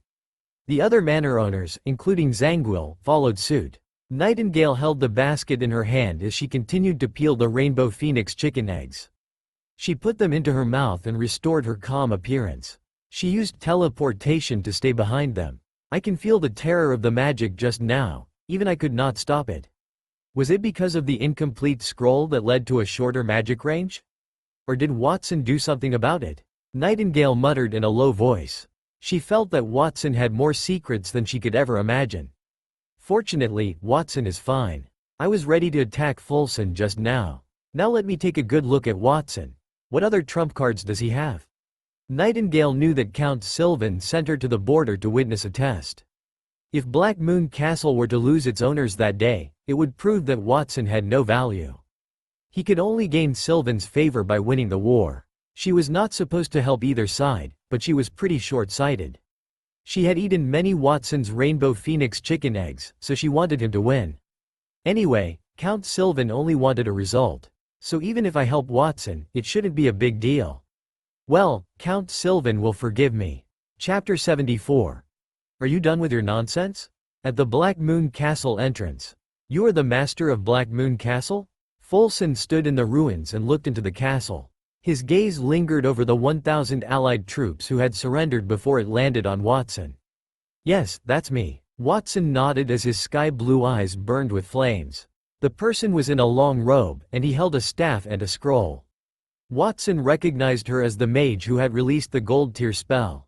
The other manor owners, including Zangwill, followed suit. Nightingale held the basket in her hand as she continued to peel the rainbow phoenix chicken eggs. She put them into her mouth and restored her calm appearance. She used teleportation to stay behind them. I can feel the terror of the magic just now, even I could not stop it. Was it because of the incomplete scroll that led to a shorter magic range? Or did Watson do something about it? Nightingale muttered in a low voice. She felt that Watson had more secrets than she could ever imagine. Fortunately, Watson is fine. I was ready to attack Folson just now. Now let me take a good look at Watson. What other trump cards does he have? Nightingale knew that Count Sylvan sent her to the border to witness a test. If Black Moon Castle were to lose its owners that day, it would prove that Watson had no value. He could only gain Sylvan's favor by winning the war. She was not supposed to help either side, but she was pretty short-sighted. She had eaten many Watson's rainbow phoenix chicken eggs, so she wanted him to win. Anyway, Count Sylvan only wanted a result. So even if I help Watson, it shouldn't be a big deal. Well, Count Sylvan will forgive me. Chapter 74. Are you done with your nonsense? At the Black Moon Castle entrance. You are the master of Black Moon Castle? Folson stood in the ruins and looked into the castle. His gaze lingered over the 1,000 allied troops who had surrendered before it landed on Watson. Yes, that's me. Watson nodded as his sky-blue eyes burned with flames. The person was in a long robe, and he held a staff and a scroll. Watson recognized her as the mage who had released the gold tier spell.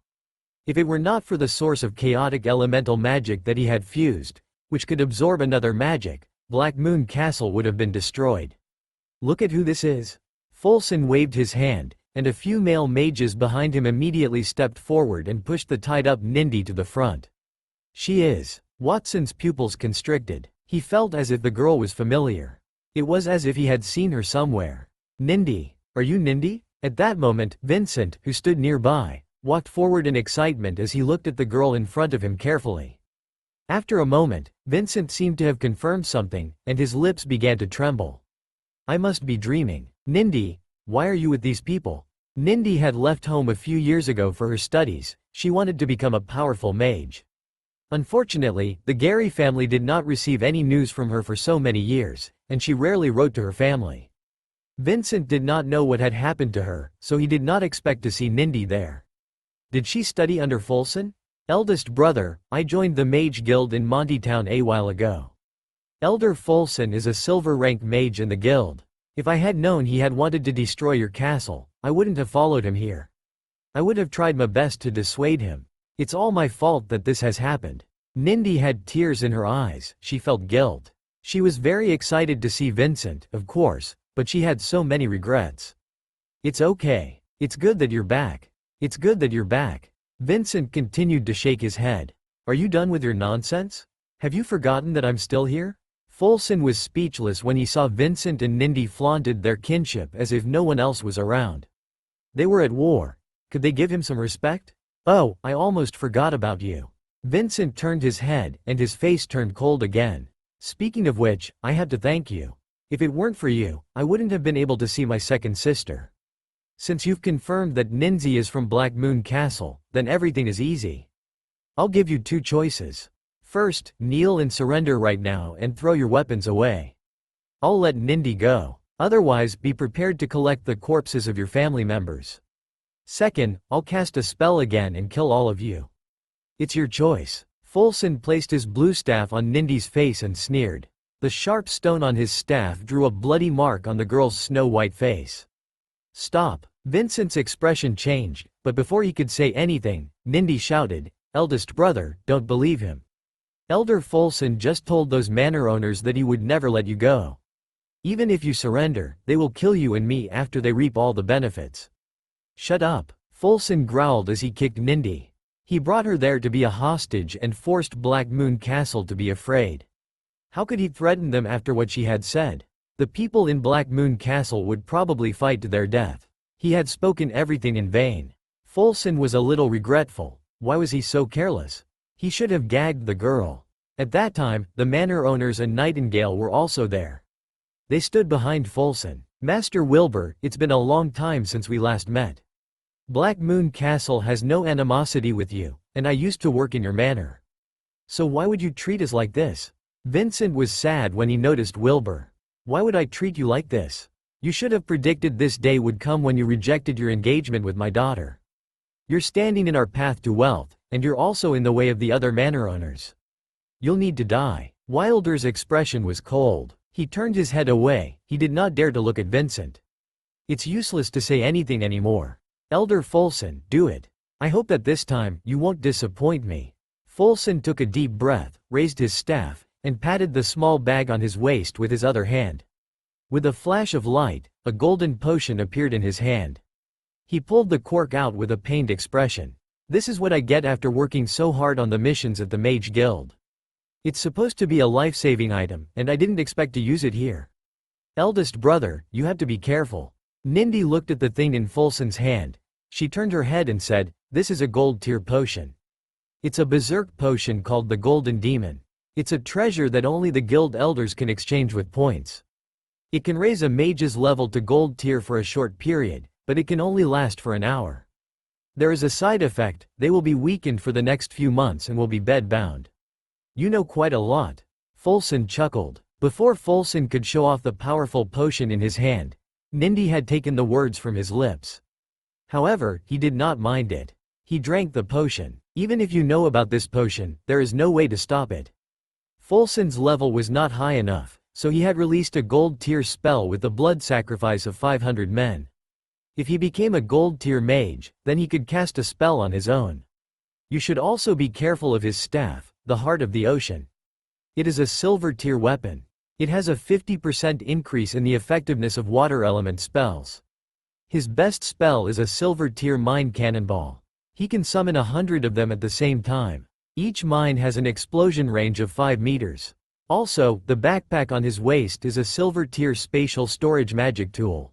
If it were not for the source of chaotic elemental magic that he had fused, which could absorb another magic, Black Moon Castle would have been destroyed. Look at who this is. Folson waved his hand, and a few male mages behind him immediately stepped forward and pushed the tied-up Nindi to the front. She is. Watson's pupils constricted. He felt as if the girl was familiar. It was as if he had seen her somewhere. Nindi, are you Nindi? At that moment, Vincent, who stood nearby, walked forward in excitement as he looked at the girl in front of him carefully. After a moment, Vincent seemed to have confirmed something, and his lips began to tremble. I must be dreaming. Nindi, why are you with these people? Nindi had left home a few years ago for her studies. She wanted to become a powerful mage. Unfortunately, the Gary family did not receive any news from her for so many years, and she rarely wrote to her family. Vincent did not know what had happened to her, so he did not expect to see Nindi there. Did she study under Folson? Eldest brother, I joined the Mage Guild in Montytown a while ago. Elder Folson is a silver-rank mage in the guild. If I had known he had wanted to destroy your castle, I wouldn't have followed him here. I would have tried my best to dissuade him. It's all my fault that this has happened. Nindi had tears in her eyes. She felt guilt. She was very excited to see Vincent, of course, but she had so many regrets. It's okay. It's good that you're back. It's good that you're back. Vincent continued to shake his head. Are you done with your nonsense? Have you forgotten that I'm still here? Folson was speechless when he saw Vincent and Nindi flaunted their kinship as if no one else was around. They were at war. Could they give him some respect? Oh, I almost forgot about you. Vincent turned his head, and his face turned cold again. Speaking of which, I had to thank you. If it weren't for you, I wouldn't have been able to see my second sister. Since you've confirmed that Ninzi is from Black Moon Castle, then everything is easy. I'll give you two choices. First, kneel and surrender right now and throw your weapons away. I'll let Nindi go. Otherwise, be prepared to collect the corpses of your family members. Second, I'll cast a spell again and kill all of you. It's your choice. Folson placed his blue staff on Nindi's face and sneered. The sharp stone on his staff drew a bloody mark on the girl's snow-white face. Stop. Vincent's expression changed, but before he could say anything, Nindi shouted, Eldest brother, don't believe him. Elder Folson just told those manor owners that he would never let you go. Even if you surrender, they will kill you and me after they reap all the benefits. Shut up. Folson growled as he kicked Nindi. He brought her there to be a hostage and forced Black Moon Castle to be afraid. How could he threaten them after what she had said? The people in Black Moon Castle would probably fight to their death. He had spoken everything in vain. Folson was a little regretful. Why was he so careless? He should have gagged the girl. At that time, the manor owners and Nightingale were also there. They stood behind Folson. Master Wilbur, it's been a long time since we last met. Black Moon Castle has no animosity with you, and I used to work in your manor. So why would you treat us like this? Vincent was sad when he noticed Wilbur. Why would I treat you like this? You should have predicted this day would come when you rejected your engagement with my daughter. You're standing in our path to wealth, and you're also in the way of the other manor owners. You'll need to die. Wilder's expression was cold. He turned his head away. He did not dare to look at Vincent. It's useless to say anything anymore. Elder Folson, do it. I hope that this time, you won't disappoint me. Folson took a deep breath, raised his staff, and patted the small bag on his waist with his other hand. With a flash of light, a golden potion appeared in his hand. He pulled the cork out with a pained expression. This is what I get after working so hard on the missions at the Mage Guild. It's supposed to be a life-saving item, and I didn't expect to use it here. Eldest brother, you have to be careful. Nindi looked at the thing in Folson's hand. She turned her head and said, this is a gold tier potion. It's a berserk potion called the Golden Demon. It's a treasure that only the guild elders can exchange with points. It can raise a mage's level to gold tier for a short period, but it can only last for an hour. There is a side effect: they will be weakened for the next few months and will be bed-bound. You know quite a lot. Folsen chuckled. Before Folsen could show off the powerful potion in his hand, Nindi had taken the words from his lips. However, he did not mind it. He drank the potion. Even if you know about this potion, there is no way to stop it. Folsen's level was not high enough, so he had released a gold tier spell with the blood sacrifice of 500 men. If he became a gold tier mage, then he could cast a spell on his own. You should also be careful of his staff, the Heart of the Ocean. It is a silver tier weapon. It has a 50% increase in the effectiveness of water element spells. His best spell is a silver tier mine cannonball. He can summon 100 of them at the same time. Each mine has an explosion range of 5 meters. Also, the backpack on his waist is a silver tier spatial storage magic tool.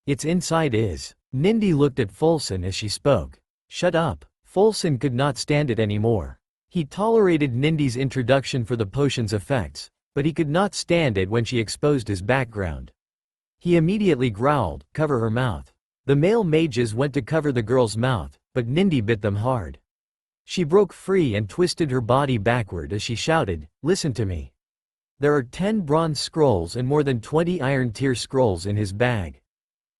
Its inside is. Nindi looked at Folsen as she spoke. Shut up. Folsen could not stand it anymore. He tolerated Nindi's introduction for the potion's effects, but he could not stand it when she exposed his background. He immediately growled, "Cover her mouth." The male mages went to cover the girl's mouth, but Nindi bit them hard. She broke free and twisted her body backward as she shouted, "Listen to me." There are 10 bronze scrolls and more than 20 iron tier scrolls in his bag.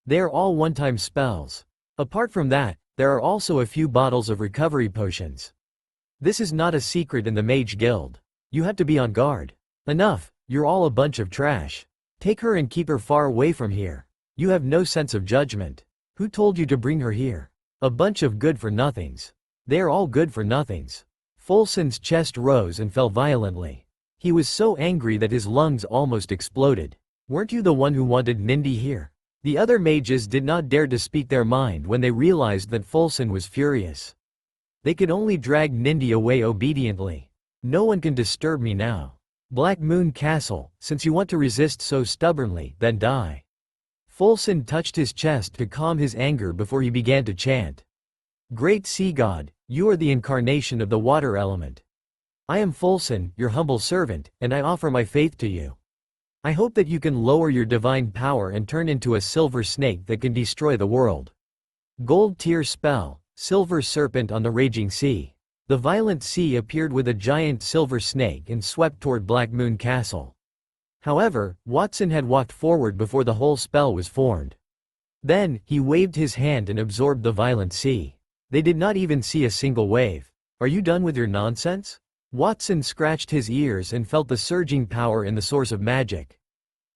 They are all one-time spells. Apart from that, there are also a few bottles of recovery potions. This is not a secret in the Mage Guild. You have to be on guard. Enough, you're all a bunch of trash. Take her and keep her far away from here. You have no sense of judgment. Who told you to bring her here? A bunch of good-for-nothings. They are all good-for-nothings. Folsen's chest rose and fell violently. He was so angry that his lungs almost exploded. Weren't you the one who wanted Nindi here? The other mages did not dare to speak their mind when they realized that Folsen was furious. They could only drag Nindi away obediently. No one can disturb me now. Black Moon Castle, since you want to resist so stubbornly, then die. Folsen touched his chest to calm his anger before he began to chant. Great Sea God, you are the incarnation of the water element. I am Folsen, your humble servant, and I offer my faith to you. I hope that you can lower your divine power and turn into a silver snake that can destroy the world. Gold tier spell, Silver Serpent on the Raging Sea. The violent sea appeared with a giant silver snake and swept toward Black Moon Castle. However, Watson had walked forward before the whole spell was formed. Then, he waved his hand and absorbed the violent sea. They did not even see a single wave. Are you done with your nonsense? Watson scratched his ears and felt the surging power in the source of magic.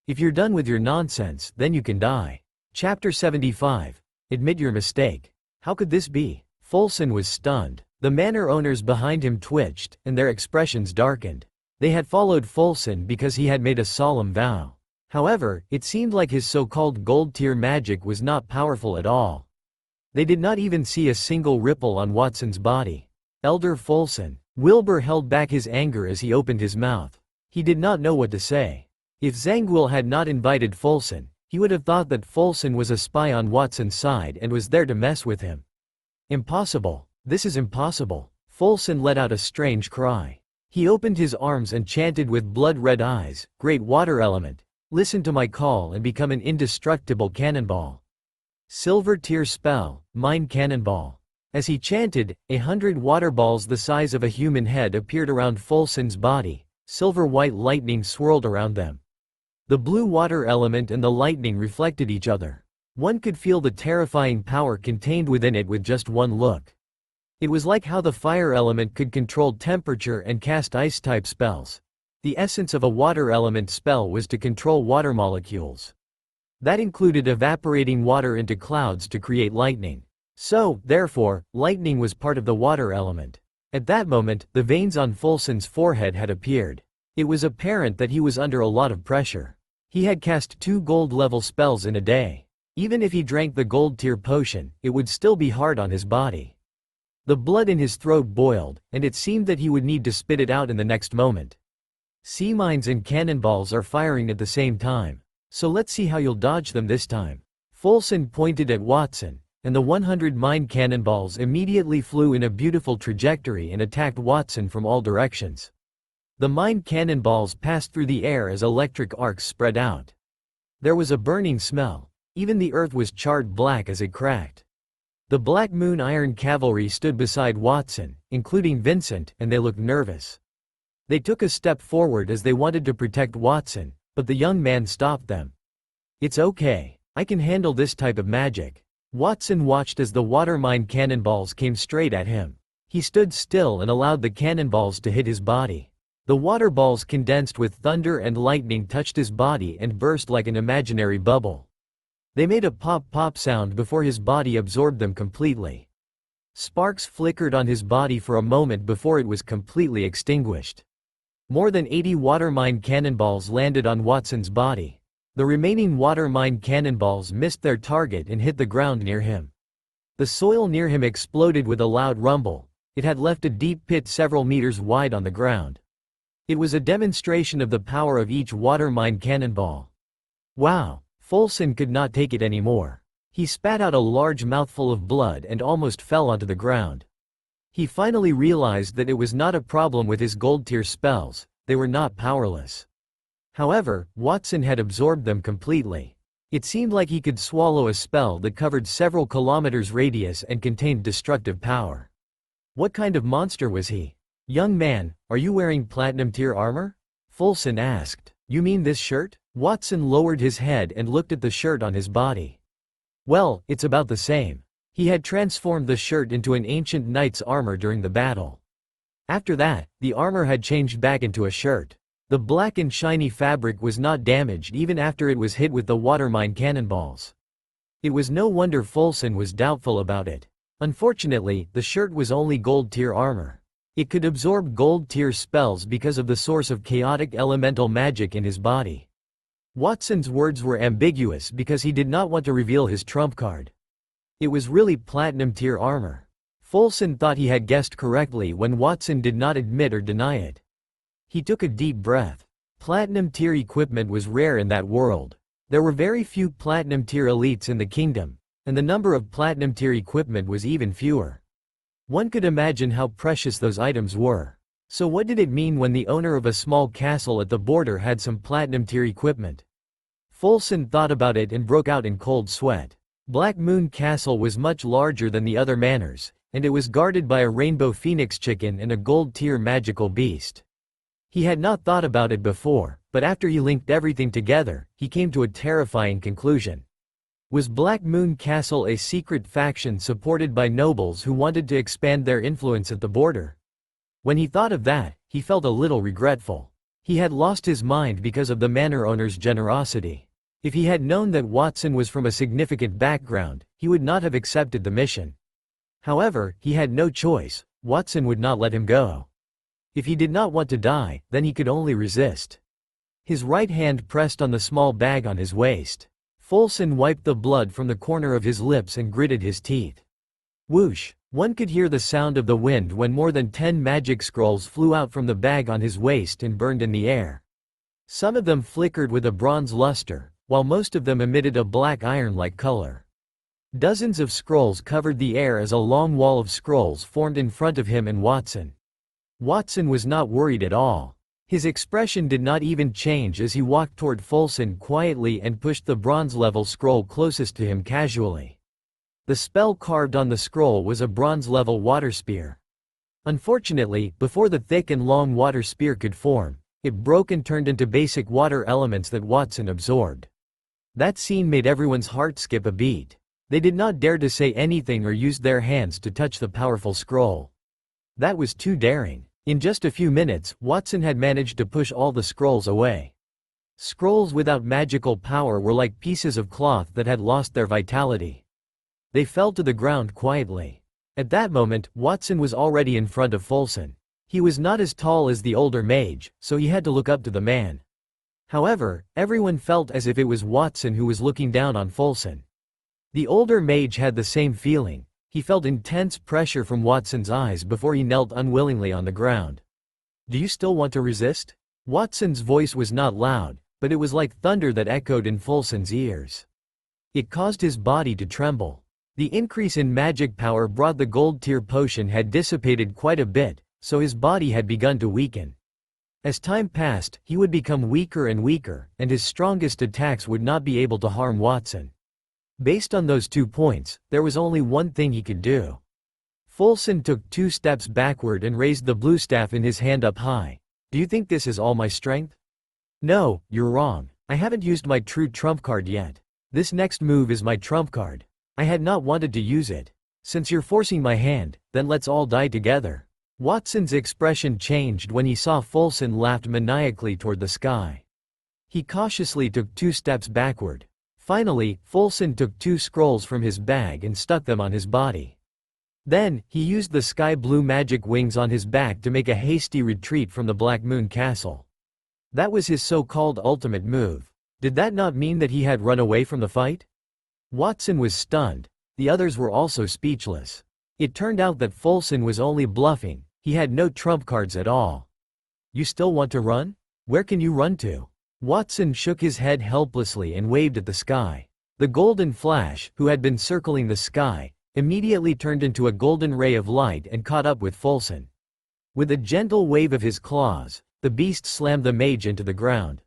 If you're done with your nonsense, then you can die. Chapter 75. Admit your mistake. How could this be? Folsen was stunned. The manor owners behind him twitched, and their expressions darkened. They had followed Folsen because he had made a solemn vow. However, it seemed like his so-called gold-tier magic was not powerful at all. They did not even see a single ripple on Watson's body. Elder Folsen. Wilbur held back his anger as he opened his mouth. He did not know what to say. If Zangwill had not invited Folsen, he would have thought that Folsen was a spy on Watson's side and was there to mess with him. Impossible. This is impossible. Folsen let out a strange cry. He opened his arms and chanted with blood-red eyes, Great water element, listen to my call and become an indestructible cannonball. Silver tier spell, mine cannonball. As he chanted, 100 water balls the size of a human head appeared around Folsen's body. Silver-white lightning swirled around them. The blue water element and the lightning reflected each other. One could feel the terrifying power contained within it with just one look. It was like how the fire element could control temperature and cast ice-type spells. The essence of a water element spell was to control water molecules. That included evaporating water into clouds to create lightning. So, therefore, lightning was part of the water element. At that moment, the veins on Folsen's forehead had appeared. It was apparent that he was under a lot of pressure. He had cast 2 gold-level spells in a day. Even if he drank the gold-tier potion, it would still be hard on his body. The blood in his throat boiled, and it seemed that he would need to spit it out in the next moment. Sea mines and cannonballs are firing at the same time. So let's see how you'll dodge them this time. Folsen pointed at Watson, and the 100 mine cannonballs immediately flew in a beautiful trajectory and attacked Watson from all directions. The mind cannonballs passed through the air as electric arcs spread out. There was a burning smell. Even the earth was charred black as it cracked. The Black Moon Iron Cavalry stood beside Watson, including Vincent, and they looked nervous. They took a step forward as they wanted to protect Watson, but the young man stopped them. "It's okay. I can handle this type of magic." Watson watched as the water mine cannonballs came straight at him. He stood still and allowed the cannonballs to hit his body. The water balls condensed with thunder and lightning touched his body and burst like an imaginary bubble. They made a pop-pop sound before his body absorbed them completely. Sparks flickered on his body for a moment before it was completely extinguished. More than 80 water mine cannonballs landed on Watson's body. The remaining water mine cannonballs missed their target and hit the ground near him. The soil near him exploded with a loud rumble. It had left a deep pit several meters wide on the ground. It was a demonstration of the power of each water mine cannonball. Wow! Folson could not take it anymore. He spat out a large mouthful of blood and almost fell onto the ground. He finally realized that it was not a problem with his gold tier spells, they were not powerless. However, Watson had absorbed them completely. It seemed like he could swallow a spell that covered several kilometers radius and contained destructive power. What kind of monster was he? "Young man, are you wearing platinum tier armor?" Folson asked. "You mean this shirt?" Watson lowered his head and looked at the shirt on his body. "Well, it's about the same." He had transformed the shirt into an ancient knight's armor during the battle. After that, the armor had changed back into a shirt. The black and shiny fabric was not damaged even after it was hit with the water mine cannonballs. It was no wonder Folson was doubtful about it. Unfortunately, the shirt was only gold tier armor. It could absorb gold tier spells because of the source of chaotic elemental magic in his body. Watson's words were ambiguous because he did not want to reveal his trump card. It was really platinum tier armor. Folson thought he had guessed correctly when Watson did not admit or deny it. He took a deep breath. Platinum tier equipment was rare in that world. There were very few platinum tier elites in the kingdom, and the number of platinum tier equipment was even fewer. One could imagine how precious those items were. So what did it mean when the owner of a small castle at the border had some platinum tier equipment? Folson thought about it and broke out in cold sweat. Black Moon Castle was much larger than the other manors, and it was guarded by a rainbow phoenix chicken and a gold tier magical beast. He had not thought about it before, but after he linked everything together, he came to a terrifying conclusion. Was Black Moon Castle a secret faction supported by nobles who wanted to expand their influence at the border? When he thought of that, he felt a little regretful. He had lost his mind because of the manor owner's generosity. If he had known that Watson was from a significant background, he would not have accepted the mission. However, he had no choice. Watson would not let him go. If he did not want to die, then he could only resist. His right hand pressed on the small bag on his waist. Folson wiped the blood from the corner of his lips and gritted his teeth. Whoosh! One could hear the sound of the wind when more than 10 magic scrolls flew out from the bag on his waist and burned in the air. Some of them flickered with a bronze luster, while most of them emitted a black iron-like color. Dozens of scrolls covered the air as a long wall of scrolls formed in front of him and Watson. Watson was not worried at all. His expression did not even change as he walked toward Folson quietly and pushed the bronze-level scroll closest to him casually. The spell carved on the scroll was a bronze-level water spear. Unfortunately, before the thick and long water spear could form, it broke and turned into basic water elements that Watson absorbed. That scene made everyone's heart skip a beat. They did not dare to say anything or use their hands to touch the powerful scroll. That was too daring. In just a few minutes, Watson had managed to push all the scrolls away. Scrolls without magical power were like pieces of cloth that had lost their vitality. They fell to the ground quietly. At that moment, Watson was already in front of Folson. He was not as tall as the older mage, so he had to look up to the man. However, everyone felt as if it was Watson who was looking down on Folson. The older mage had the same feeling. He felt intense pressure from Watson's eyes before he knelt unwillingly on the ground. "Do you still want to resist?" Watson's voice was not loud, but it was like thunder that echoed in Folson's ears. It caused his body to tremble. The increase in magic power brought the gold tier potion had dissipated quite a bit, so his body had begun to weaken. As time passed, he would become weaker and weaker, and his strongest attacks would not be able to harm Watson. Based on those 2 points, there was only one thing he could do. Fulson took 2 steps backward and raised the blue staff in his hand up high. Do you think this is all my strength? No, you're wrong. I haven't used my true trump card yet. This next move is my trump card. I had not wanted to use it. Since you're forcing my hand, then let's all die together. Watson's expression changed when he saw Fulson laughed maniacally toward the sky. He cautiously took 2 steps backward. Finally, Fulson took 2 scrolls from his bag and stuck them on his body. Then, he used the sky blue magic wings on his back to make a hasty retreat from the Black Moon Castle. That was his so-called ultimate move. Did that not mean that he had run away from the fight? Watson was stunned. The others were also speechless. It turned out that Fulson was only bluffing. He had no trump cards at all. You still want to run? Where can you run to? Watson shook his head helplessly and waved at the sky. The golden flash, who had been circling the sky, immediately turned into a golden ray of light and caught up with Fulson. With a gentle wave of his claws, the beast slammed the mage into the ground.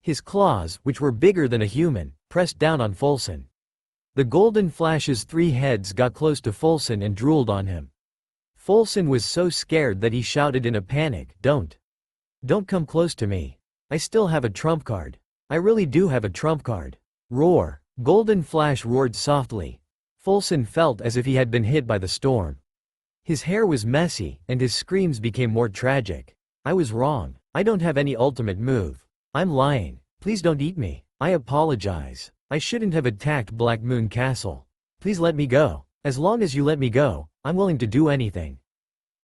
His claws, which were bigger than a human, pressed down on Fulson. The golden flash's 3 heads got close to Fulson and drooled on him. Fulson was so scared that he shouted in a panic, Don't come close to me. I still have a trump card. I really do have a trump card. Roar. Golden Flash roared softly. Fulson felt as if he had been hit by the storm. His hair was messy, and his screams became more tragic. I was wrong. I don't have any ultimate move. I'm lying. Please don't eat me. I apologize. I shouldn't have attacked Black Moon Castle. Please let me go. As long as you let me go, I'm willing to do anything.